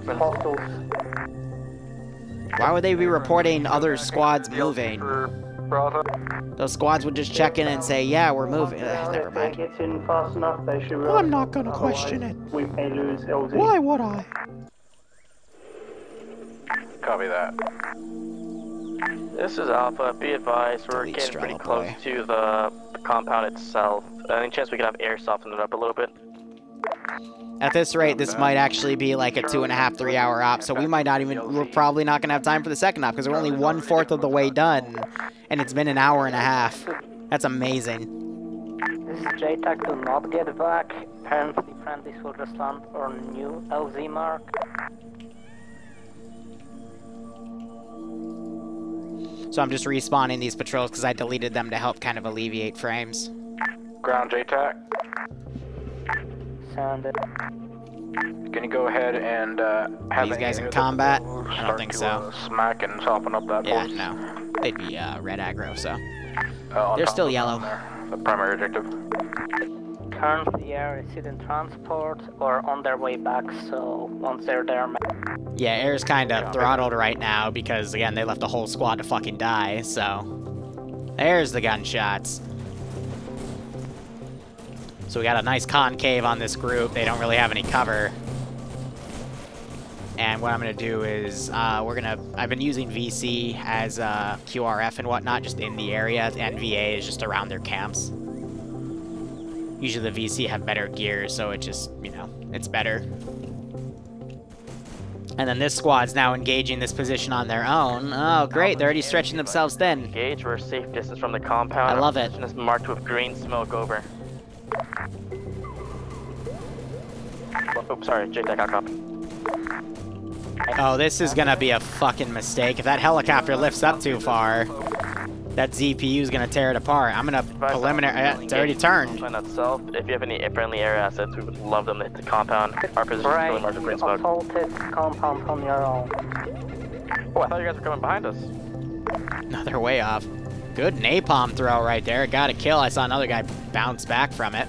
Why would they be reporting other squads moving? Those squads would just check in and say, yeah, we're moving. Never mind. I'm not gonna question it. We may lose LZ. Why would I? Copy that. This is Alpha. Be advised, we're getting pretty close to the compound itself. Any chance we could have air soften it up a little bit? At this rate, this might actually be like a 2.5, 3 hour op, so we might not even, we're probably not going to have time for the second op, because we're only 1/4 of the way done, and it's been an hour and a half. That's amazing. This is JTAC, do not get back. Apparently friendlies will just land on new LZ mark. So I'm just respawning these patrols because I deleted them to help kind of alleviate frames. Ground JTAC. Sound it. Can you go ahead and have these guys in combat? I don't think so. Smack and soften up that Yeah, force? no. They'd be red aggro, so. On They're top still of yellow. The primary objective. Currently, air is either in transport or on their way back, so once they're there... Yeah, air's kind of throttled right now because, again, they left the whole squad to fucking die, so... There's the gunshots. So we got a nice concave on this group. They don't really have any cover. And what I'm going to do is, I've been using VC as QRF and whatnot, just in the area, and VA is just around their camps. Usually the VC have better gear, so it just, you know, it's better. And then this squad's now engaging this position on their own. Oh, great, they're already stretching themselves thin. Engage, we're a safe distance from the compound. I love it. It's marked with green smoke over. Oops, sorry, JTAC, got copy. Oh, this is gonna be a fucking mistake. If that helicopter lifts up too far, That ZPU is gonna tear it apart. I'm gonna preliminary. It's already turned. Itself. If you have any friendly air assets, we would love them to hit the compound. Our position is really marked with green smoke. Assaulted compound on your own. Oh, I thought you guys were coming behind us. No, they're way off. Good napalm throw right there. Got a kill. I saw another guy bounce back from it.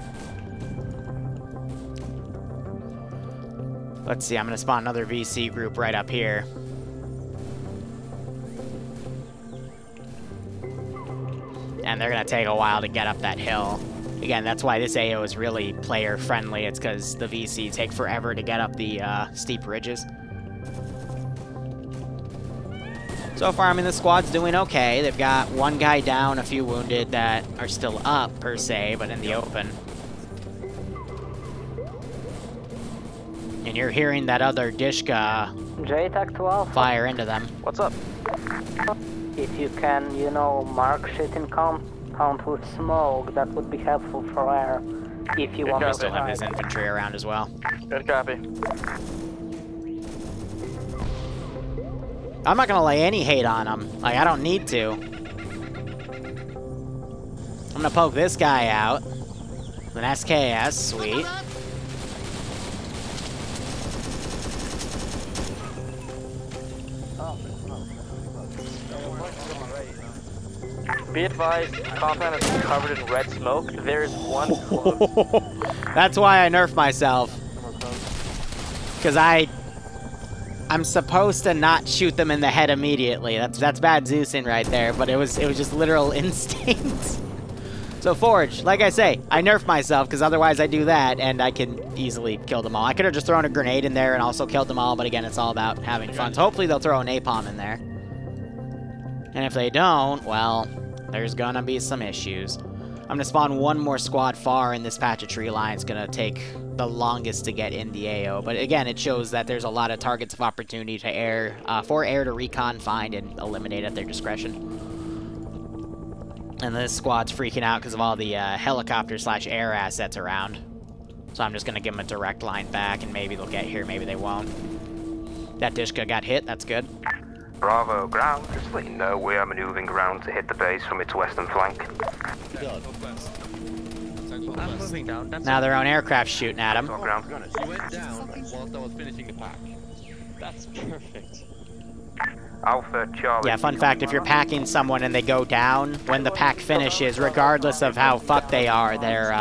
Let's see. I'm gonna spawn another VC group right up here. And they're going to take a while to get up that hill. Again, that's why this AO is really player-friendly. It's because the VC take forever to get up the steep ridges. So far, I mean, the squad's doing okay. They've got one guy down, a few wounded that are still up, per se, but in the open. And you're hearing that other Dishka fire into them. What's up? If you can, you know, mark shit in compound with smoke, that would be helpful for air. If you want to still have his infantry around as well. Good copy. I'm not gonna lay any hate on him. Like, I don't need to. I'm gonna poke this guy out. With an SKS, sweet. Be advised, compound is covered in red smoke. There is one close. That's why I nerfed myself. Because I'm supposed to not shoot them in the head immediately. That's bad Zeusing right there, but it was just literal instinct. So Forge, like I say, I nerfed myself because otherwise I do that and I can easily kill them all. I could have just thrown a grenade in there and also killed them all, but again, it's all about having fun. So hopefully they'll throw a napalm in there. And if they don't, well, there's gonna be some issues. I'm gonna spawn one more squad far in this patch of tree line. It's gonna take the longest to get in the AO, but again, it shows that there's a lot of targets of opportunity to air, for air to recon, find, and eliminate at their discretion. And this squad's freaking out because of all the helicopter/air assets around. So I'm just gonna give them a direct line back, and maybe they'll get here, maybe they won't. That Dishka got hit, that's good. Bravo, ground. Just let you know we are maneuvering around to hit the base from its western flank. I'm moving down. Now their own aircraft shooting at them. You went down whilst I was finishing the pack. That's perfect. Alpha, Charlie. Yeah, fun fact, if you're packing someone and they go down, when the pack finishes, regardless of how fucked they are, they're,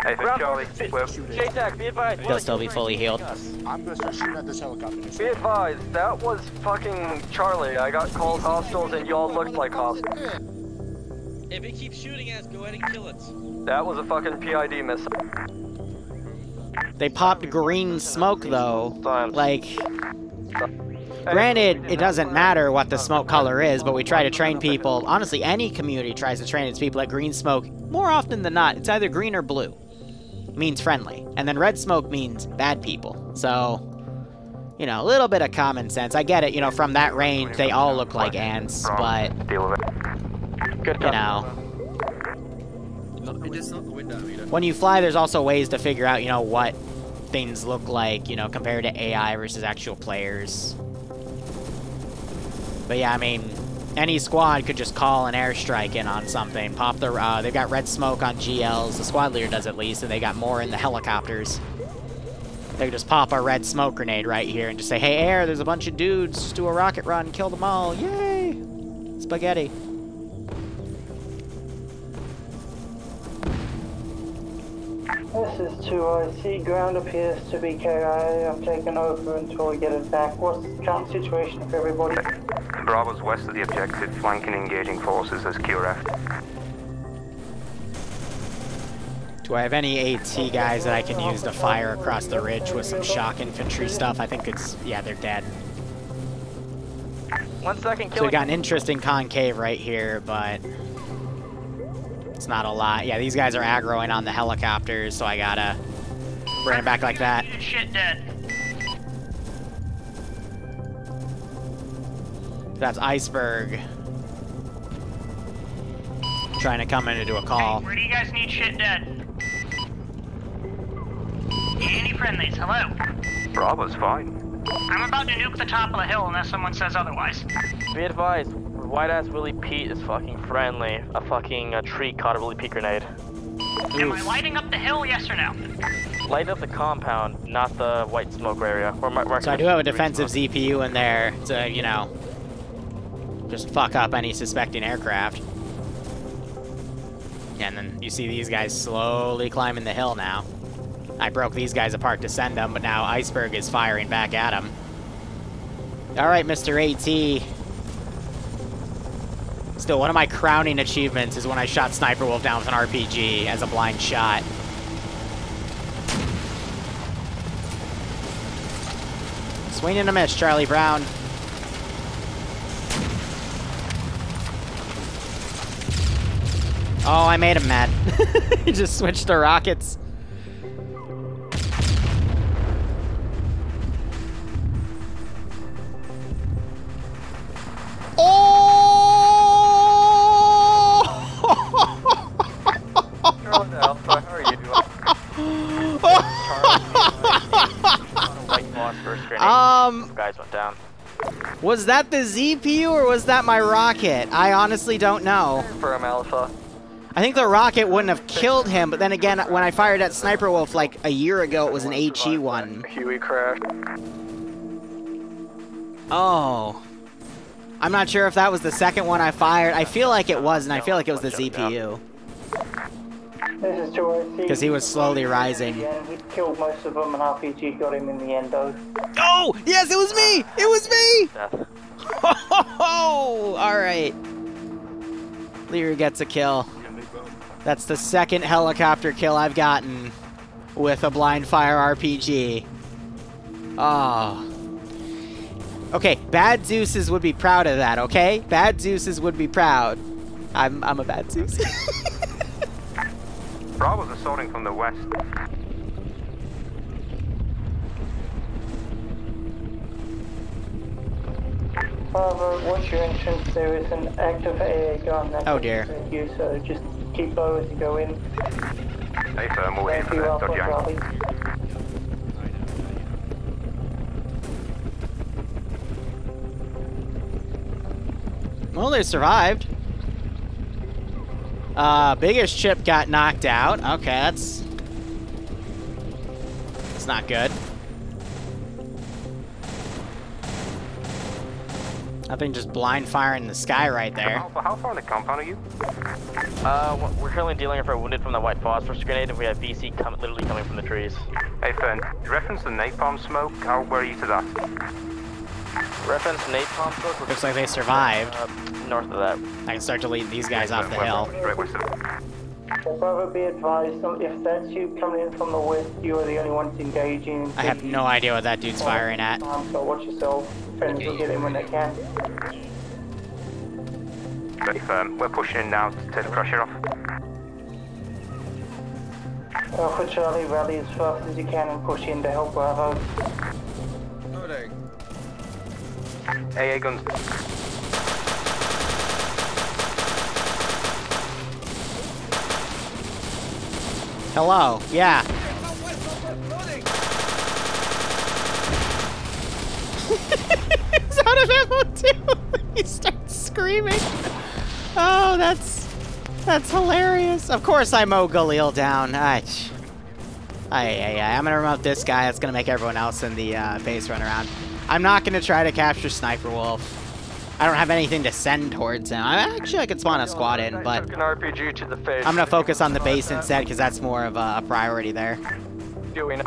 Hey, Charlie, J-Tac, be advised. they'll still be fully healed. I'm gonna start shooting at this helicopter. Be advised, that was fucking Charlie. I got called hostiles and y'all looked like hostiles. If it keeps shooting at us, go ahead and kill it. That was a fucking PID missile. They popped green smoke, though. Like, granted, it doesn't matter what the smoke color is, but we try to train people. Honestly, any community tries to train its people that green smoke, more often than not, it's either green or blue. Means friendly. And then red smoke means bad people. So, you know, a little bit of common sense. I get it, you know, from that range, they all look like ants, but, you know. When you fly, there's also ways to figure out, you know, what things look like, you know, compared to AI versus actual players. But yeah, I mean, any squad could just call an airstrike in on something, pop the, they've got red smoke on GLs, the squad leader does at least, and they got more in the helicopters. They could just pop a red smoke grenade right here and just say, hey, air, there's a bunch of dudes, just do a rocket run, kill them all, yay! Spaghetti. This is 2IC. Ground appears to be KIA. I've taken over until we get it back. What's the current situation for everybody? Bravo's west of the objective, flanking engaging forces as QRF. Do I have any AT guys that I can use to fire across the ridge with some shock infantry stuff? I think it's, yeah, they're dead. 1 second, So we got an interesting concave right here, but it's not a lot. Yeah, these guys are aggroing on the helicopters, so I gotta bring it back like that. Shit dead. That's Iceberg. Trying to come in to do a call. Hey, where do you guys need shit dead? Any friendlies? Hello? Bravo's fine. I'm about to nuke the top of the hill unless someone says otherwise. Be advised, White-ass Willie Pete is fucking friendly. A fucking tree caught a Willie Pete grenade. Am I lighting up the hill, yes or no? Light up the compound, not the white smoke area. So I do have a defensive ZPU in there to, you know, just fuck up any suspecting aircraft. And then you see these guys slowly climbing the hill now. I broke these guys apart to send them, but now Iceberg is firing back at them. Alright, Mr. AT. Still, one of my crowning achievements is when I shot Sniper Wolf down with an RPG as a blind shot. Swing and a miss, Charlie Brown. Oh, I made him mad. He just switched to rockets. Guys went down. Was that the ZPU or was that my rocket? I honestly don't know. From Alpha. I think the rocket wouldn't have killed him, but then again, when I fired at Sniper Wolf like a year ago, it was an HE one. Huey crashed. Oh. I'm not sure if that was the second one I fired. I feel like it was, and I feel like it was the ZPU. This is 2IC. Because he was slowly rising. Yeah, we killed most of them and RPG got him in the end though. Oh! Yes, it was me! It was me! Oh, alright. Liru gets a kill. That's the second helicopter kill I've gotten with a blind fire RPG. Oh. Okay, Bad Zeus's would be proud of that, okay? Bad Zeus's would be proud. I'm a Bad Zeus. Bravo's assaulting from the west. Bravo, watch your entrance. There is an active AA gun that you, so just keep low as you go in. Hey, firm, we're waiting for that dodgy angle. Well, they survived. Biggest chip got knocked out. Okay, that's not good. Nothing, just blind fire in the sky right there. How far in the compound are you? We're currently dealing with our wounded from the white phosphorus grenade, and we have VC literally coming from the trees. Hey, Fern, reference the napalm smoke. Where are you to that? Reference napalm smoke. Looks like they survived. North of that. I can start to lead these guys off the hill. Bravo, be advised, if that's you coming in from the west, you are the only ones engaging. I have no idea what that dude's firing at. So watch yourself. Friends will get in when they can. Very firm. We're pushing in now to take the pressure off. Alpha Charlie, rally as fast as you can and push in to help Bravo. Loading. AA guns. Hello, yeah. He's out of ammo too. He starts screaming. Oh, that's hilarious. Of course I mow Galil down. I'm gonna remote this guy. That's gonna make everyone else in the base run around. I'm not gonna try to capture Sniper Wolf. I don't have anything to send towards him. Actually, I could spawn a squad in, but An RPG to the face. I'm gonna focus on the base instead because that's more of a priority there. Doing.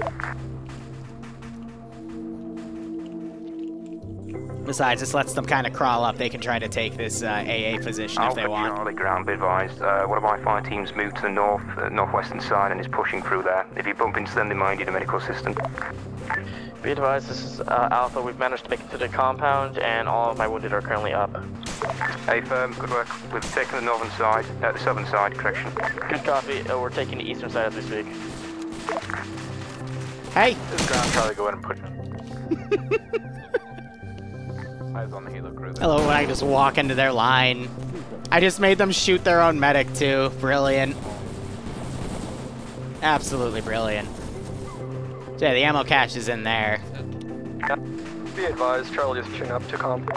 Besides, this lets them kind of crawl up. They can try to take this AA position if they want. Charlie, ground, be advised. One of my fire teams moved to the northwestern side and is pushing through there. If you bump into them, they might need a medical assistant. Be advised, this is Alpha. We've managed to make it to the compound, and all of my wounded are currently up. Hey, firm, good work. We've taken the northern side, the southern side, correction. Good copy. We're taking the eastern side as we speak. Hey! This is ground, Charlie. Go ahead and push it. Eyes on the helo crew. Hello, when I just walk into their line. I just made them shoot their own medic too. Brilliant. Absolutely brilliant. So yeah, the ammo cache is in there. Be advised, Charlie is pushing up to comp.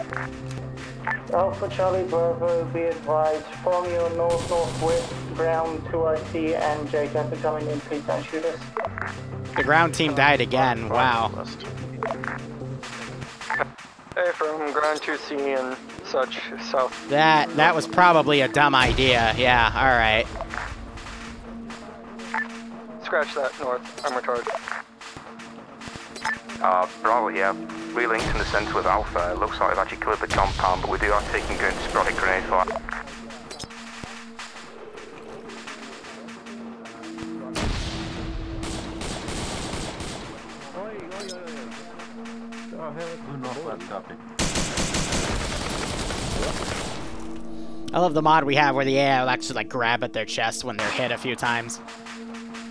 Alpha Charlie Bravo, be advised, from your north-northwest, ground 2IC and JTAC are coming in, please don't shoot us. The ground team died again, wow. Hey, from ground 2C and such, south. That was probably a dumb idea, yeah, alright. Scratch that, north, I'm retarded. Bravo, yeah. We linked in the centre with Alpha. It looks like we've actually cleared the compound, but we do have taken good sporadic grenade fire. I love the mod we have where the AI will actually like grab at their chest when they're hit a few times.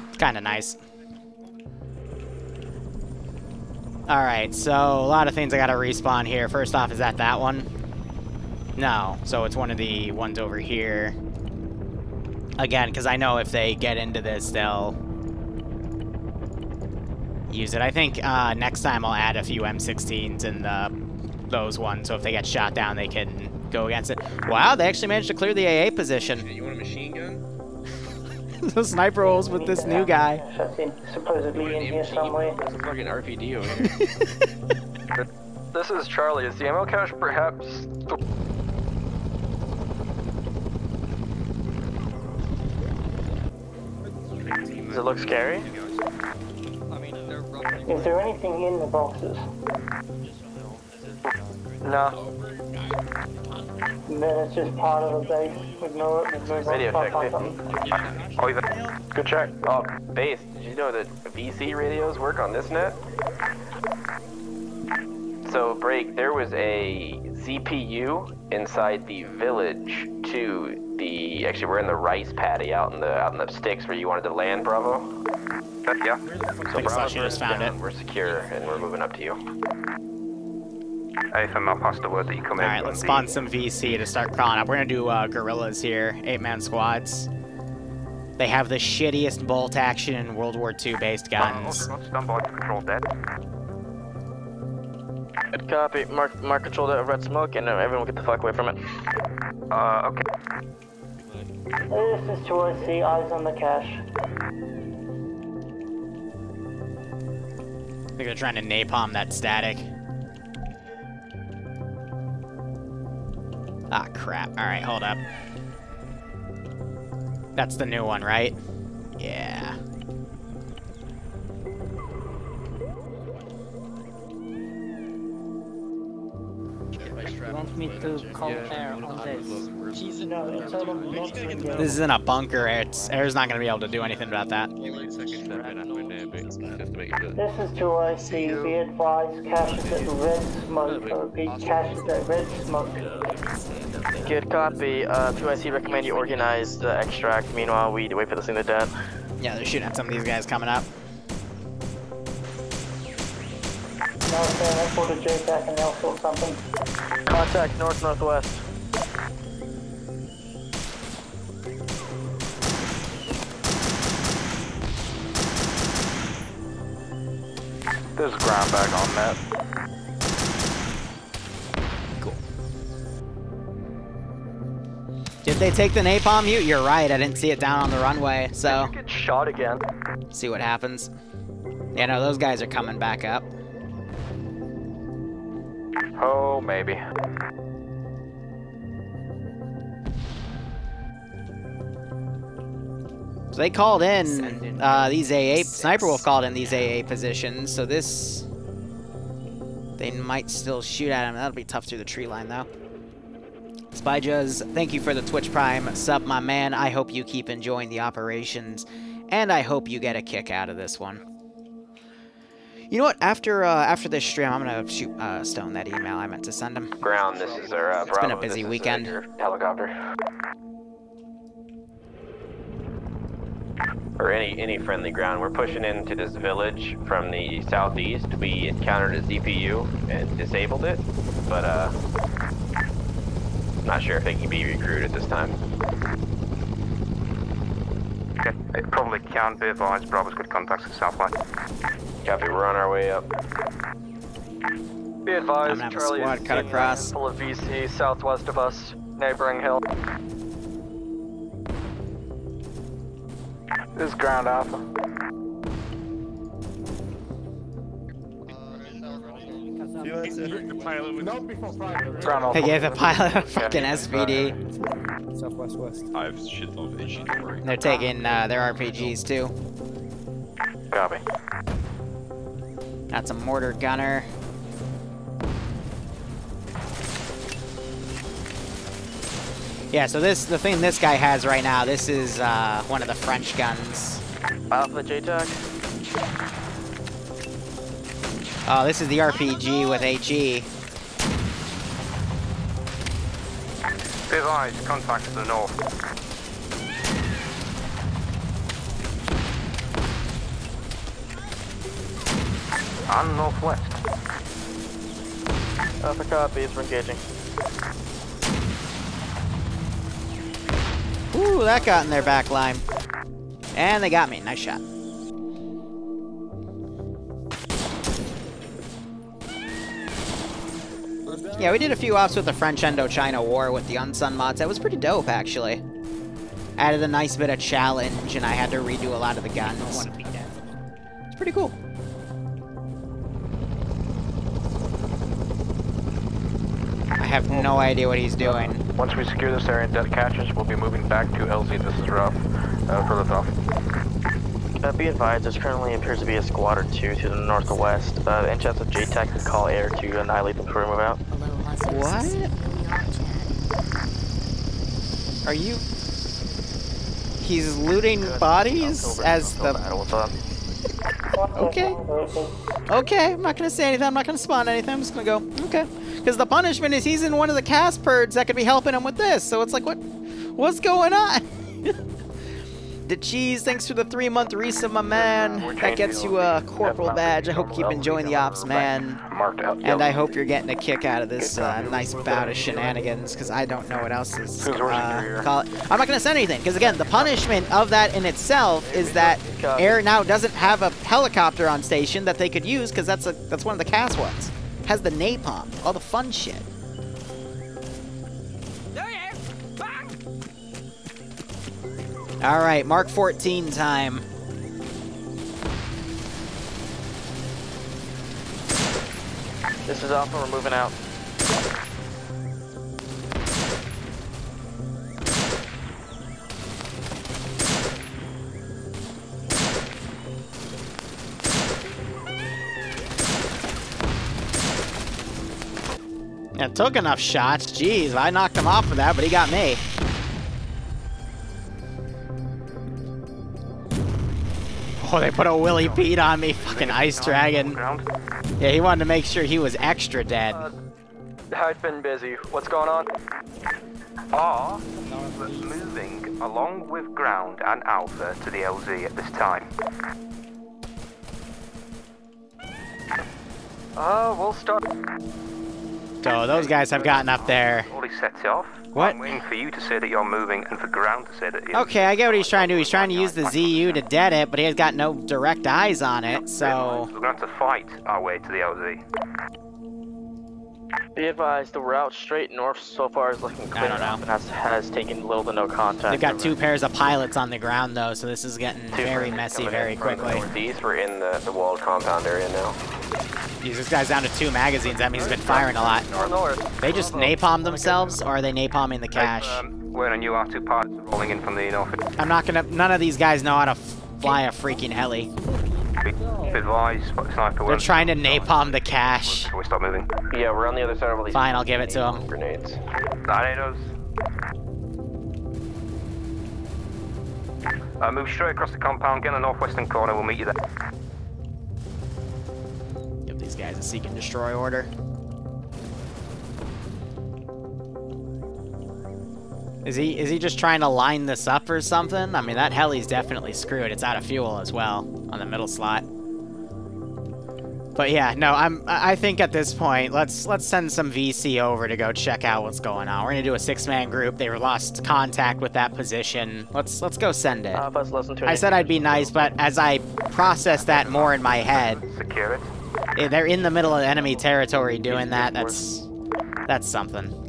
It's kind of nice. Alright, so a lot of things I gotta respawn here. First off, is that one? No, so it's one of the ones over here. Again, because I know if they get into this, they'll use it. I think next time I'll add a few M16s in those ones, so if they get shot down, they can go against it. Wow, they actually managed to clear the AA position. You want a machine gun? The sniper holes with this new guy. Supposedly in here somewhere. That's a fucking RPD over here. This is Charlie. Is the ammo cache perhaps... Does it look scary? Is there anything in the boxes? No. Then it's just part of the base. Ignore it. Move on. Radio check, Find something. Oh, even. Good check. Oh, base, did you know that VC radios work on this net? So, Break, there was a ZPU inside the village to the... Actually, we're in the rice paddy out in the sticks where you wanted to land, Bravo. Yeah. So Bravo just found it. We're secure, and we're moving up to you. AFM, I'll pass the word that you come in. Alright, let's spawn some VC to start crawling up. We're gonna do guerrillas here, 8-man squads. They have the shittiest bolt action in World War II based guns. Stand by to control dead. Good copy. Mark control that red smoke, and everyone get the fuck away from it. Okay. This is 2IC, eyes on the cache. I think they're trying to napalm that static. Ah, crap. Alright, hold up. That's the new one, right? Yeah. You want me to call air on this? No, it's all on not This is in a bunker. Air's not going to be able to do anything about that. This is 2IC, be advised, cache is at red smoke. Repeat, cache is at red smoke. Good copy. 2IC recommend you organize the extract. Meanwhile, we wait for this thing to dead. Yeah, they're shooting at some of these guys coming up. No, sir, I pulled a JTAC and they'll sort something. Contact north-northwest. There's a ground bag on that. Cool. Did they take the napalm? You're right, I didn't see it down on the runway, so... Get shot again. See what happens. Yeah, no, those guys are coming back up. Oh, maybe. So they called in these AA... Sniper Wolf called in these AA positions, so this... They might still shoot at him. That'll be tough through the tree line, though. Spyjuz, thank you for the Twitch Prime sub, my man. I hope you keep enjoying the operations, and I hope you get a kick out of this one. You know what? After this stream, I'm gonna shoot Stone that email I meant to send him. Ground, this is our It's been a busy weekend. Your helicopter. Or any friendly ground. We're pushing into this village from the southeast. We encountered a ZPU and disabled it, but not sure if they can be recruited this time. Okay, it probably can be advised. Bravo's got contacts at Southline. Copy, we're on our way up. Be advised, I'm gonna have a Charlie squad is cut seeing across. a handful of VC southwest of us, neighboring hill. This is ground alpha. They gave the pilot a fucking SVD. Southwest west. I have shit of HE, don't worry. They're taking their RPGs too. Copy. Got some mortar gunner. Yeah, so the thing this guy has right now, this is one of the French guns. Alpha JTAC. Oh, this is the RPG with HE. Be advised, contact to the north. On northwest. Alpha copies, we're engaging. Ooh, that got in their back line. And they got me. Nice shot. Yeah, we did a few ops with the French Indochina War with the Unsun mods. That was pretty dope, actually. Added a nice bit of challenge, and I had to redo a lot of the guns. It's pretty cool. I have no idea what he's doing. Once we secure this area and dead catches, we'll be moving back to LZ. This is rough. Further south. Be advised, there currently appears to be a squad or two to the northwest. Any chance of JTAC could call air to annihilate them before we move out? What? Are you... He's looting bodies as the... Okay. Okay, I'm not gonna say anything. I'm not gonna spawn anything. I'm just gonna go, okay. Because the punishment is he's in one of the cast purds that could be helping him with this. So it's like, what's going on? The cheese, thanks for the 3-month resub, my man. That gets you a corporal badge. I hope you keep enjoying the ops, man. And I hope you're getting a kick out of this nice bout of shenanigans, because I don't know what else is call it. I'm not going to say anything, because again, the punishment of that in itself is that Air now doesn't have a helicopter on station that they could use, because that's one of the cast ones. It has the napalm, all the fun shit. All right, Mark 14 time. This is Alpha, we're moving out. It took enough shots. Jeez, I knocked him off for that, but he got me. Oh, they put a Willy Pete on me. Fucking Ice Dragon. Yeah, he wanted to make sure he was extra dead. I've been busy. What's going on? Are moving along with ground and Alpha to the LZ at this time. We'll start. So those guys have gotten up there. Already sets it off. What? I'm waiting for you to say that you're moving and for ground to say that you're... Okay, I get what he's trying to do. He's trying to use the ZU to dead it, but he has got no direct eyes on it, so... We're going to have to fight our way to the LZ. Be advised, the route straight north so far is looking clear. I don't know. And has taken little to no contact. They've got 2 pairs of pilots on the ground, though, so this is getting very messy very quickly. Northeast, we're in the walled compound area now. Jeez, this guy's down to 2 magazines. That means he's been firing a lot. They just napalm themselves, or are they napalming the cache? We're in a new R2 pilots rolling in from the north. I'm not gonna... None of these guys know how to fly a freaking heli. They're trying to napalm the cache. Can we stop moving? Yeah, we're on the other side of all these. Fine, I'll give it to him. Grenades. Tornadoes. Move straight across the compound, get in the northwestern corner, we'll meet you there. Give these guys a seek and destroy order. Is he just trying to line this up or something? I mean, that heli's definitely screwed. It's out of fuel as well on the middle slot. But yeah, no, I think at this point, let's send some VC over to go check out what's going on. We're gonna do a 6-man group. They lost contact with that position. Let's go send it. I said I'd be nice, but as I process that more in my head, secure it. They're in the middle of enemy territory doing that. That's something.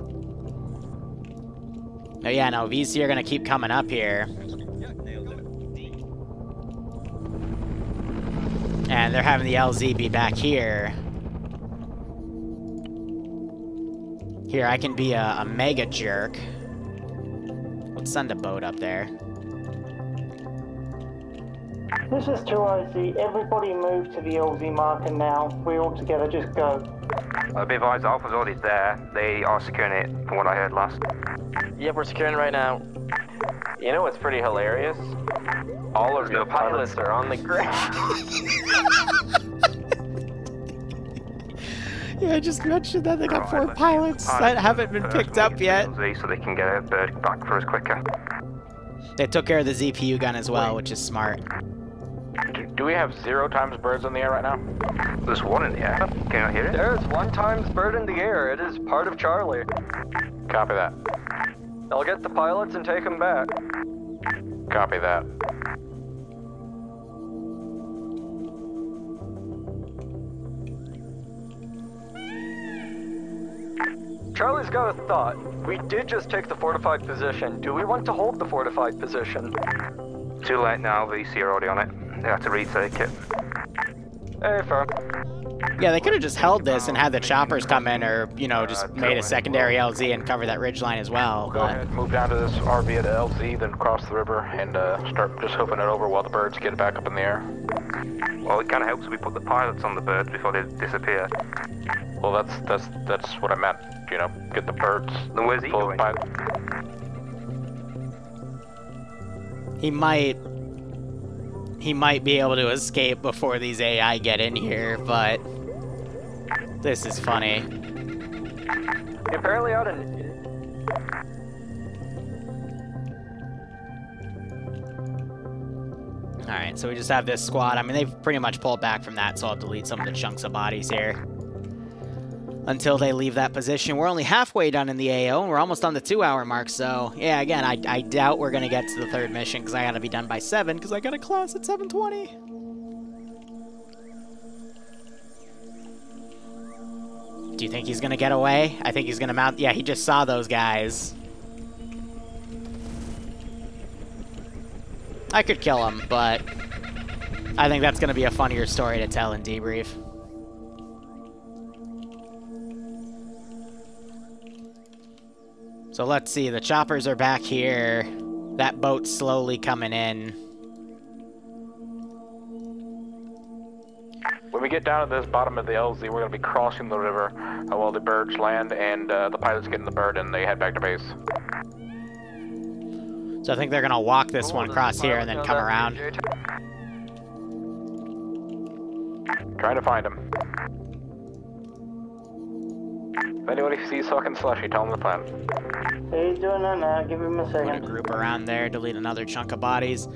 Oh yeah, no, VC are gonna keep coming up here. And they're having the LZ be back here. Here, I can be a mega jerk. Let's send a boat up there. This is 2IC. Everybody move to the LZ marker now. We all together just go. Be advised, Alpha's already there. They are securing it, from what I heard last. Yep, we're securing right now. You know what's pretty hilarious? All of your pilots are on the ground. Yeah, I just mentioned that they got 4 pilots that haven't been picked up yet. So they can get a bird back for us quicker. They took care of the ZPU gun as well, which is smart. Do we have 0 times birds in the air right now? There's 1 in the air. Can you hear it? There's 1 times bird in the air. It is part of Charlie. Copy that. I'll get the pilots and take them back. Copy that. Charlie's got a thought. We did just take the fortified position. Do we want to hold the fortified position? Too late now, VC are already on it. They have to retake it. Hey, firm. Yeah, they could have just held this and had the choppers come in, or, you know, just made a secondary LZ and cover that ridgeline as well. Go ahead, move down to this RV at LZ, then cross the river and start just hoofing it over while the birds get back up in the air. Well, it kind of helps if we put the pilots on the birds before they disappear. Well, that's what I meant. You know, get the birds. Then where's he going? He might be able to escape before these AI get in here, but this is funny. Apparently out in... Alright, so we just have this squad. I mean, they've pretty much pulled back from that, so I'll delete some of the chunks of bodies here until they leave that position. We're only halfway done in the AO, and we're almost on the 2-hour mark, so yeah, again, I doubt we're going to get to the 3rd mission, because I got to be done by 7, because I got a class at 7:20. Do you think he's going to get away? I think he's going to mount... Yeah, he just saw those guys. I could kill him, but I think that's going to be a funnier story to tell in debrief. So let's see, the choppers are back here. That boat's slowly coming in. When we get down to this bottom of the LZ, we're going to be crossing the river while the birds land and the pilots get in the bird and they head back to base. So I think they're going to walk this one across here and then come around. Trying to find him. If anybody sees fucking Slushy, tell him the plan. He's doing that now. Give him a second. Put a group around there, delete another chunk of bodies.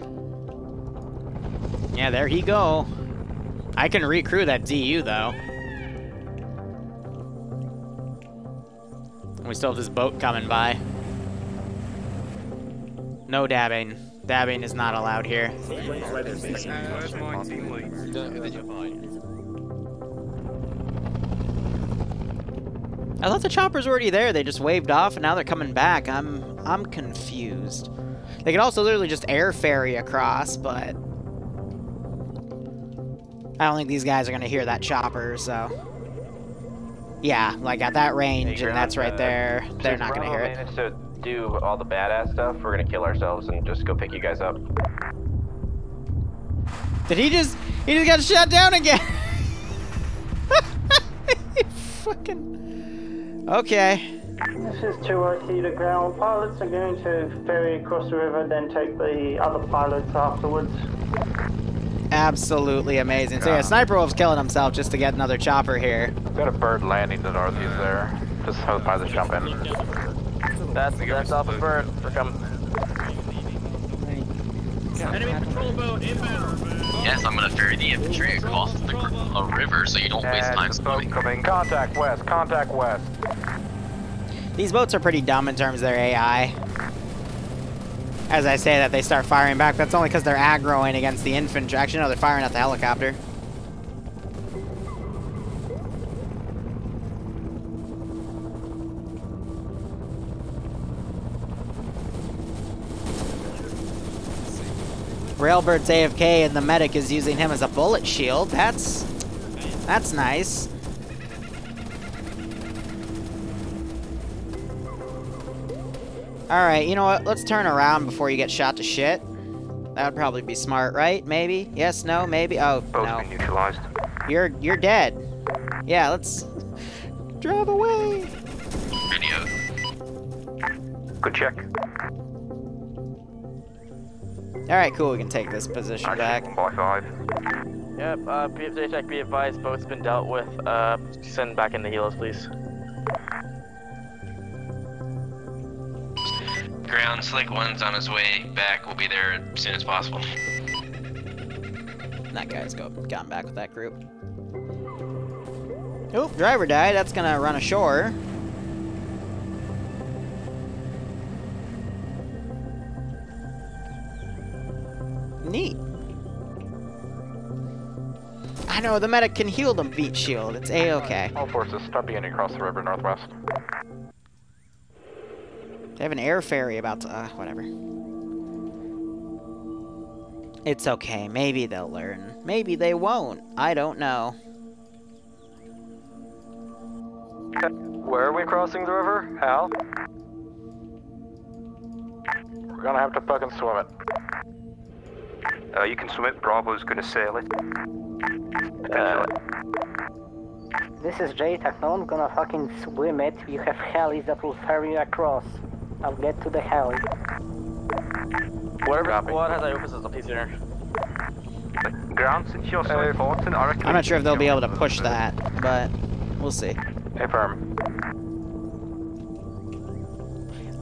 Yeah, there he go. I can recrew that DU, though. We still have this boat coming by. No dabbing. Dabbing is not allowed here. I thought the choppers were already there. They just waved off, and now they're coming back. I'm confused. They could also literally just air ferry across, but I don't think these guys are gonna hear that chopper. So yeah, like at that range, and that's right there. They're not gonna hear it. Managed to do all the badass stuff. We're gonna kill ourselves and just go pick you guys up. Did he just got shut down again? Fucking. Okay. This is 2IC to ground. Pilots are going to ferry across the river, then take the other pilots afterwards. Absolutely amazing. So yeah, Sniper Wolf's killing himself just to get another chopper here. We've got a bird landing to the northeast there. Just have the pilots jump in. That's off a bird. We're coming. Enemy patrol boat inbound. Yes, I'm gonna ferry the infantry across the river so you don't waste time swimming. Coming. Contact west. Contact west. These boats are pretty dumb in terms of their AI. As I say that, they start firing back. That's only because they're aggroing against the infantry. Actually, no, they're firing at the helicopter. Railbird's AFK and the medic is using him as a bullet shield. That's nice. Alright, you know what? Let's turn around before you get shot to shit. That would probably be smart, right? Maybe? Yes, no, maybe? Oh, Both no. been neutralized. You're dead. Yeah, let's drive away. Radio. Good check. Alright, cool, we can take this position back. 1x5. Yep, PFJ check, be advised, boat's been dealt with. Send back in the helos, please. Ground Slick 1's on his way back. We'll be there as soon as possible. That guy's gotten back with that group. Oop, driver died. That's gonna run ashore. Neat. I know, the medic can heal them beat shield. It's A-okay. All forces, start beginning across the river northwest. They have an air ferry about to... whatever. It's okay. Maybe they'll learn. Maybe they won't. I don't know. Where are we crossing the river? Hal? We're gonna have to fucking swim it. You can swim it. Bravo's gonna sail it. This is JTAC, no one's gonna fucking swim it. You have helis that will ferry you across. I'll get to the heli. Whatever squad has IOPS as a piece here. Ground, since you're so important, I reckon... I'm not sure if they'll be able to push that, but we'll see. Affirm.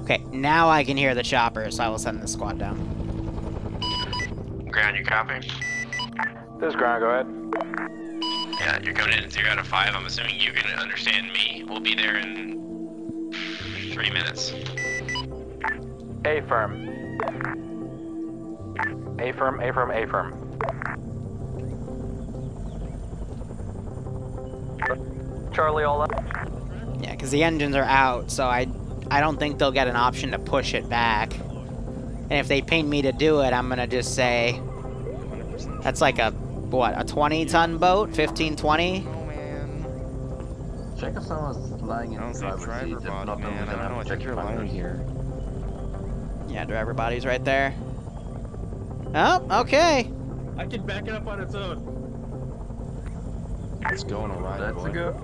Okay, now I can hear the chopper, so I will send the squad down. Ground, you copy? This is Ground, go ahead. Yeah, you're coming in at 0 out of 5. I'm assuming you can understand me. We'll be there in 3 minutes. Affirm. Affirm, affirm, affirm. Charlie, all up? Yeah, because the engines are out, so I don't think they'll get an option to push it back. And if they ping me to do it, I'm gonna just say... That's like a, what, a 20-ton boat? 15, 20? Oh, man. Check if someone's lying in the driver's seat. If not, then we're gonna have to check your line here. Yeah, driver body's right there. Oh, okay. I can back it up on its own. It's going alright. That's a go.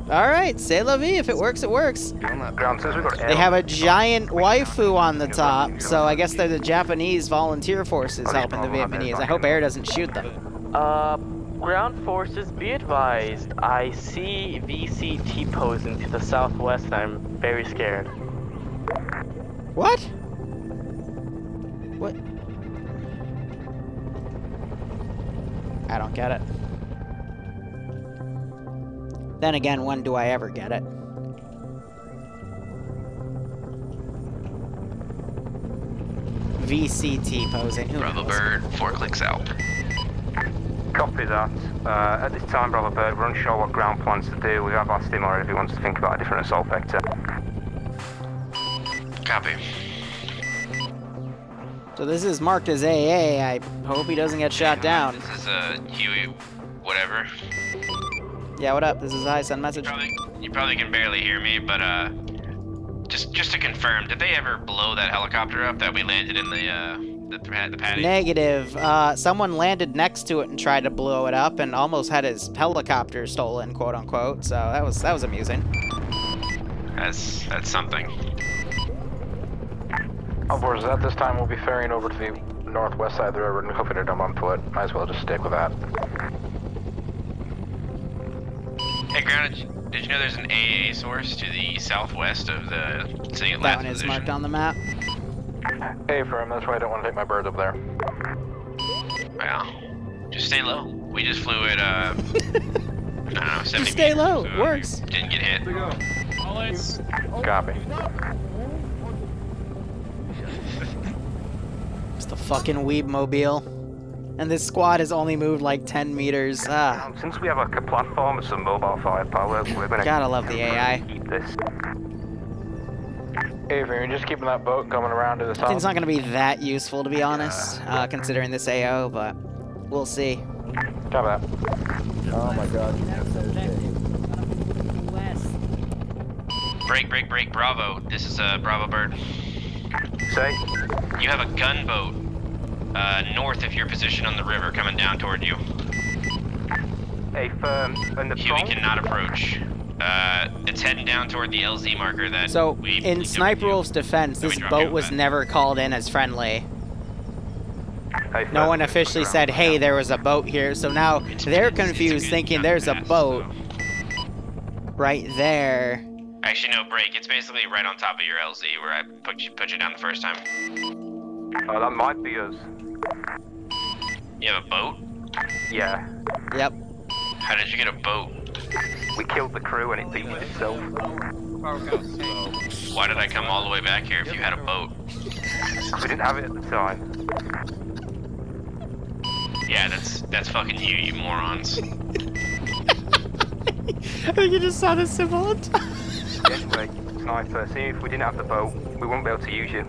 Alright, c'est la vie. If it works, it works. Ground says we got They have a giant waifu on the top, so I guess they're the Japanese volunteer forces helping the Vietnamese. I hope air doesn't shoot them. Ground forces, be advised. I see VCT posing to the southwest and I'm very scared. What? What? I don't get it. Then again, when do I ever get it? VCT posing. Who Bravo knows? Bird, 4 clicks out. Copy that. At this time, Bravo Bird, we're unsure what ground plans to do. We have asked him already if he wants to think about a different assault vector. Copy. So this is marked as AA. I hope he doesn't get shot down. This is Huey, whatever. Yeah, what up? This is I. Send message. You probably can barely hear me, but just to confirm, did they ever blow that helicopter up that we landed in the patio? Negative. Someone landed next to it and tried to blow it up, and almost had his helicopter stolen, quote unquote. So that was amusing. That's something. Of course, at this time we'll be ferrying over to the northwest side of the river and hoping to dump on foot. Might as well just stick with that. Hey, Ground, did you know there's an AA source to the southwest of the St. That one is marked on the map. Affirm, that's why I don't want to take my birds up there. Well, just stay low. We just flew at, I don't know, 70 Just stay low, so works. Didn't get hit. Copy. It's the fucking Weeb mobile. And this squad has only moved like 10 meters. Since we have like a platform and some mobile firepower, we're gonna Gotta love the AI. keep this. Avery, you're just keeping that boat coming around to the I south. think it's not going to be that useful, to be honest, considering this AO, but we'll see. Copy that. Oh my god. Break, Bravo. This is Bravo Bird. Say? You have a gunboat north of your position on the river coming down toward you. A firm and the Huey cannot approach. It's heading down toward the LZ marker that So, in Sniper Wolf's defense, this boat was never called in as friendly. No one officially said, hey, there was a boat here, so now they're confused thinking there's a boat right there. Actually, no, break. It's basically right on top of your LZ where I put you down the first time. Oh, that might be us. You have a boat? Yeah. Yep. How did you get a boat? We killed the crew and it beat itself. Why did I come all the way back here if you had a boat? We didn't have it at the time. Yeah, that's fucking you morons. I think you just saw the symbol on top. Anyway, Sniper, see if we didn't have the boat, we wouldn't be able to use you.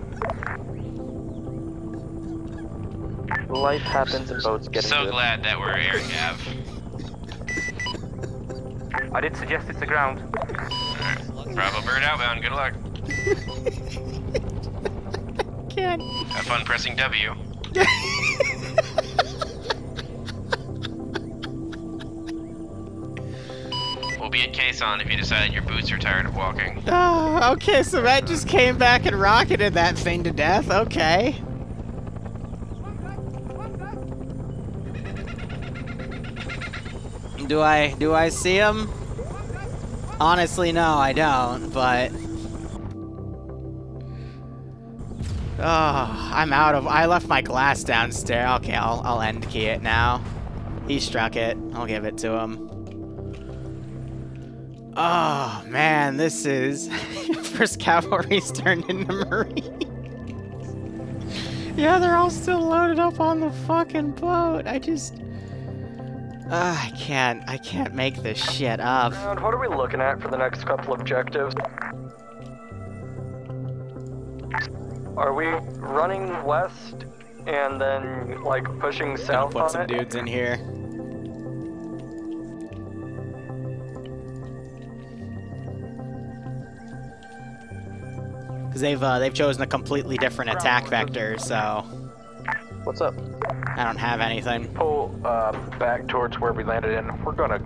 Life happens and boats get So glad that we're air Gav. I did suggest it's the ground. Alright. Bravo Bird outbound, good luck. Can't. Have fun pressing W. We'll be at Quezon if you decide your boots are tired of walking. Oh, okay, so that just came back and rocketed that thing to death, okay. Do I see him? Honestly, no, I don't, but... Oh, I left my glass downstairs. Okay, I'll end key it now. He struck it. I'll give it to him. Oh, man, this is... First Cavalry's turned into Marines. Yeah, they're all still loaded up on the fucking boat. I just... I can't make this shit up. What are we looking at for the next couple objectives? Are we running west and then, like, pushing south on it? Put some dudes in here. Because they've chosen a completely different attack vector, so... What's up? I don't have anything. Pull back towards where we landed in. We're gonna...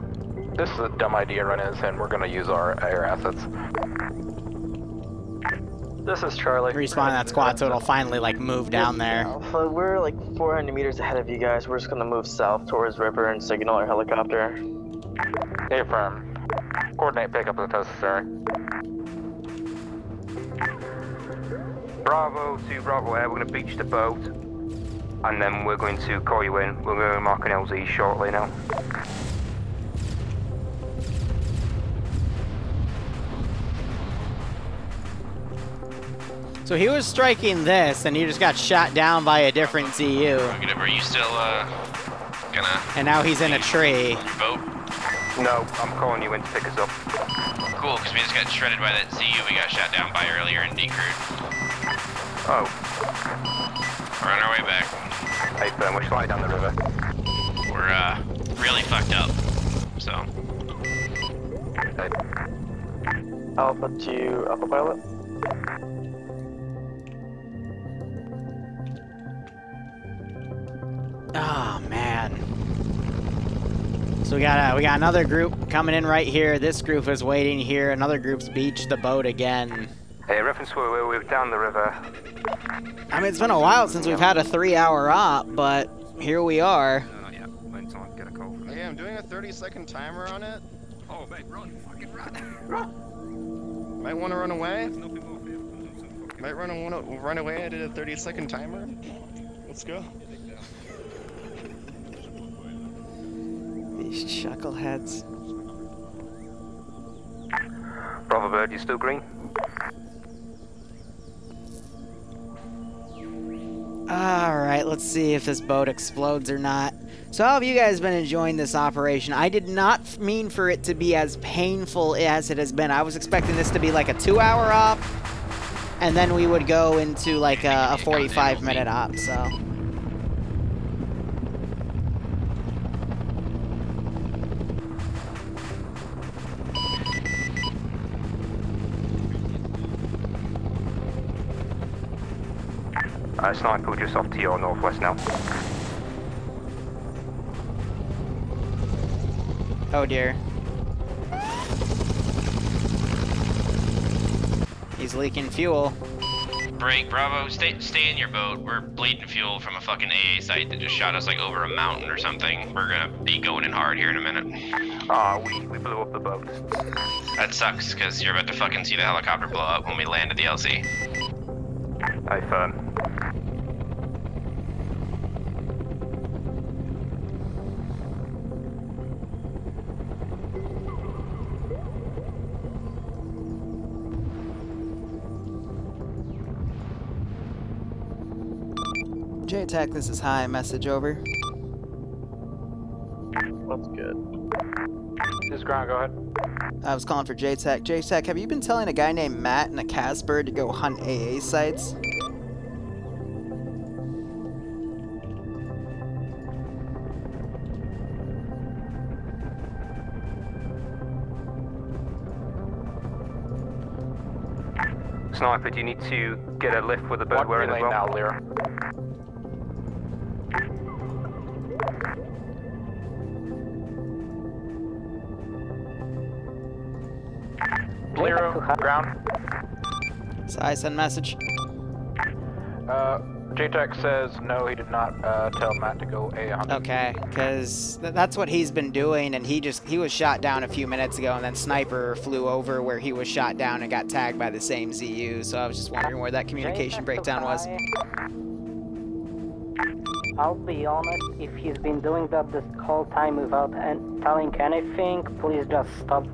This is a dumb idea running this in. We're gonna use our air assets. This is Charlie. Respawn that squad so it'll finally, like, move down there. Alpha, we're like 400 meters ahead of you guys. We're just gonna move south towards river and signal our helicopter. Affirm. Coordinate pickup if necessary. Bravo to Bravo Air, we're gonna beach the boat. And then we're going to call you in. We're going to mark an LZ shortly now. So he was striking this, and he just got shot down by a different ZU. Are you still, gonna... And now he's in a tree. On your boat? No, I'm calling you in to pick us up. Cool, because we just got shredded by that ZU we got shot down by earlier and decrewed. Oh. We're on our way back. Hey, Ben, we're sliding down the river. We're, really fucked up, so... Alpha to Alpha Pilot. Oh, man. So we got another group coming in right here. This group is waiting here. Another group's beached the boat again. Hey, reference where we're down the river. I mean, it's been a while since we've had a 3-hour op, but here we are. Yeah. Wait till I get a call from Hey, I'm doing a 30-second timer on it. Oh, mate, run. Fucking run. Might want to run away. Might run away. I did a 30-second timer. Let's go. These chuckleheads. Bravo Bird, you still green? Alright, let's see if this boat explodes or not. So how have you guys been enjoying this operation? I did not mean for it to be as painful as it has been. I was expecting this to be like a 2-hour op. And then we would go into like a 45-minute op, so. Sniper just off to your northwest now. Oh dear. He's leaking fuel. Break, Bravo, stay in your boat. We're bleeding fuel from a fucking AA site that just shot us like over a mountain or something. We're gonna be going in hard here in a minute. We blew up the boat. That sucks, because you're about to fucking see the helicopter blow up when we land at the LC. Aye, firm. JTAC, this is hi, message over. That's good. This is ground, go ahead. I was calling for JTAC. JTAC, have you been telling a guy named Matt in a Casper to go hunt AA sites? Sniper, do you need to get a lift with the boat we're in as well? Now, Liru. Liru, ground. So I send message. JTAC says no, he did not tell Matt to go A hunting. Okay, because that's what he's been doing, and he was shot down a few minutes ago, and then Sniper flew over where he was shot down and got tagged by the same ZU, so I was just wondering where that communication breakdown was. I'll be honest, if he's been doing that this whole time without telling anything, please just stop.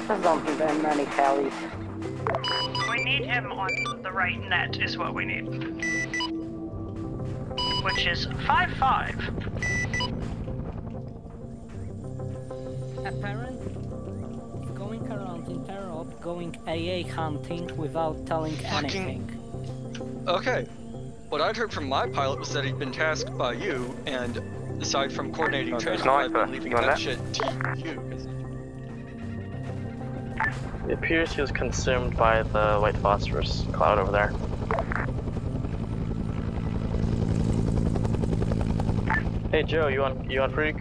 Just don't give him many helis. We need him on the right net is what we need. Which is 5-5. Apparent going around interrupt, going AA hunting without telling anything. Okay. What I'd heard from my pilot was that he'd been tasked by you, and aside from coordinating transport, I've been leaving that shit to you. It appears he was consumed by the white phosphorus cloud over there. Hey Joe, you on Freak?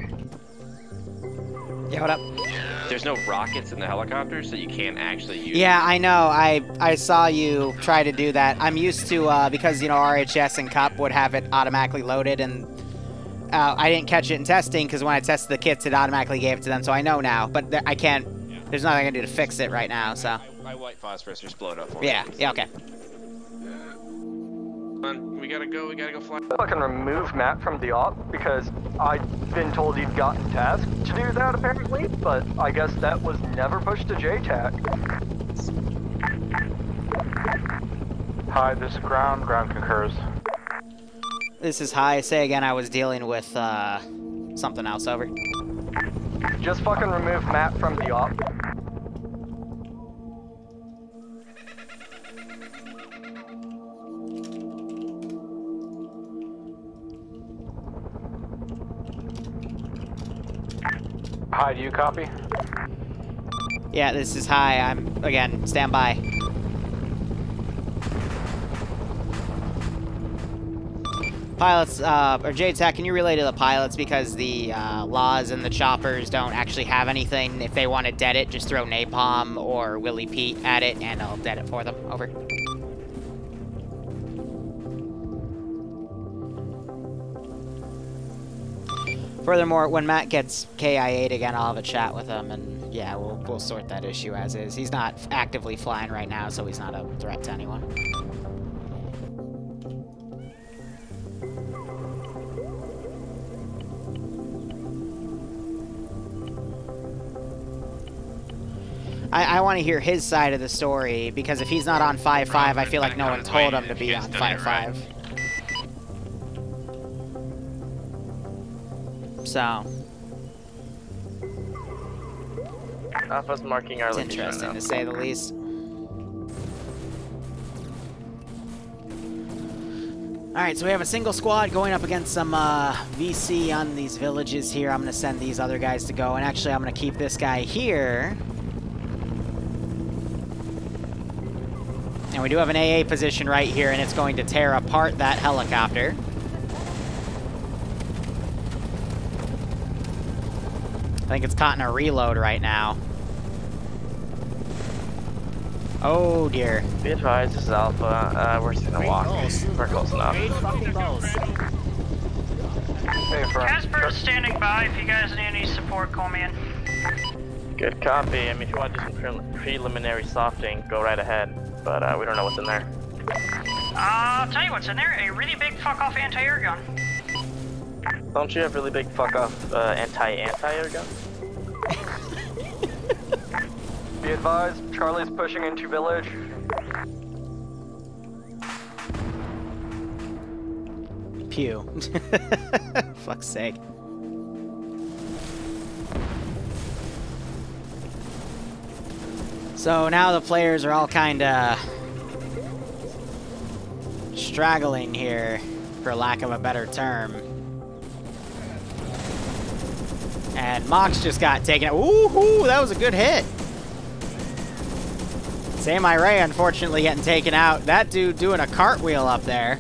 Yeah, what up? There's no rockets in the helicopter, so you can't actually use Yeah, I know. I saw you try to do that. I'm used to, because, you know, RHS and Cup would have it automatically loaded, and I didn't catch it in testing, because when I tested the kits, it automatically gave it to them, so I know now. But I can't, there's nothing I can do to fix it right now, so. My white phosphorus just blow it up for me. Yeah, okay. We gotta go fly. Fucking remove Matt from the op, because I've been told he'd gotten tasked to do that apparently, but I guess that was never pushed to JTAC. Hi, this is ground concurs. This is high. Say again, I was dealing with, something else, over. Just fucking remove Matt from the op. Hi, do you copy? Yeah, this is high. I'm, again, stand by. Pilots, or JTAC, can you relay to the pilots, because the laws and the choppers don't actually have anything. If they want to dead it, just throw napalm or Willie Pete at it, and I'll dead it for them. Over. Furthermore, when Matt gets KIA'd again, I'll have a chat with him, and yeah, we'll sort that issue as is. He's not actively flying right now, so he's not a threat to anyone. I want to hear his side of the story, because if he's not on 5-5, I feel like no one told him to be on 5-5. So. Alpha's marking our It's location interesting now. to say the least. Alright, so we have a single squad going up against some VC on these villages here. I'm going to send these other guys to go, and actually I'm going to keep this guy here. And we do have an AA position right here, and it's going to tear apart that helicopter. I think it's caught in a reload right now. Oh dear. Be advised, this is Alpha. We're just gonna walk. We're close enough. Hey, Frank. Casper is standing by. If you guys need any support, call me in. Good copy. I mean, if you want to do some preliminary softing, go right ahead. But we don't know what's in there. I'll tell you what's in there. A really big fuck-off anti-air gun. Don't you have really big fuck-off anti-air gun? Be advised, Charlie's pushing into village. Pew. Fuck's sake. So now the players are all kinda straggling here, for lack of a better term. And Mox just got taken out. Ooh, that was a good hit. Samurai Ray, unfortunately, getting taken out. That dude doing a cartwheel up there.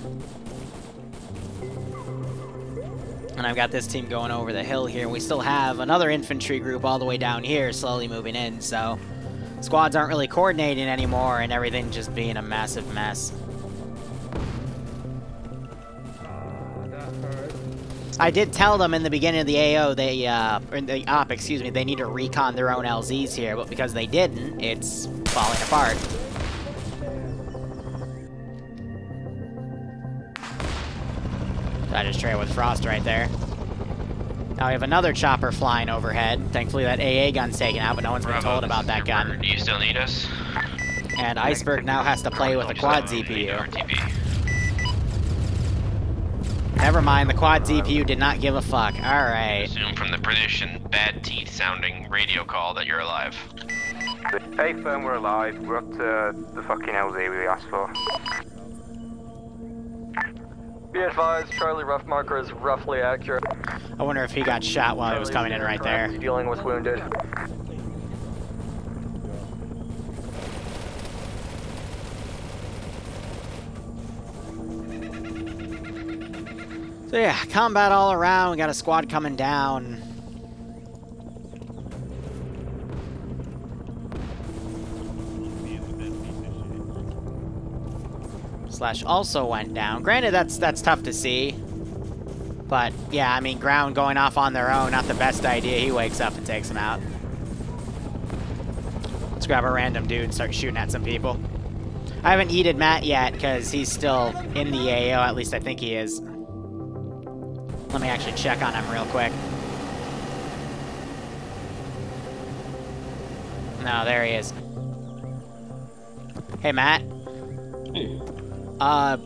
And I've got this team going over the hill here. We still have another infantry group all the way down here, slowly moving in, so squads aren't really coordinating anymore, and everything just being a massive mess. I did tell them in the beginning of the AO, or the op, excuse me, they need to recon their own LZs here, but because they didn't, it's falling apart. I just trail with Frost right there. Now we have another chopper flying overhead. Thankfully that AA gun's taken out, but no one's been told about that gun. Do you still need us? And Iceberg now has to play with the quad ZPU. Never mind, the quad ZPU did not give a fuck. Alright. Assume from the British and bad teeth sounding radio call that you're alive. Hey, firm, we're alive. We're up to the fucking LZ we asked for. Be advised, Charlie rough marker is roughly accurate. I wonder if he got shot while he was coming in right there. Dealing with wounded. So yeah, combat all around. We got a squad coming down. Slash also went down. Granted, that's tough to see. But yeah, I mean, ground going off on their own, not the best idea. He wakes up and takes him out. Let's grab a random dude and start shooting at some people. I haven't heated Matt yet because he's still in the AO. At least I think he is. Let me actually check on him real quick. No, there he is. Hey, Matt. Hey.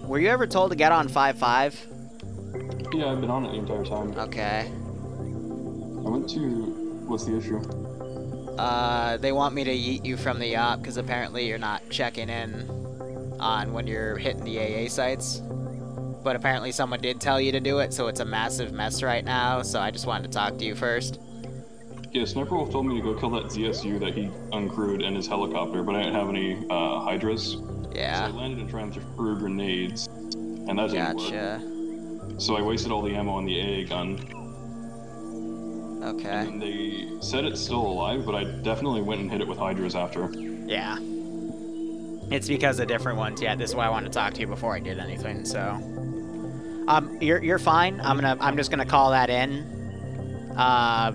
Were you ever told to get on 5-5? Yeah, I've been on it the entire time. Okay. I went to... What's the issue? They want me to yeet you from the op because apparently you're not checking in on when you're hitting the AA sites. But apparently someone did tell you to do it, so it's a massive mess right now, so I just wanted to talk to you first. Yeah, Sniper Wolf told me to go kill that ZSU that he uncrewed in his helicopter, but I didn't have any Hydras. Yeah. So I landed and tried to throw grenades, and that didn't work. So I wasted all the ammo on the AA gun. Okay. And they said it's still alive, but I definitely went and hit it with Hydras after. Yeah. It's because of different ones. Yeah, this is why I wanted to talk to you before I did anything, so... you're fine. I'm just gonna call that in.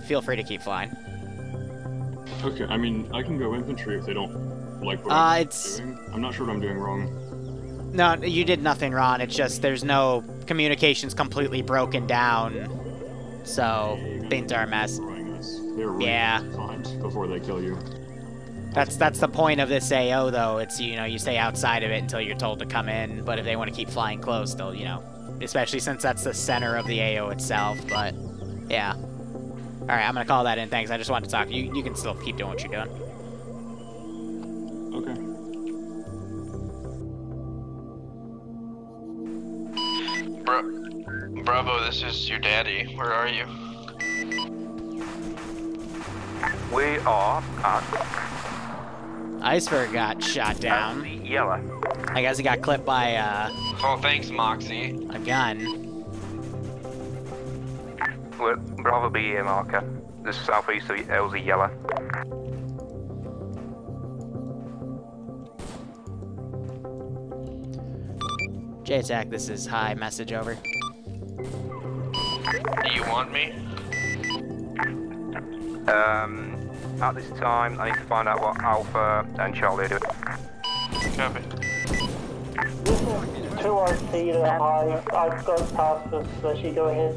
Feel free to keep flying. Okay, I mean, I can go infantry if they don't like what I'm doing. I'm not sure what I'm doing wrong. No, you did nothing wrong. It's just there's no communications completely broken down. So, things are a mess. Yeah. Before they kill you. That's the point of this AO, though. It's, you know, you stay outside of it until you're told to come in. But if they want to keep flying close, they'll, you know... Especially since that's the center of the AO itself, but yeah. Alright, I'm gonna call that in, thanks. I just wanted to talk to you. You can still keep doing what you're doing. Okay. Bravo, this is your daddy. Where are you? We are at Iceberg got shot down. Yellow. I guess he got clipped by Oh, thanks, Moxie. a gun. We're Bravo BA marker. This is southeast of LZ Yellow. JTAC, this is high, message over. Do you want me? At this time, I need to find out what Alpha and Charlie are doing. Copy. This is 2RC to high. I've got passports, so she go ahead.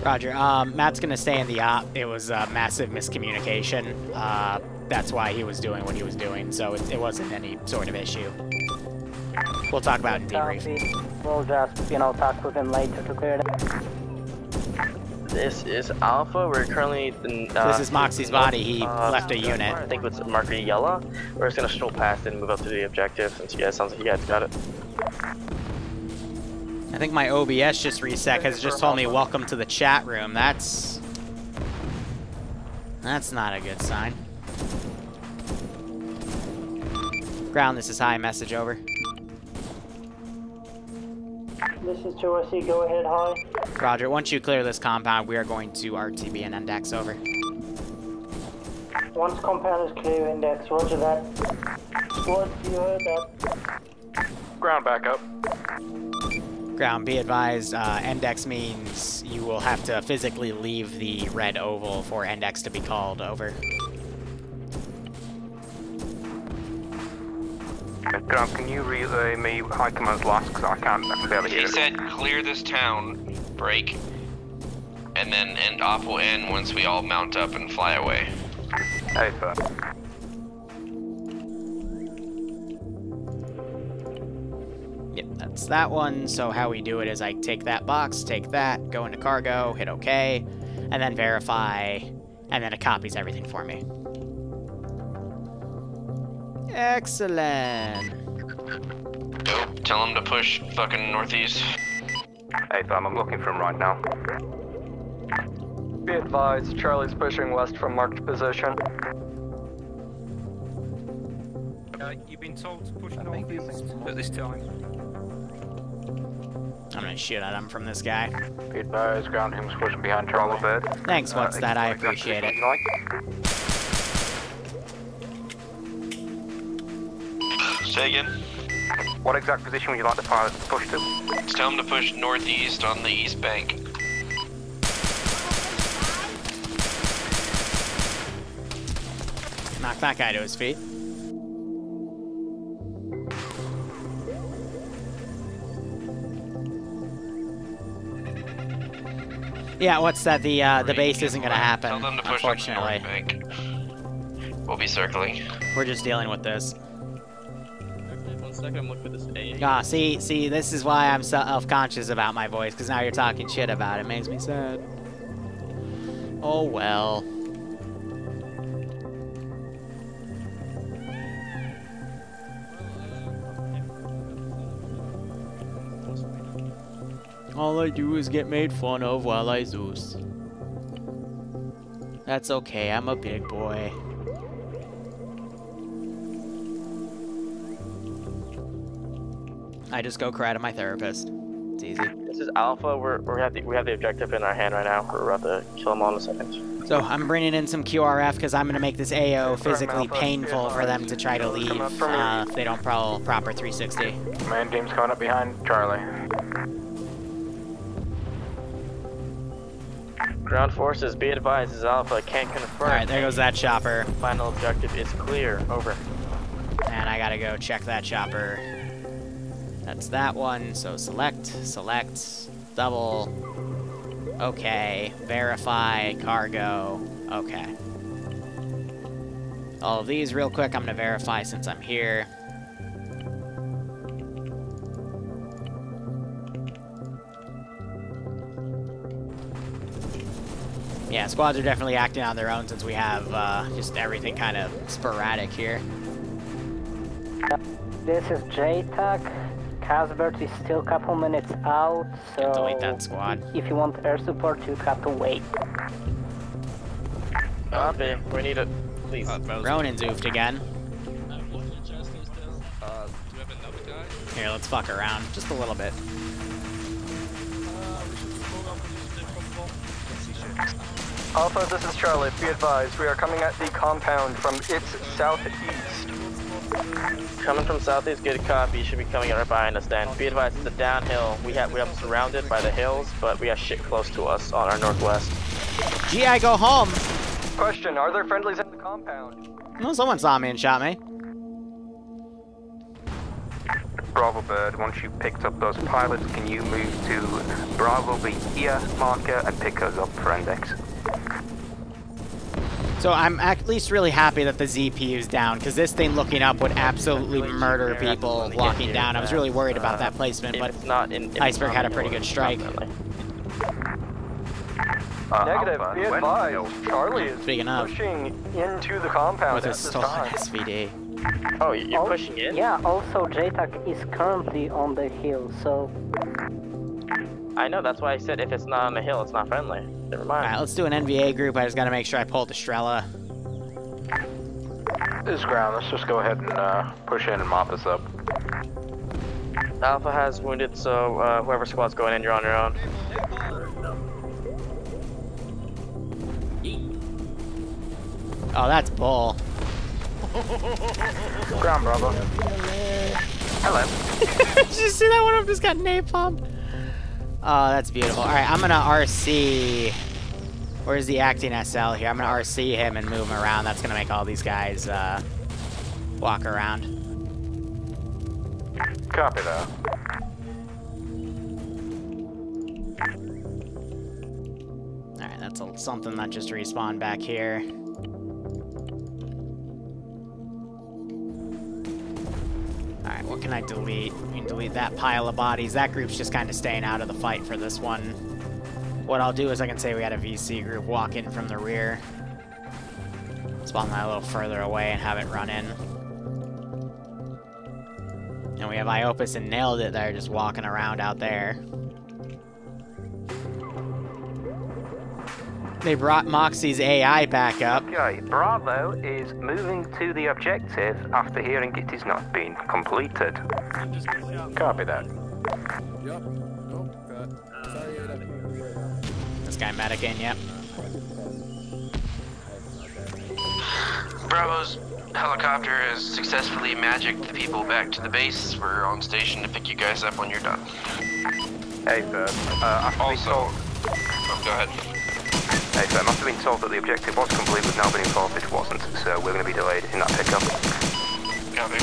Roger. Matt's gonna stay in the op. It was a massive miscommunication. That's why he was doing what he was doing, so it wasn't any sort of issue. We'll talk about it in debrief. We'll just, talk with him later to clear it. This is Alpha. We're currently... this is Moxie's body. He left a unit. I think it's marked yellow. We're just going to stroll past it and move up to the objective since sounds like you guys got it. I think my OBS just reset because it just told me welcome to the chat room. That's not a good sign. Ground, this is high, message over. This is 2RC, go ahead, high. Roger, once you clear this compound, we are going to RTB and index over. Once compound is clear, index, roger that. Squad, you heard that. Ground back up. Ground, be advised, index means you will have to physically leave the red oval for index to be called over. Ground, can you relay me High Command's last, because I can't barely hear it. He said clear this town, break, and then op will end once we all mount up and fly away. Hey, sir. Yep, that's that one. So how we do it is I take that box, take that, go into cargo, hit OK, and then verify, and then it copies everything for me. Excellent. Dope. Tell him to push fucking northeast. Hey, Thumb, I'm looking for him right now. Be advised, Charlie's pushing west from marked position. You've been told to push northeast at this time. I'm gonna shoot at him from this guy. Be advised, ground team's pushing behind Charlie. Thanks, what's that? I appreciate it. Say again? What exact position would you like the pilot to push to? Just tell him to push northeast on the east bank. Knock that guy to his feet. Yeah, what's that? The base isn't gonna happen, Tell them to push unfortunately. on the north bank. We'll be circling. We're just dealing with this. One second, I'm looking at this AA. Ah, see, this is why I'm self-conscious about my voice, because now you're talking shit about it. It makes me sad. Oh well. All I do is get made fun of while I Zeus. That's okay, I'm a big boy. I just go cry to my therapist. It's easy. This is Alpha. We have the objective in our hand right now. We're about to kill them all in a second. So I'm bringing in some QRF because I'm going to make this AO physically painful for them to try to leave if they don't proper 360. Command team's coming up behind Charlie. Ground forces, be advised, this is Alpha. Can't confirm. Alright, there goes that chopper. Final objective is clear. Over. And I gotta go check that chopper. That's that one, so select, double, okay, verify, cargo, okay. All of these real quick, I'm gonna verify since I'm here. Yeah, squads are definitely acting on their own since we have just everything kind of sporadic here. This is JTAC. Hasbert is still a couple minutes out, so delete that squad. If you want air support, you have to wait. Copy. We need it. Please. Ronin's oofed again. Do you have another guy? Here, let's fuck around. Just a little bit. Alpha, this is Charlie. Be advised, we are coming at the compound from its southeast. Coming from southeast, good copy. You should be coming right behind us then. Be advised, it's a downhill. We have surrounded by the hills, but we got shit close to us on our northwest. GI, go home! Question, are there friendlies in the compound? Well, someone saw me and shot me. Bravo Bird, once you've picked up those pilots, can you move to Bravo the here marker and pick us up for index? So I'm at least really happy that the ZPU is down, because this thing looking up would absolutely murder people walking down. I was really worried about that placement, but Iceberg had a pretty good strike. Negative, be advised, Charlie is pushing into the compound with at a this stolen time. SVD. Oh, you're pushing in? Yeah, also JTAC is currently on the hill, so... I know, that's why I said if it's not on the hill, it's not friendly. Never mind. Alright, let's do an NVA group. I just gotta make sure I pull Estrella. This is ground. Let's just go ahead and push in and mop this up. Alpha has wounded, so whoever squad's going in, you're on your own. Oh, that's bull. Ground, Bravo. Hello. Did you see that one? I've just got napalm. Oh, that's beautiful. Alright, I'm gonna RC... Where's the acting SL here? I'm gonna RC him and move him around. That's gonna make all these guys, walk around. Copy that. Alright, that's something that just respawned back here. Alright, what can I delete? We can delete that pile of bodies. That group's just kind of staying out of the fight for this one. What I'll do is I can say we had a VC group walk in from the rear. Spawn that a little further away and have it run in. And we have Iopus and Nailed It that are just walking around out there. They brought Moxie's AI back up. Okay, Bravo is moving to the objective after hearing it is not being completed. Copy that. Yep. Nope. Sorry, This guy Medicaid, yep. Bravo's helicopter has successfully magicked the people back to the base. We're on station to pick you guys up when you're done. Hey, Bird. Also, go ahead. Hey, so I must have been told that the objective was complete, but now been informed it wasn't, so we're going to be delayed in that pickup. Copy.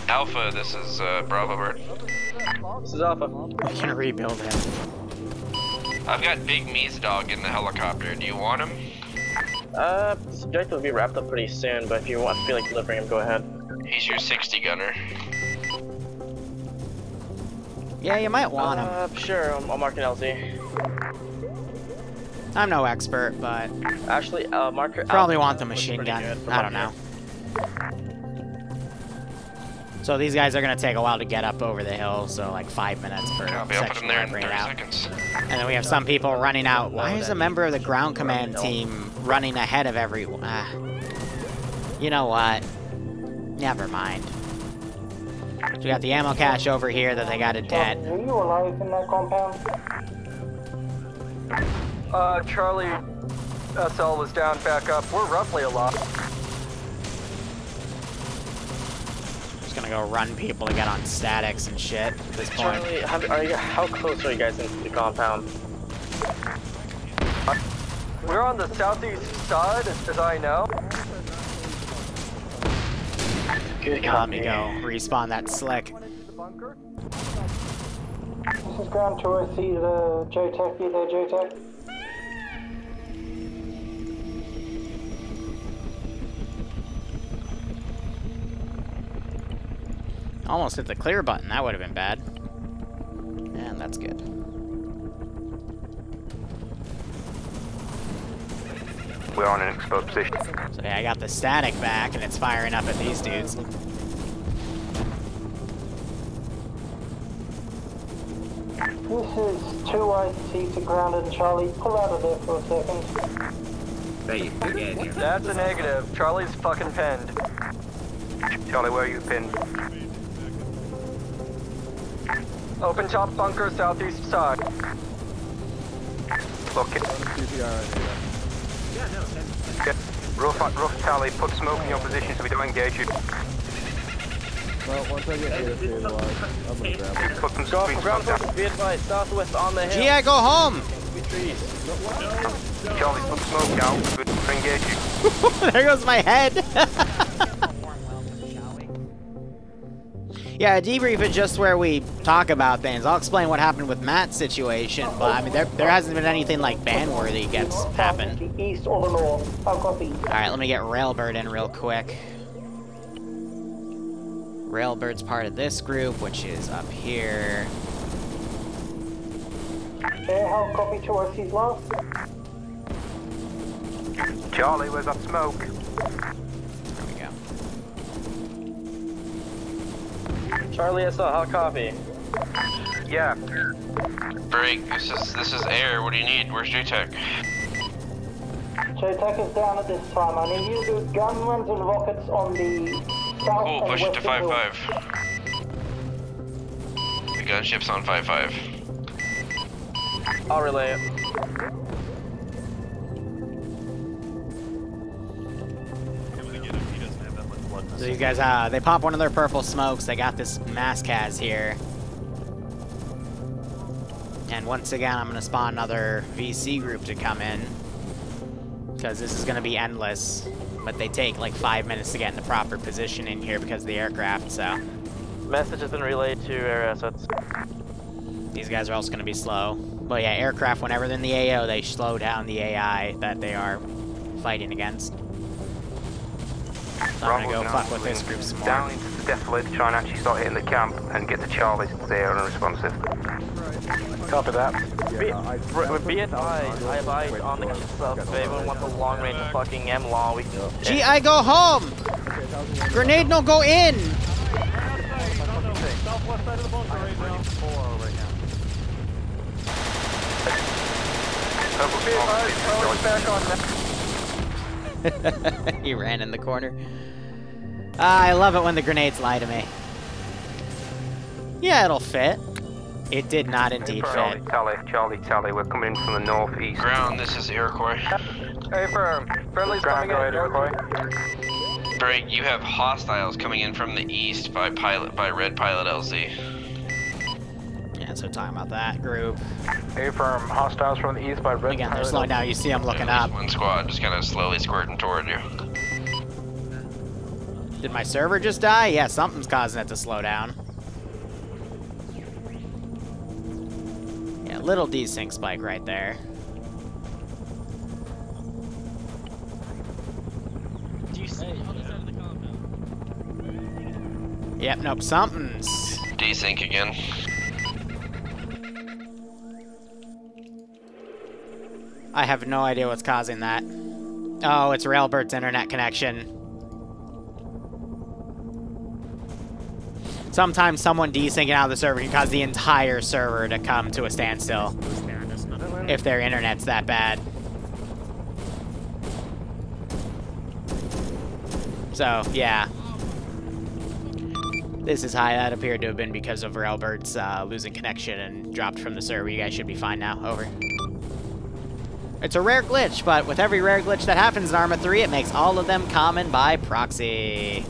Alpha, this is Bravo Bird. This is Alpha. We can rebuild him. I've got Big Me's dog in the helicopter. Do you want him? This objective will be wrapped up pretty soon, but if you want to feel like delivering him, go ahead. He's your 60 gunner. Yeah, you might want him. Sure, I'll mark an LZ. I'm no expert, but... Actually, marker... Probably want the machine gun. I don't know. So these guys are going to take a while to get up over the hill, so like 5 minutes per section where I bring it out. And then we have some people running out. Why is a member of the ground command team running ahead of everyone? You know what? Never mind. So we got the ammo cache over here that they got a dent. Are you alive in that compound? Charlie, SL was down, back up. We're roughly alive. Just gonna go run people to get on statics and shit at this point. Charlie, how close are you guys into the compound? We're on the southeast side, as I know. Good, let me go respawn that slick. This is ground 2, I see the JTAC, you there, JTAC? Almost hit the clear button. That would have been bad. And that's good. We're on an exposed position. So yeah, I got the static back, and it's firing up at these dudes. 2IC to ground and Charlie, pull out of there for a second. That's a negative. Charlie's fucking pinned. Charlie, where are you pinned? Open top bunker, southeast side. Look it. Rough tally, put smoke in your position so we don't engage you. Well, once I get ASA alive, I'm gonna grab it. Put some screen smoke down. Be advised, southwest on the hill. GI, go home! Charlie, put smoke down so we don't engage you. There goes my head! Yeah, a debrief is just where we talk about things. I'll explain what happened with Matt's situation, but I mean, there hasn't been anything like ban-worthy gets happened. East or the north. I'll copy. Alright, let me get Railbird in real quick. Railbird's part of this group, which is up here. How copy to IC's last? Charlie, where's that smoke? There we go. Charlie, I saw hot coffee. Yeah. Break, this is air, what do you need? Where's JTech? JTech is down at this time. I need you to do gunruns and rockets on the south Cool, and push it to western 5-5. The gunship's on 5-5. I'll relay it. So these guys, they pop one of their purple smokes. They got this Maskaz here. And once again, I'm gonna spawn another VC group to come in. Because this is gonna be endless. But they take like 5 minutes to get in the proper position in here because of the aircraft, so. Message has been relayed to air assets. These guys are also gonna be slow. But yeah, aircraft, whenever they're in the AO, they slow down the AI that they are fighting against. So I'm gonna go fuck with this group some more. Down into the defilade to try and actually start hitting the camp and get to Charlie so they are unresponsive. Copy that. Be advised, I advise on the stuff. If anyone wants a long range fucking M-Law, we can... GI, go home! Grenade, no, go in! Southwest side of the bunker right now. He ran in the corner. I love it when the grenades lie to me. Yeah, it'll fit. It did not indeed fit. Charlie, we're coming in from the northeast. Ground, this is Iroquois. Hey, firm. Friendly's coming in, Iroquois. Break, you have hostiles coming in from the east by Red Pilot LZ. Yeah, so talking about that group. Hey, firm. Hostiles from the east by Red Again, they're slowing down. You see them looking up. One squad just kind of slowly squirting toward you. Did my server just die? Yeah, something's causing it to slow down. Yeah, little desync spike right there. Do you see other side of the compound? Yep, nope, something's... Desync again. I have no idea what's causing that. Oh, it's Railbird's internet connection. Sometimes someone desyncing out of the server can cause the entire server to come to a standstill. If their internet's that bad. So, yeah. This is high. That appeared to have been because of Railbird's losing connection and dropped from the server. You guys should be fine now. Over. It's a rare glitch, but with every rare glitch that happens in Arma 3, it makes all of them common by proxy.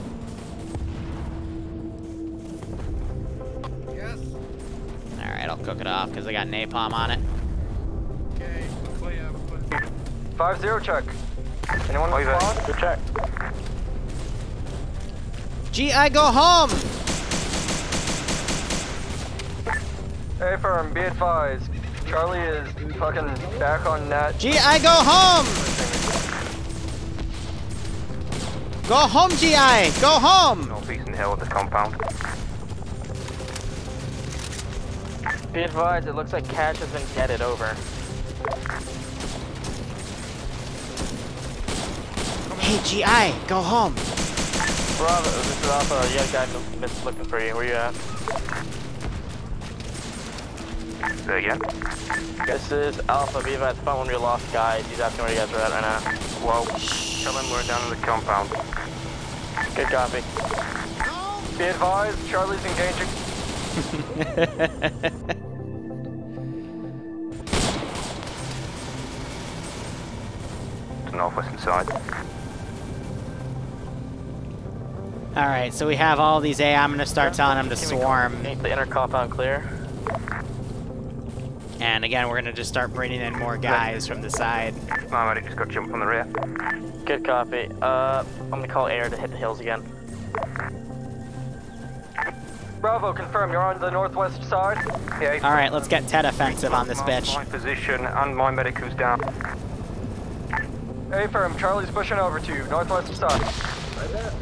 Yes. Alright, I'll cook it off because I got napalm on it. Okay, 5-0 check. Anyone with spawn? Good check. GI, go home! Hey, firm, be advised. Charlie is fucking back on net. GI, go home! Go home, GI! Go home! Northeastern hill of the compound. Be advised, it looks like Catch has been jetted over. Hey, GI, go home! Bravo, this is Alpha. You got a guy looking for you. Where you at? Say again? This is Alpha Viva at the front, one of your lost guys. He's asking where you guys are at right now. Well, tell him we're down in the compound. Good copy. Be advised, Charlie's engaging. The northwestern side. Alright, so we have all these A. I'm gonna start telling them to swarm. The inner compound clear. And again, we're gonna just start bringing in more guys from the side. My medic just got jumped from the rear. Good copy. I'm gonna call air to hit the hills again. Bravo, confirm, you're on the northwest side? Yeah. Alright, let's get Ted offensive on this bitch. My position and my medic who's down. A-firm, Charlie's pushing over to you, northwest side. Right there.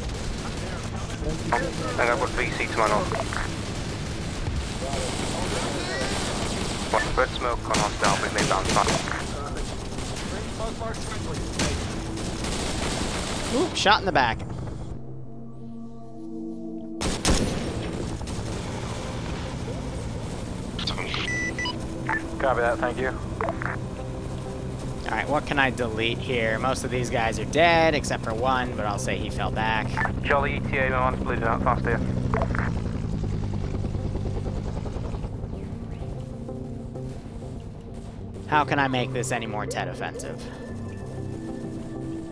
I think I've got VC to my north. Red smoke on hostile, we may bounce back. Oop, shot in the back. Copy that, thank you. Alright, what can I delete here? Most of these guys are dead, except for one, but I'll say he fell back. Jolly ETA, my man's bleeding out fast here. How can I make this any more Ted offensive?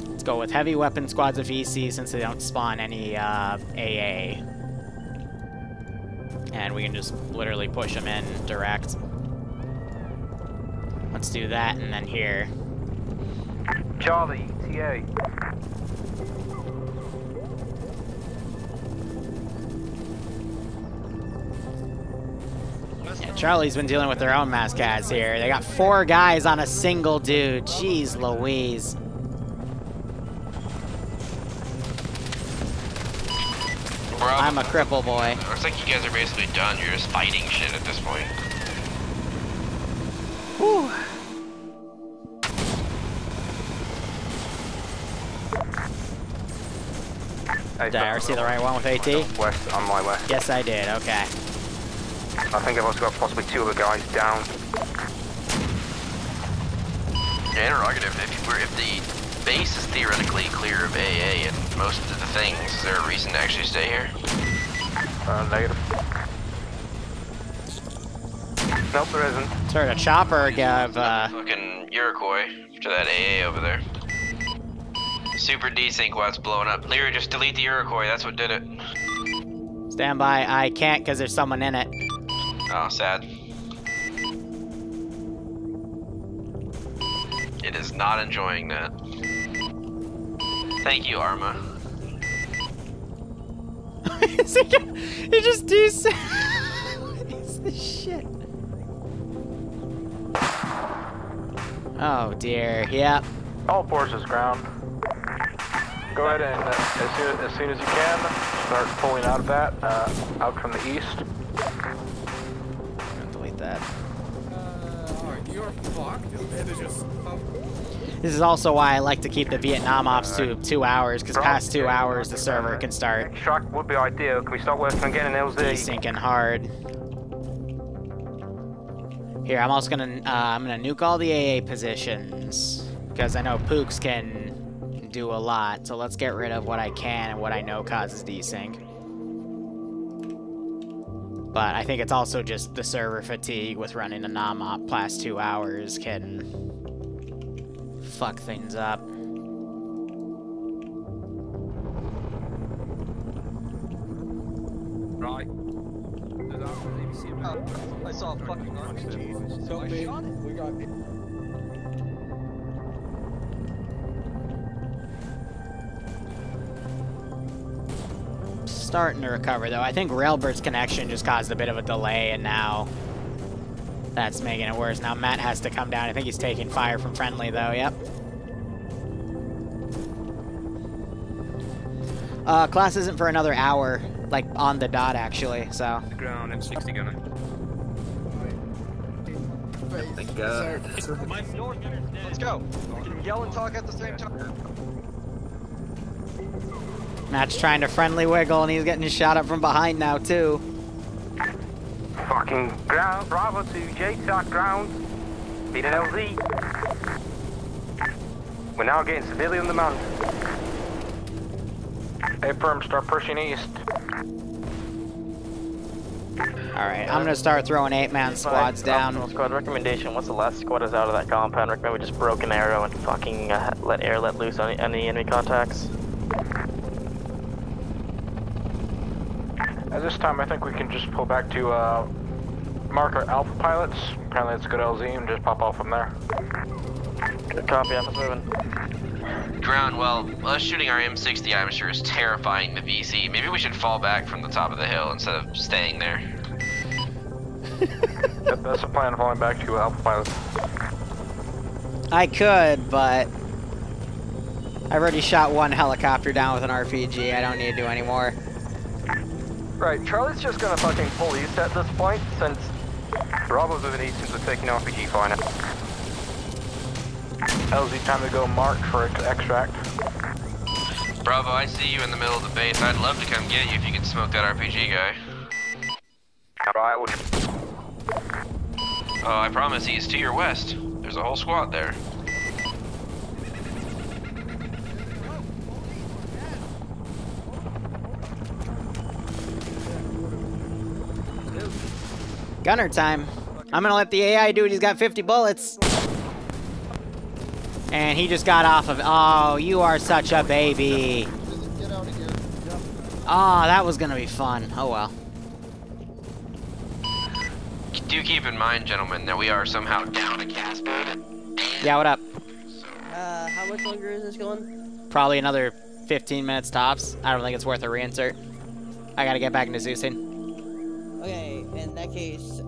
Let's go with heavy weapon squads of EC since they don't spawn any AA. And we can just literally push them in direct. Let's do that and then here. Charlie, ETA. Yeah, Charlie's been dealing with their own mass cats here. They got 4 guys on a single dude. Jeez Louise. I'm a cripple boy. Looks like you guys are basically done. You're just fighting shit at this point. Whew. Did I see the right one with AT? West, on my west. Yes, I did. Okay. I think I've also got possibly 2 other guys down. Yeah, interrogative. If the base is theoretically clear of AA and most of the things, is there a reason to actually stay here? Negative. Nope, there isn't. Heard a chopper give, Fucking Iroquois to that AA over there. Super desync while it's blowing up. Liru, just delete the Iroquois, that's what did it. Stand by. I can't because there's someone in it. Oh, sad. It is not enjoying that. Thank you, Arma. He just what is this shit? Oh dear, yep. All forces ground. Go ahead and as soon as you can, start pulling out of that, out from the east. I'm gonna delete that. You're fucked. This is also why I like to keep the Vietnam ops to 2 hours, because past 2 hours the server can start Extract would be ideal. Can we start working on getting an LZ? desyncing hard. Here, I'm also gonna nuke all the AA positions, because I know Pooks can do a lot, so let's get rid of what I can and what I know causes desync. But I think it's also just the server fatigue with running a non-op past 2 hours can fuck things up. Right. I saw a fucking RPG. So I shot it. We got it. Starting to recover though. I think Railbird's connection just caused a bit of a delay and now that's making it worse. Now Matt has to come down. I think he's taking fire from friendly though, yep. Class isn't for another hour, like on the dot actually, so. Ground M60 gunner. Thank God. Let's go. We can yell and talk at the same time. Matt's trying to friendly wiggle and he's getting shot up from behind now too. Fucking ground, Bravo to JTAC ground. Need an LZ. We're now getting severely undermanned. Hey, firm, start pushing east. Alright, I'm gonna start throwing 8-man squads down. Squad recommendation, once the last squad is out of that compound, recommend we just broken arrow and fucking let loose on any enemy contacts. At this time, I think we can just pull back to mark our alpha pilots. Apparently it's a good LZ and just pop off from there. Good copy, I'm moving. Ground, well, us shooting our M60, I'm sure, is terrifying the VC. Maybe we should fall back from the top of the hill instead of staying there. That's the plan, falling back to alpha pilots. I could, but I've already shot one helicopter down with an RPG. I don't need to do any more. Right, Charlie's just gonna fucking pull east at this point, since Bravo's moving east since we're taking RPG fire now. LZ, time to go mark for extract. Bravo, I see you in the middle of the base. I'd love to come get you if you could smoke that RPG guy. Alright, we'll... Oh, I promise he's to your west. There's a whole squad there. Gunner time. I'm gonna let the AI do it. He's got 50 bullets. And he just got off of... Oh, you are such a baby. Oh, that was gonna be fun. Oh well. Do keep in mind, gentlemen, that we are somehow down a Cascade. Yeah, what up? How much longer is this going? Probably another 15 minutes tops. I don't think it's worth a reinsert. I gotta get back into Zeusing. Okay, in that case,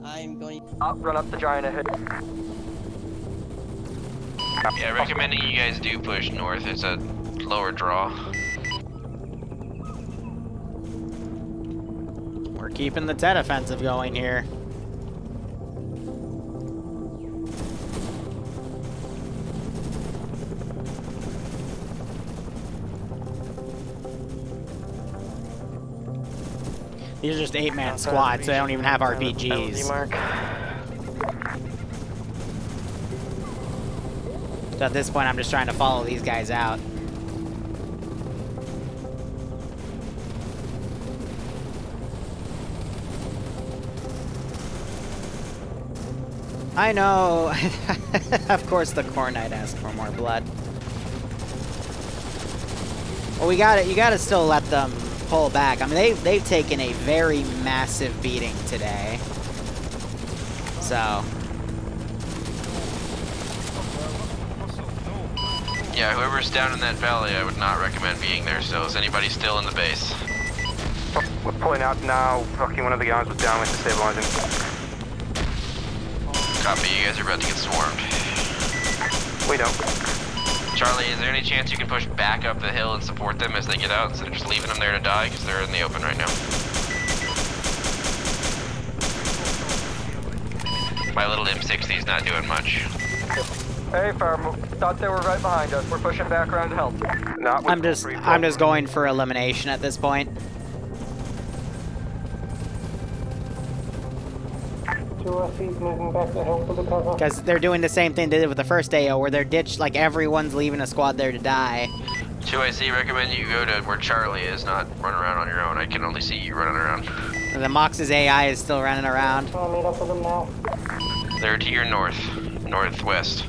I'm going... run up the giant ahead. Yeah, recommending you guys do push north. It's a lower draw. We're keeping the Tet offensive going here. These are just 8-man squads, so they don't even have RPGs. So at this point, I'm just trying to follow these guys out. I know. Of course, the Core Knight asked for more blood. Well, you gotta still let them pull back. I mean, they've taken a very massive beating today. So. Yeah, whoever's down in that valley, I would not recommend being there. So, is anybody still in the base? We're pulling out now. Fucking one of the guys was down with the stabilizing. Copy, you guys are about to get swarmed. We don't. Charlie, is there any chance you can push back up the hill and support them as they get out instead of just leaving them there to die? Because they're in the open right now. My little M60's not doing much. Hey, firm, thought they were right behind us. We're pushing back around to help. I'm just going for elimination at this point. Moving back to help with the cover. Because they're doing the same thing they did with the first AO, where they're ditched, like everyone's leaving a squad there to die. 2IC, recommend you go to where Charlie is, not run around on your own. I can only see you running around. And the Mox's AI is still running around. I'll meet up with them now. They're to your northwest.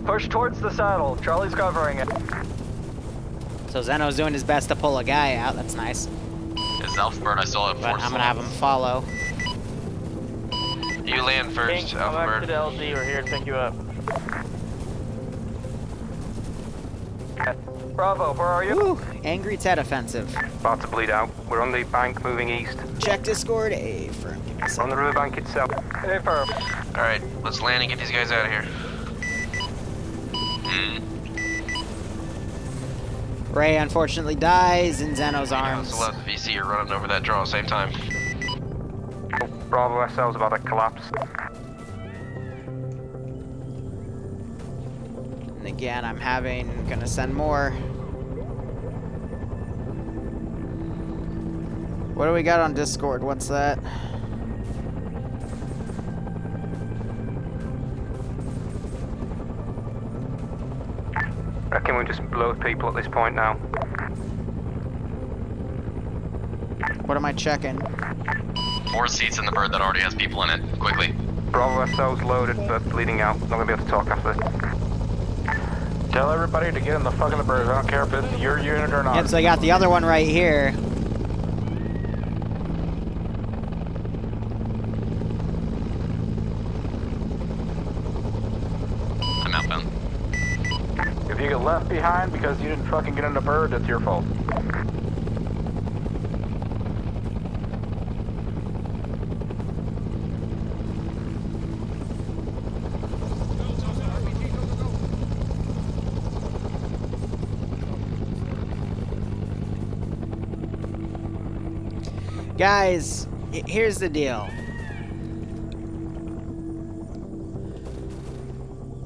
Push towards the saddle. Charlie's covering it. So Zeno's doing his best to pull a guy out. That's nice. It's Alphabird, I still have 4 But I'm gonna have him follow. You land first, Come back Alphabird. to the LZ, we're here to pick you up. Bravo, where are you? Woo! Angry Tet offensive. About to bleed out. We're on the bank moving east. Check Discord. A firm. On the riverbank itself. Hey, firm. Alright, let's land and get these guys out of here. Ray unfortunately dies in Zeno's arms. So left VC are running over that draw at the same time. Bravo SL's about to collapse. And again, I'm gonna send more. What do we got on Discord? What's that? Reckon we just blow people at this point now. What am I checking? 4 seats in the bird that already has people in it. Quickly. Bravo SO's loaded, but bleeding out. Not gonna be able to talk after this. Tell everybody to get in the fucking the birds. I don't care if it's your unit or not. Yep, so I got the other one right here. I'm outbound. If you get left behind because you didn't fucking get in the bird, it's your fault. Guys, here's the deal.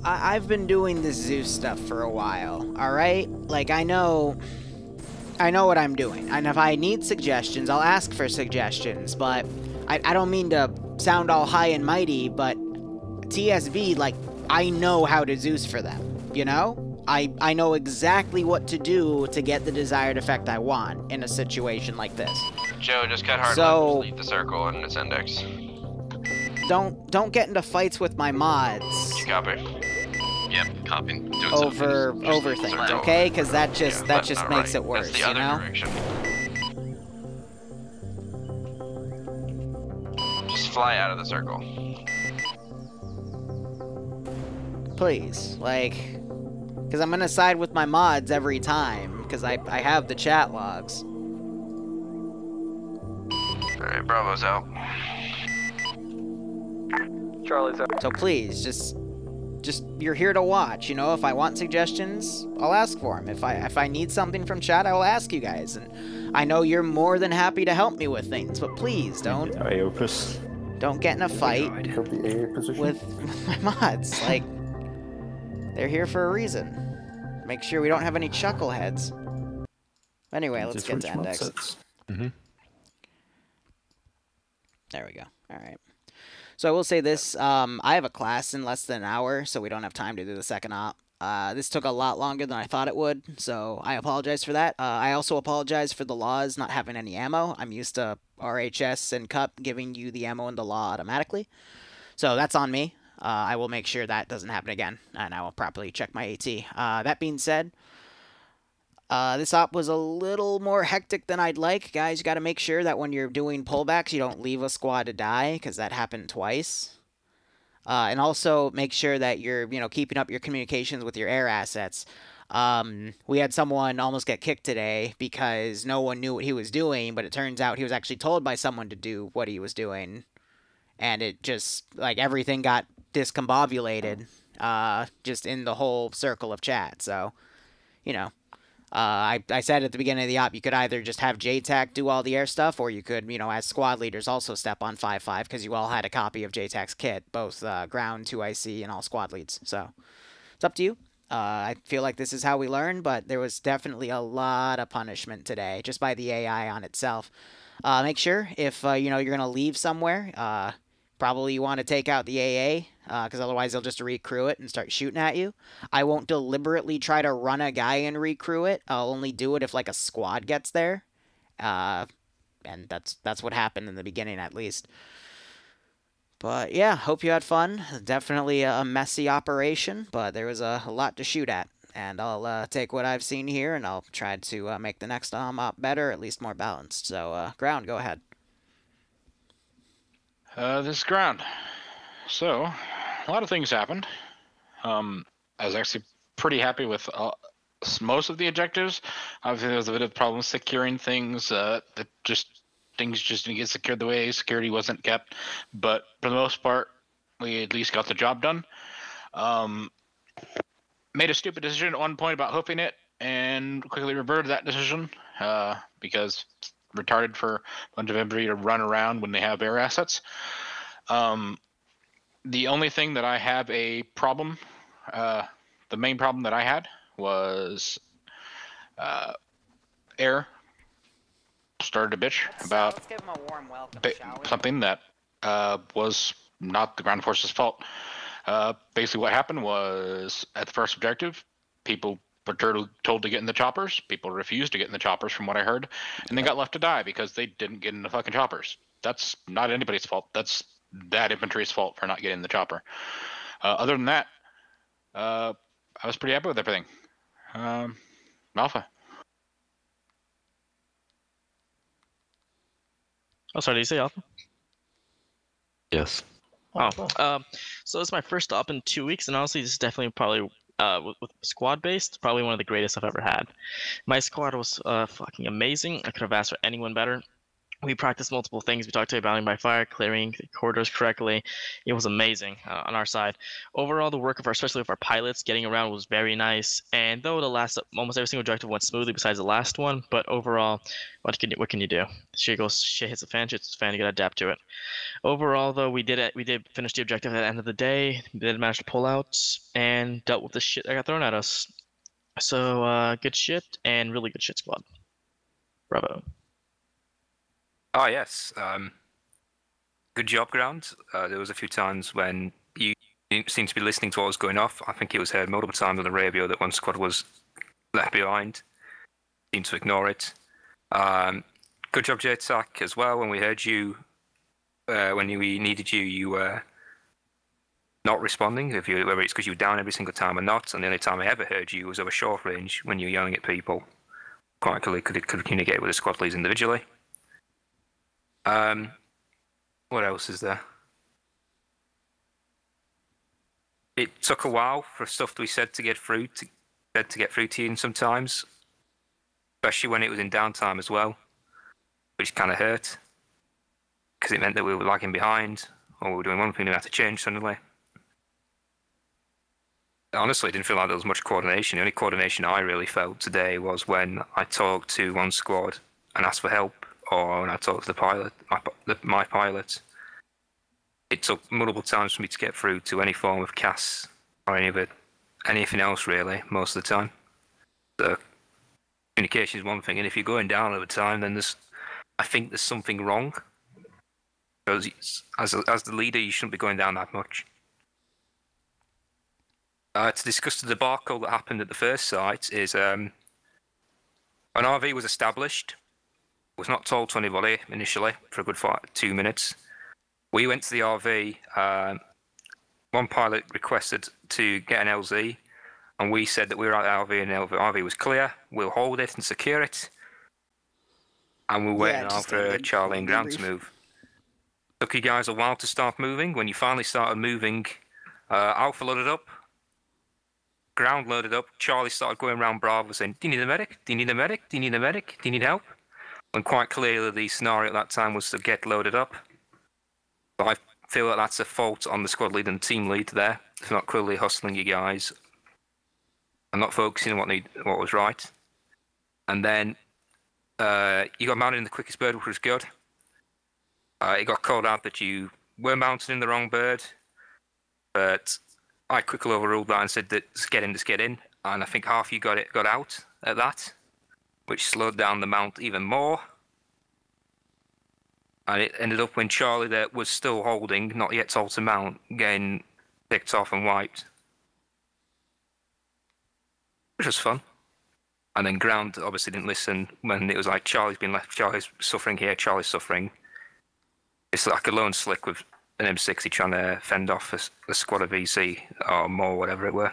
I've been doing this Zeus stuff for a while, alright? Like, I know what I'm doing. And if I need suggestions, I'll ask for suggestions, but I don't mean to sound all high and mighty, but TSB, like, I know how to Zeus for them, you know? I know exactly what to do to get the desired effect I want in a situation like this. Joe, just cut hard So, left, just leave the circle and its index. Don't get into fights with my mods. Copy. Yep, copy. Over things, circle. okay? Because that just Not makes right. it worse, That's the you other know? direction. Just fly out of the circle. Please, like, because I'm gonna side with my mods every time because I have the chat logs. Alright, Bravo's out. Charlie's out. So please, just you're here to watch, you know? If I want suggestions, I'll ask for them. If I need something from chat, I will ask you guys. And I know you're more than happy to help me with things, but please don't get in a fight with my mods. Like, they're here for a reason. Make sure we don't have any chuckleheads. Anyway, let's get to index. There we go. All right. So I will say this, I have a class in less than an hour, so we don't have time to do the second op. This took a lot longer than I thought it would, so I apologize for that. I also apologize for the laws not having any ammo. I'm used to RHS and CUP giving you the ammo in the law automatically. So that's on me. I will make sure that doesn't happen again, and I will properly check my AT. That being said, this op was a little more hectic than I'd like. Guys, you got to make sure that when you're doing pullbacks, you don't leave a squad to die, because that happened twice. And also make sure that you're, keeping up your communications with your air assets. We had someone almost get kicked today because no one knew what he was doing, but it turns out he was actually told by someone to do what he was doing. And it just, like, everything got discombobulated, just in the whole circle of chat. So, I said at the beginning of the op, you could either just have JTAC do all the air stuff, or you could, as squad leaders, also step on 5-5, because you all had a copy of JTAC's kit, both ground, 2IC, and all squad leads. So, it's up to you. I feel like this is how we learn, but there was definitely a lot of punishment today, just by the AI on itself. Make sure, if, you're going to leave somewhere, probably you want to take out the AA, because otherwise they'll just recrew it and start shooting at you. I won't deliberately try to run a guy and recrew it. I'll only do it if, like, a squad gets there. And that's what happened in the beginning, at least. But, yeah, hope you had fun. Definitely a messy operation, but there was a lot to shoot at. And I'll take what I've seen here, and I'll try to make the next op better, at least more balanced. So, Ground, go ahead. This is Ground. So, a lot of things happened. I was actually pretty happy with most of the objectives. Obviously, there was a bit of problem securing things. Things just didn't get secured the way security wasn't kept. But for the most part, we at least got the job done. Made a stupid decision at one point about hoofing it, and quickly reverted that decision because it's retarded for a bunch of everybody to run around when they have air assets. The only thing that I have a problem, the main problem that I had was air started to bitch about Let's give him a warm welcome, shall we? something that was not the ground force's fault. Basically, what happened was at the first objective, people were told to get in the choppers. People refused to get in the choppers, from what I heard, and they got left to die because they didn't get in the fucking choppers. That's not anybody's fault. That's that infantry's fault for not getting in the chopper. Other than that, I was pretty happy with everything. Alpha. Oh, sorry, did you say Alpha? Yes. Oh, so it's my first op in 2 weeks, and honestly, this is definitely probably with squad based, probably one of the greatest I've ever had. My squad was fucking amazing. I could have asked for anyone better. We practiced multiple things. We talked to battling by fire, clearing the corridors correctly. It was amazing on our side. Overall, the work of especially of our pilots, getting around was very nice. And though the last almost every single objective went smoothly, besides the last one, but overall, what can you do? Shit hits the fan. Shit's the fan. You gotta adapt to it. Overall, though, we did finish the objective at the end of the day. We did manage to pull out and dealt with the shit that got thrown at us. So good shit and really good shit, squad. Bravo. Oh, yes. Good job, Ground. There was a few times when you seemed to be listening to what was going off. I think it was heard multiple times on the radio that one squad was left behind. Seemed to ignore it. Good job, JTAC, as well. When we heard you, when we needed you, you were not responding, whether it's because you were down every single time or not. And the only time I ever heard you was over short range when you were yelling at people. Quite clearly could communicate with the squad leads individually. What else is there? It took a while for stuff we said to get through to you sometimes, especially when it was in downtime as well, which kind of hurt because it meant that we were lagging behind or we were doing one thing and we had to change suddenly. Honestly, it didn't feel like there was much coordination. The only coordination I really felt today was when I talked to one squad and asked for help, or when I talked to the pilot, my pilot. It took multiple times for me to get through to any form of CAS or anything else really, most of the time. So communication is one thing, and if you're going down over time, then I think there's something wrong. Because as the leader, you shouldn't be going down that much. To discuss the debacle that happened at the first site is an RV was established. Was not told to anybody initially for a good 2 minutes. We went to the RV. One pilot requested to get an LZ, and we said that we were at the RV and the RV was clear. We'll hold it and secure it. And we're waiting for Charlie and Ground to move. Took you guys a while to start moving. When you finally started moving, Alpha loaded up. Ground loaded up. Charlie started going around Bravo saying, "Do you need a medic? Do you need a medic? Do you need a medic? Do you need help?" And quite clearly the scenario at that time was to get loaded up. But I feel that that's a fault on the squad lead and the team lead there, for not clearly hustling you guys and not focusing on what was right. And then you got mounted in the quickest bird, which was good. It got called out that you were mounted in the wrong bird, but I quickly overruled that and said that just get in. And I think half you got out at that, which slowed down the mount even more. And it ended up when Charlie there was still holding, not yet told to mount, getting picked off and wiped. Which was fun. And then Ground obviously didn't listen when it was like Charlie's been left, Charlie's suffering here, Charlie's suffering. It's like a lone slick with an M60 trying to fend off a squad of VC or more, whatever it were.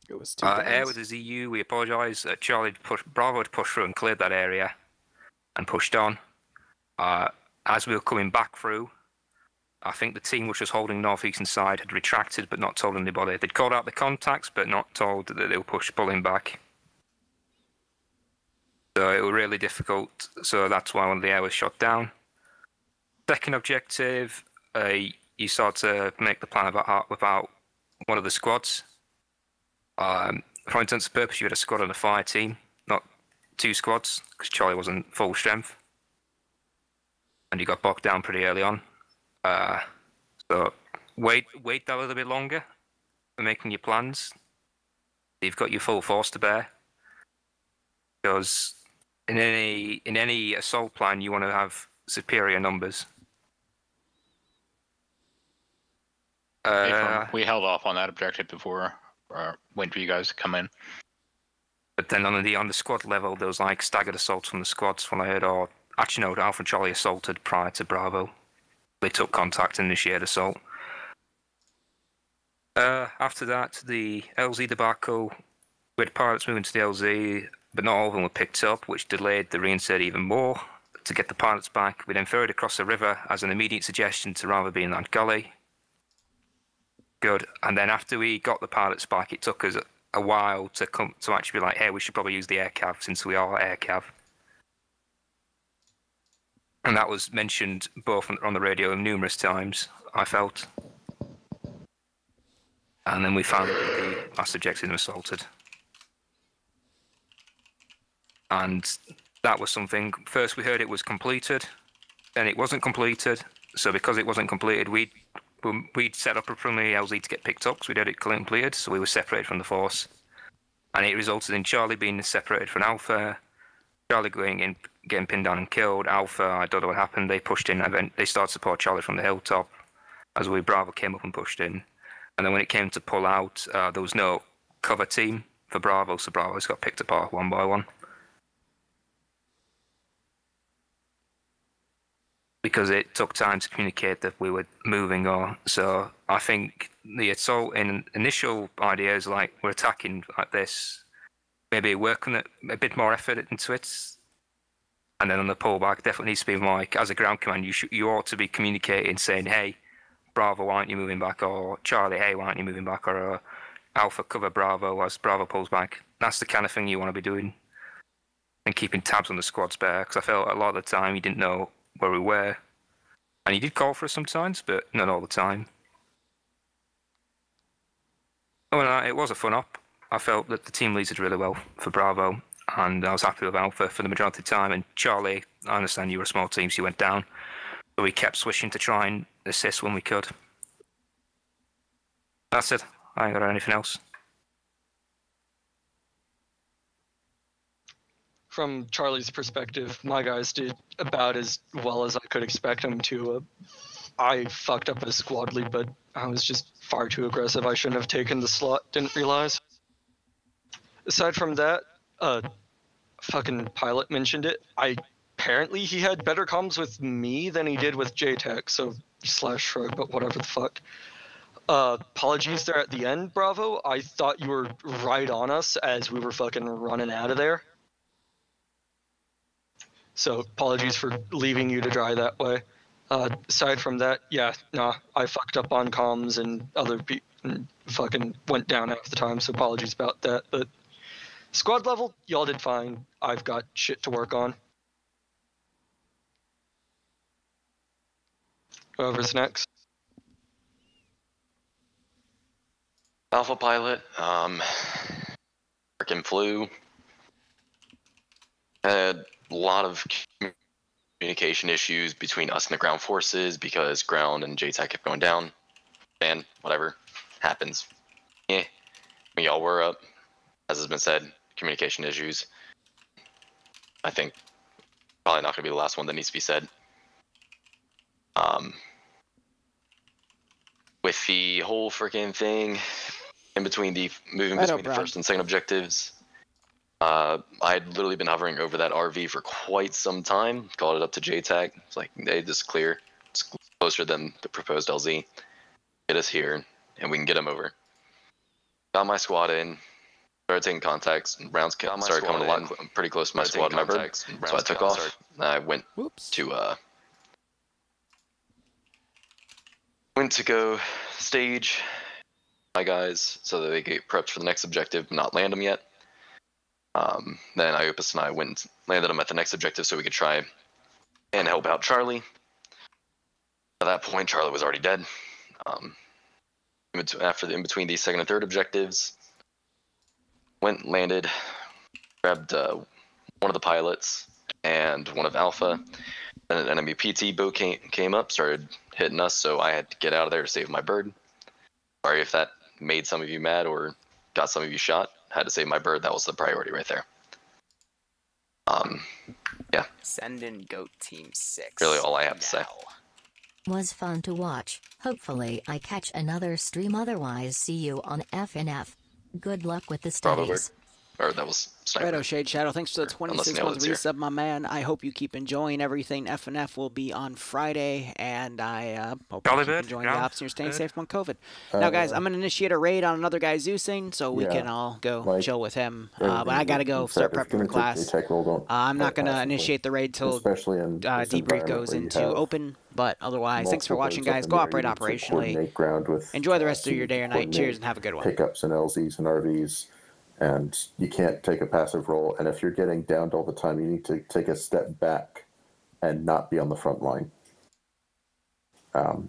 It was 2 Air with the ZU, we apologise. Bravo had pushed through and cleared that area and pushed on. As we were coming back through, I think the team which was holding northeastern side had retracted but not told anybody. They'd called out the contacts but not told that they were pulling back. So it was really difficult, so that's why one of the air was shot down. Second objective, you start to make the plan without one of the squads. For intents and purpose, you had a squad and a fire team, not 2 squads, because Charlie wasn't full strength. And you got bogged down pretty early on. So wait that a little bit longer for making your plans. You've got your full force to bear. Because in any assault plan, you want to have superior numbers. We held off on that objective before, waiting for you guys to come in. But then on the squad level, there was like staggered assaults from the squads from what I heard, or actually no, Alpha and Charlie assaulted prior to Bravo. They took contact and initiated assault. After that, the LZ debacle, we had pilots moving to the LZ, but not all of them were picked up, which delayed the reinsert even more. To get the pilots back, we then ferried across the river as an immediate suggestion to rather be in that gully. Good. And then after we got the pilots back, it took us a while to come to actually be like, hey, we should probably use the air cav since we are air cav. And that was mentioned both on the radio numerous times, I felt. And then we found that the last objective was assaulted. And that was something, first we heard it was completed, then it wasn't completed. So because it wasn't completed, we'd set up a preliminary LZ to get picked up because we'd had it completed, so we were separated from the force. And it resulted in Charlie being separated from Alpha, Charlie going in, getting pinned down and killed. Alpha, I don't know what happened, they pushed in, and they started to support Charlie from the hilltop as Bravo came up and pushed in. And then when it came to pull out, there was no cover team for Bravo, so Bravo's got picked apart one by one. Because it took time to communicate that we were moving on. So I think the assault in initial ideas, like we're attacking like this, maybe working a bit more effort into it. And then on the pullback, definitely needs to be like, as a ground command, you ought to be communicating, saying, hey, Bravo, why aren't you moving back? Or Charlie, hey, why aren't you moving back? Or Alpha, cover Bravo as Bravo pulls back. That's the kind of thing you want to be doing. And keeping tabs on the squads better, because I felt a lot of the time you didn't know where we were. And he did call for us sometimes, but not all the time. Oh, and it was a fun op. I felt that the team leads did really well for Bravo, and I was happy with Alpha for the majority of the time. And Charlie, I understand you were a small team, so you went down. But we kept switching to try and assist when we could. That's it. I ain't got anything else. From Charlie's perspective, my guys did about as well as I could expect them to. I fucked up a squad lead, but I was just far too aggressive. I shouldn't have taken the slot, didn't realize. Aside from that, fucking pilot mentioned it. Apparently he had better comms with me than he did with JTech, so /shrug, but whatever the fuck. Apologies there at the end, Bravo. I thought you were right on us as we were fucking running out of there. So apologies for leaving you to dry that way. Aside from that, yeah, nah, I fucked up on comms and other people fucking went down half the time, so apologies about that. But squad level, y'all did fine. I've got shit to work on. Whoever's next. Alpha pilot, freaking flew. Had a lot of communication issues between us and the ground forces because ground and JTAC kept going down. And whatever happens. Yeah, we all were up. As has been said, communication issues. I think probably not going to be the last one that needs to be said. With the whole freaking thing in between the moving between the first and second objectives, I had literally been hovering over that RV for quite some time. Called it up to JTAC. It's like, hey, this is clear. It's closer than the proposed LZ. Get us here, and we can get them over. Got my squad in. Started taking contacts. And rounds started coming a lot pretty close to my squad member. So I took off. I went to go stage my guys so that they get prepped for the next objective, but not land them yet. Then Iopus and I went and landed them at the next objective so we could try and help out Charlie. At that point, Charlie was already dead. In between these second and third objectives, went and landed, grabbed one of the pilots and one of Alpha. Then an enemy PT boat came up, started hitting us, so I had to get out of there to save my bird. Sorry if that made some of you mad or got some of you shot. Had to save my bird. That was the priority right there. Yeah. Send in Goat Team 6. Really all I have to say. Was fun to watch. Hopefully I catch another stream, otherwise see you on FNF. Good luck with the studies. Or that was Sniper. Righto, Shade Shadow, thanks for the 26 month resub, my man. I hope you keep enjoying everything. FNF will be on Friday, and I hope you keep enjoying the ops and you're staying safe from COVID. Now, guys, I'm going to initiate a raid on another guy, Zeusing, so we can all go chill with him. But I got to go start prepping for class. I'm not going to initiate the raid till debrief goes into open, but otherwise, thanks for watching, guys. Go operate operationally. Enjoy the rest of your day or night. Cheers, and have a good one. Pickups and LZs and RVs. And you can't take a passive role. And if you're getting downed all the time, you need to take a step back and not be on the front line. Because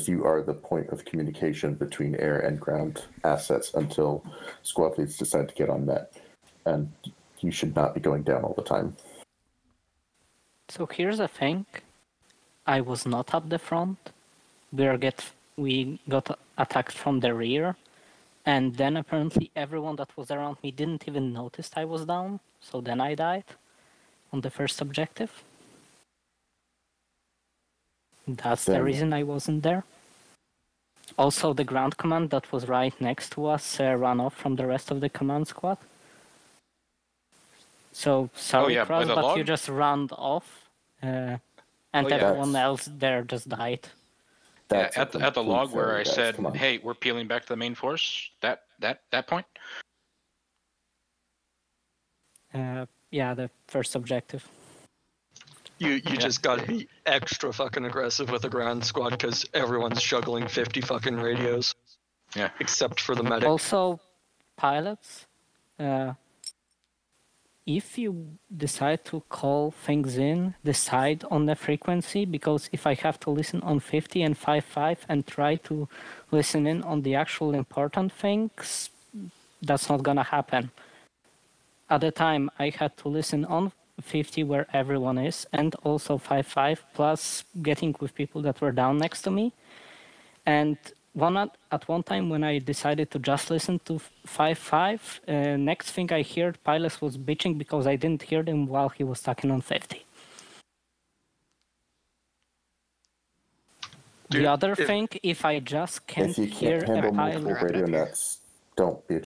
you are the point of communication between air and ground assets until squad leads decide to get on net. And you should not be going down all the time. So here's the thing. I was not up the front. We got attacked from the rear. And then apparently everyone that was around me didn't even notice I was down. So then I died on the first objective. That's the reason I wasn't there. Also, the ground command that was right next to us ran off from the rest of the command squad. So, sorry, Cross, but you just ran off. And everyone else there just died. Yeah, at the log where I said, "Hey, we're peeling back to the main force." That point. Yeah, the first objective. You just gotta be extra fucking aggressive with the ground squad because everyone's juggling 50 fucking radios. Yeah. Except for the medic. Also, pilots. If you decide to call things in, decide on the frequency, because if I have to listen on 50 and 5.5 and try to listen in on the actual important things, that's not gonna happen. At the time, I had to listen on 50 where everyone is, and also 5.5, plus getting with people that were down next to me. And at one time when I decided to just listen to 5.5, next thing I heard, Piles was bitching because I didn't hear him while he was talking on 50. The other thing, if I just can't hear a pilot... Radio nets, don't be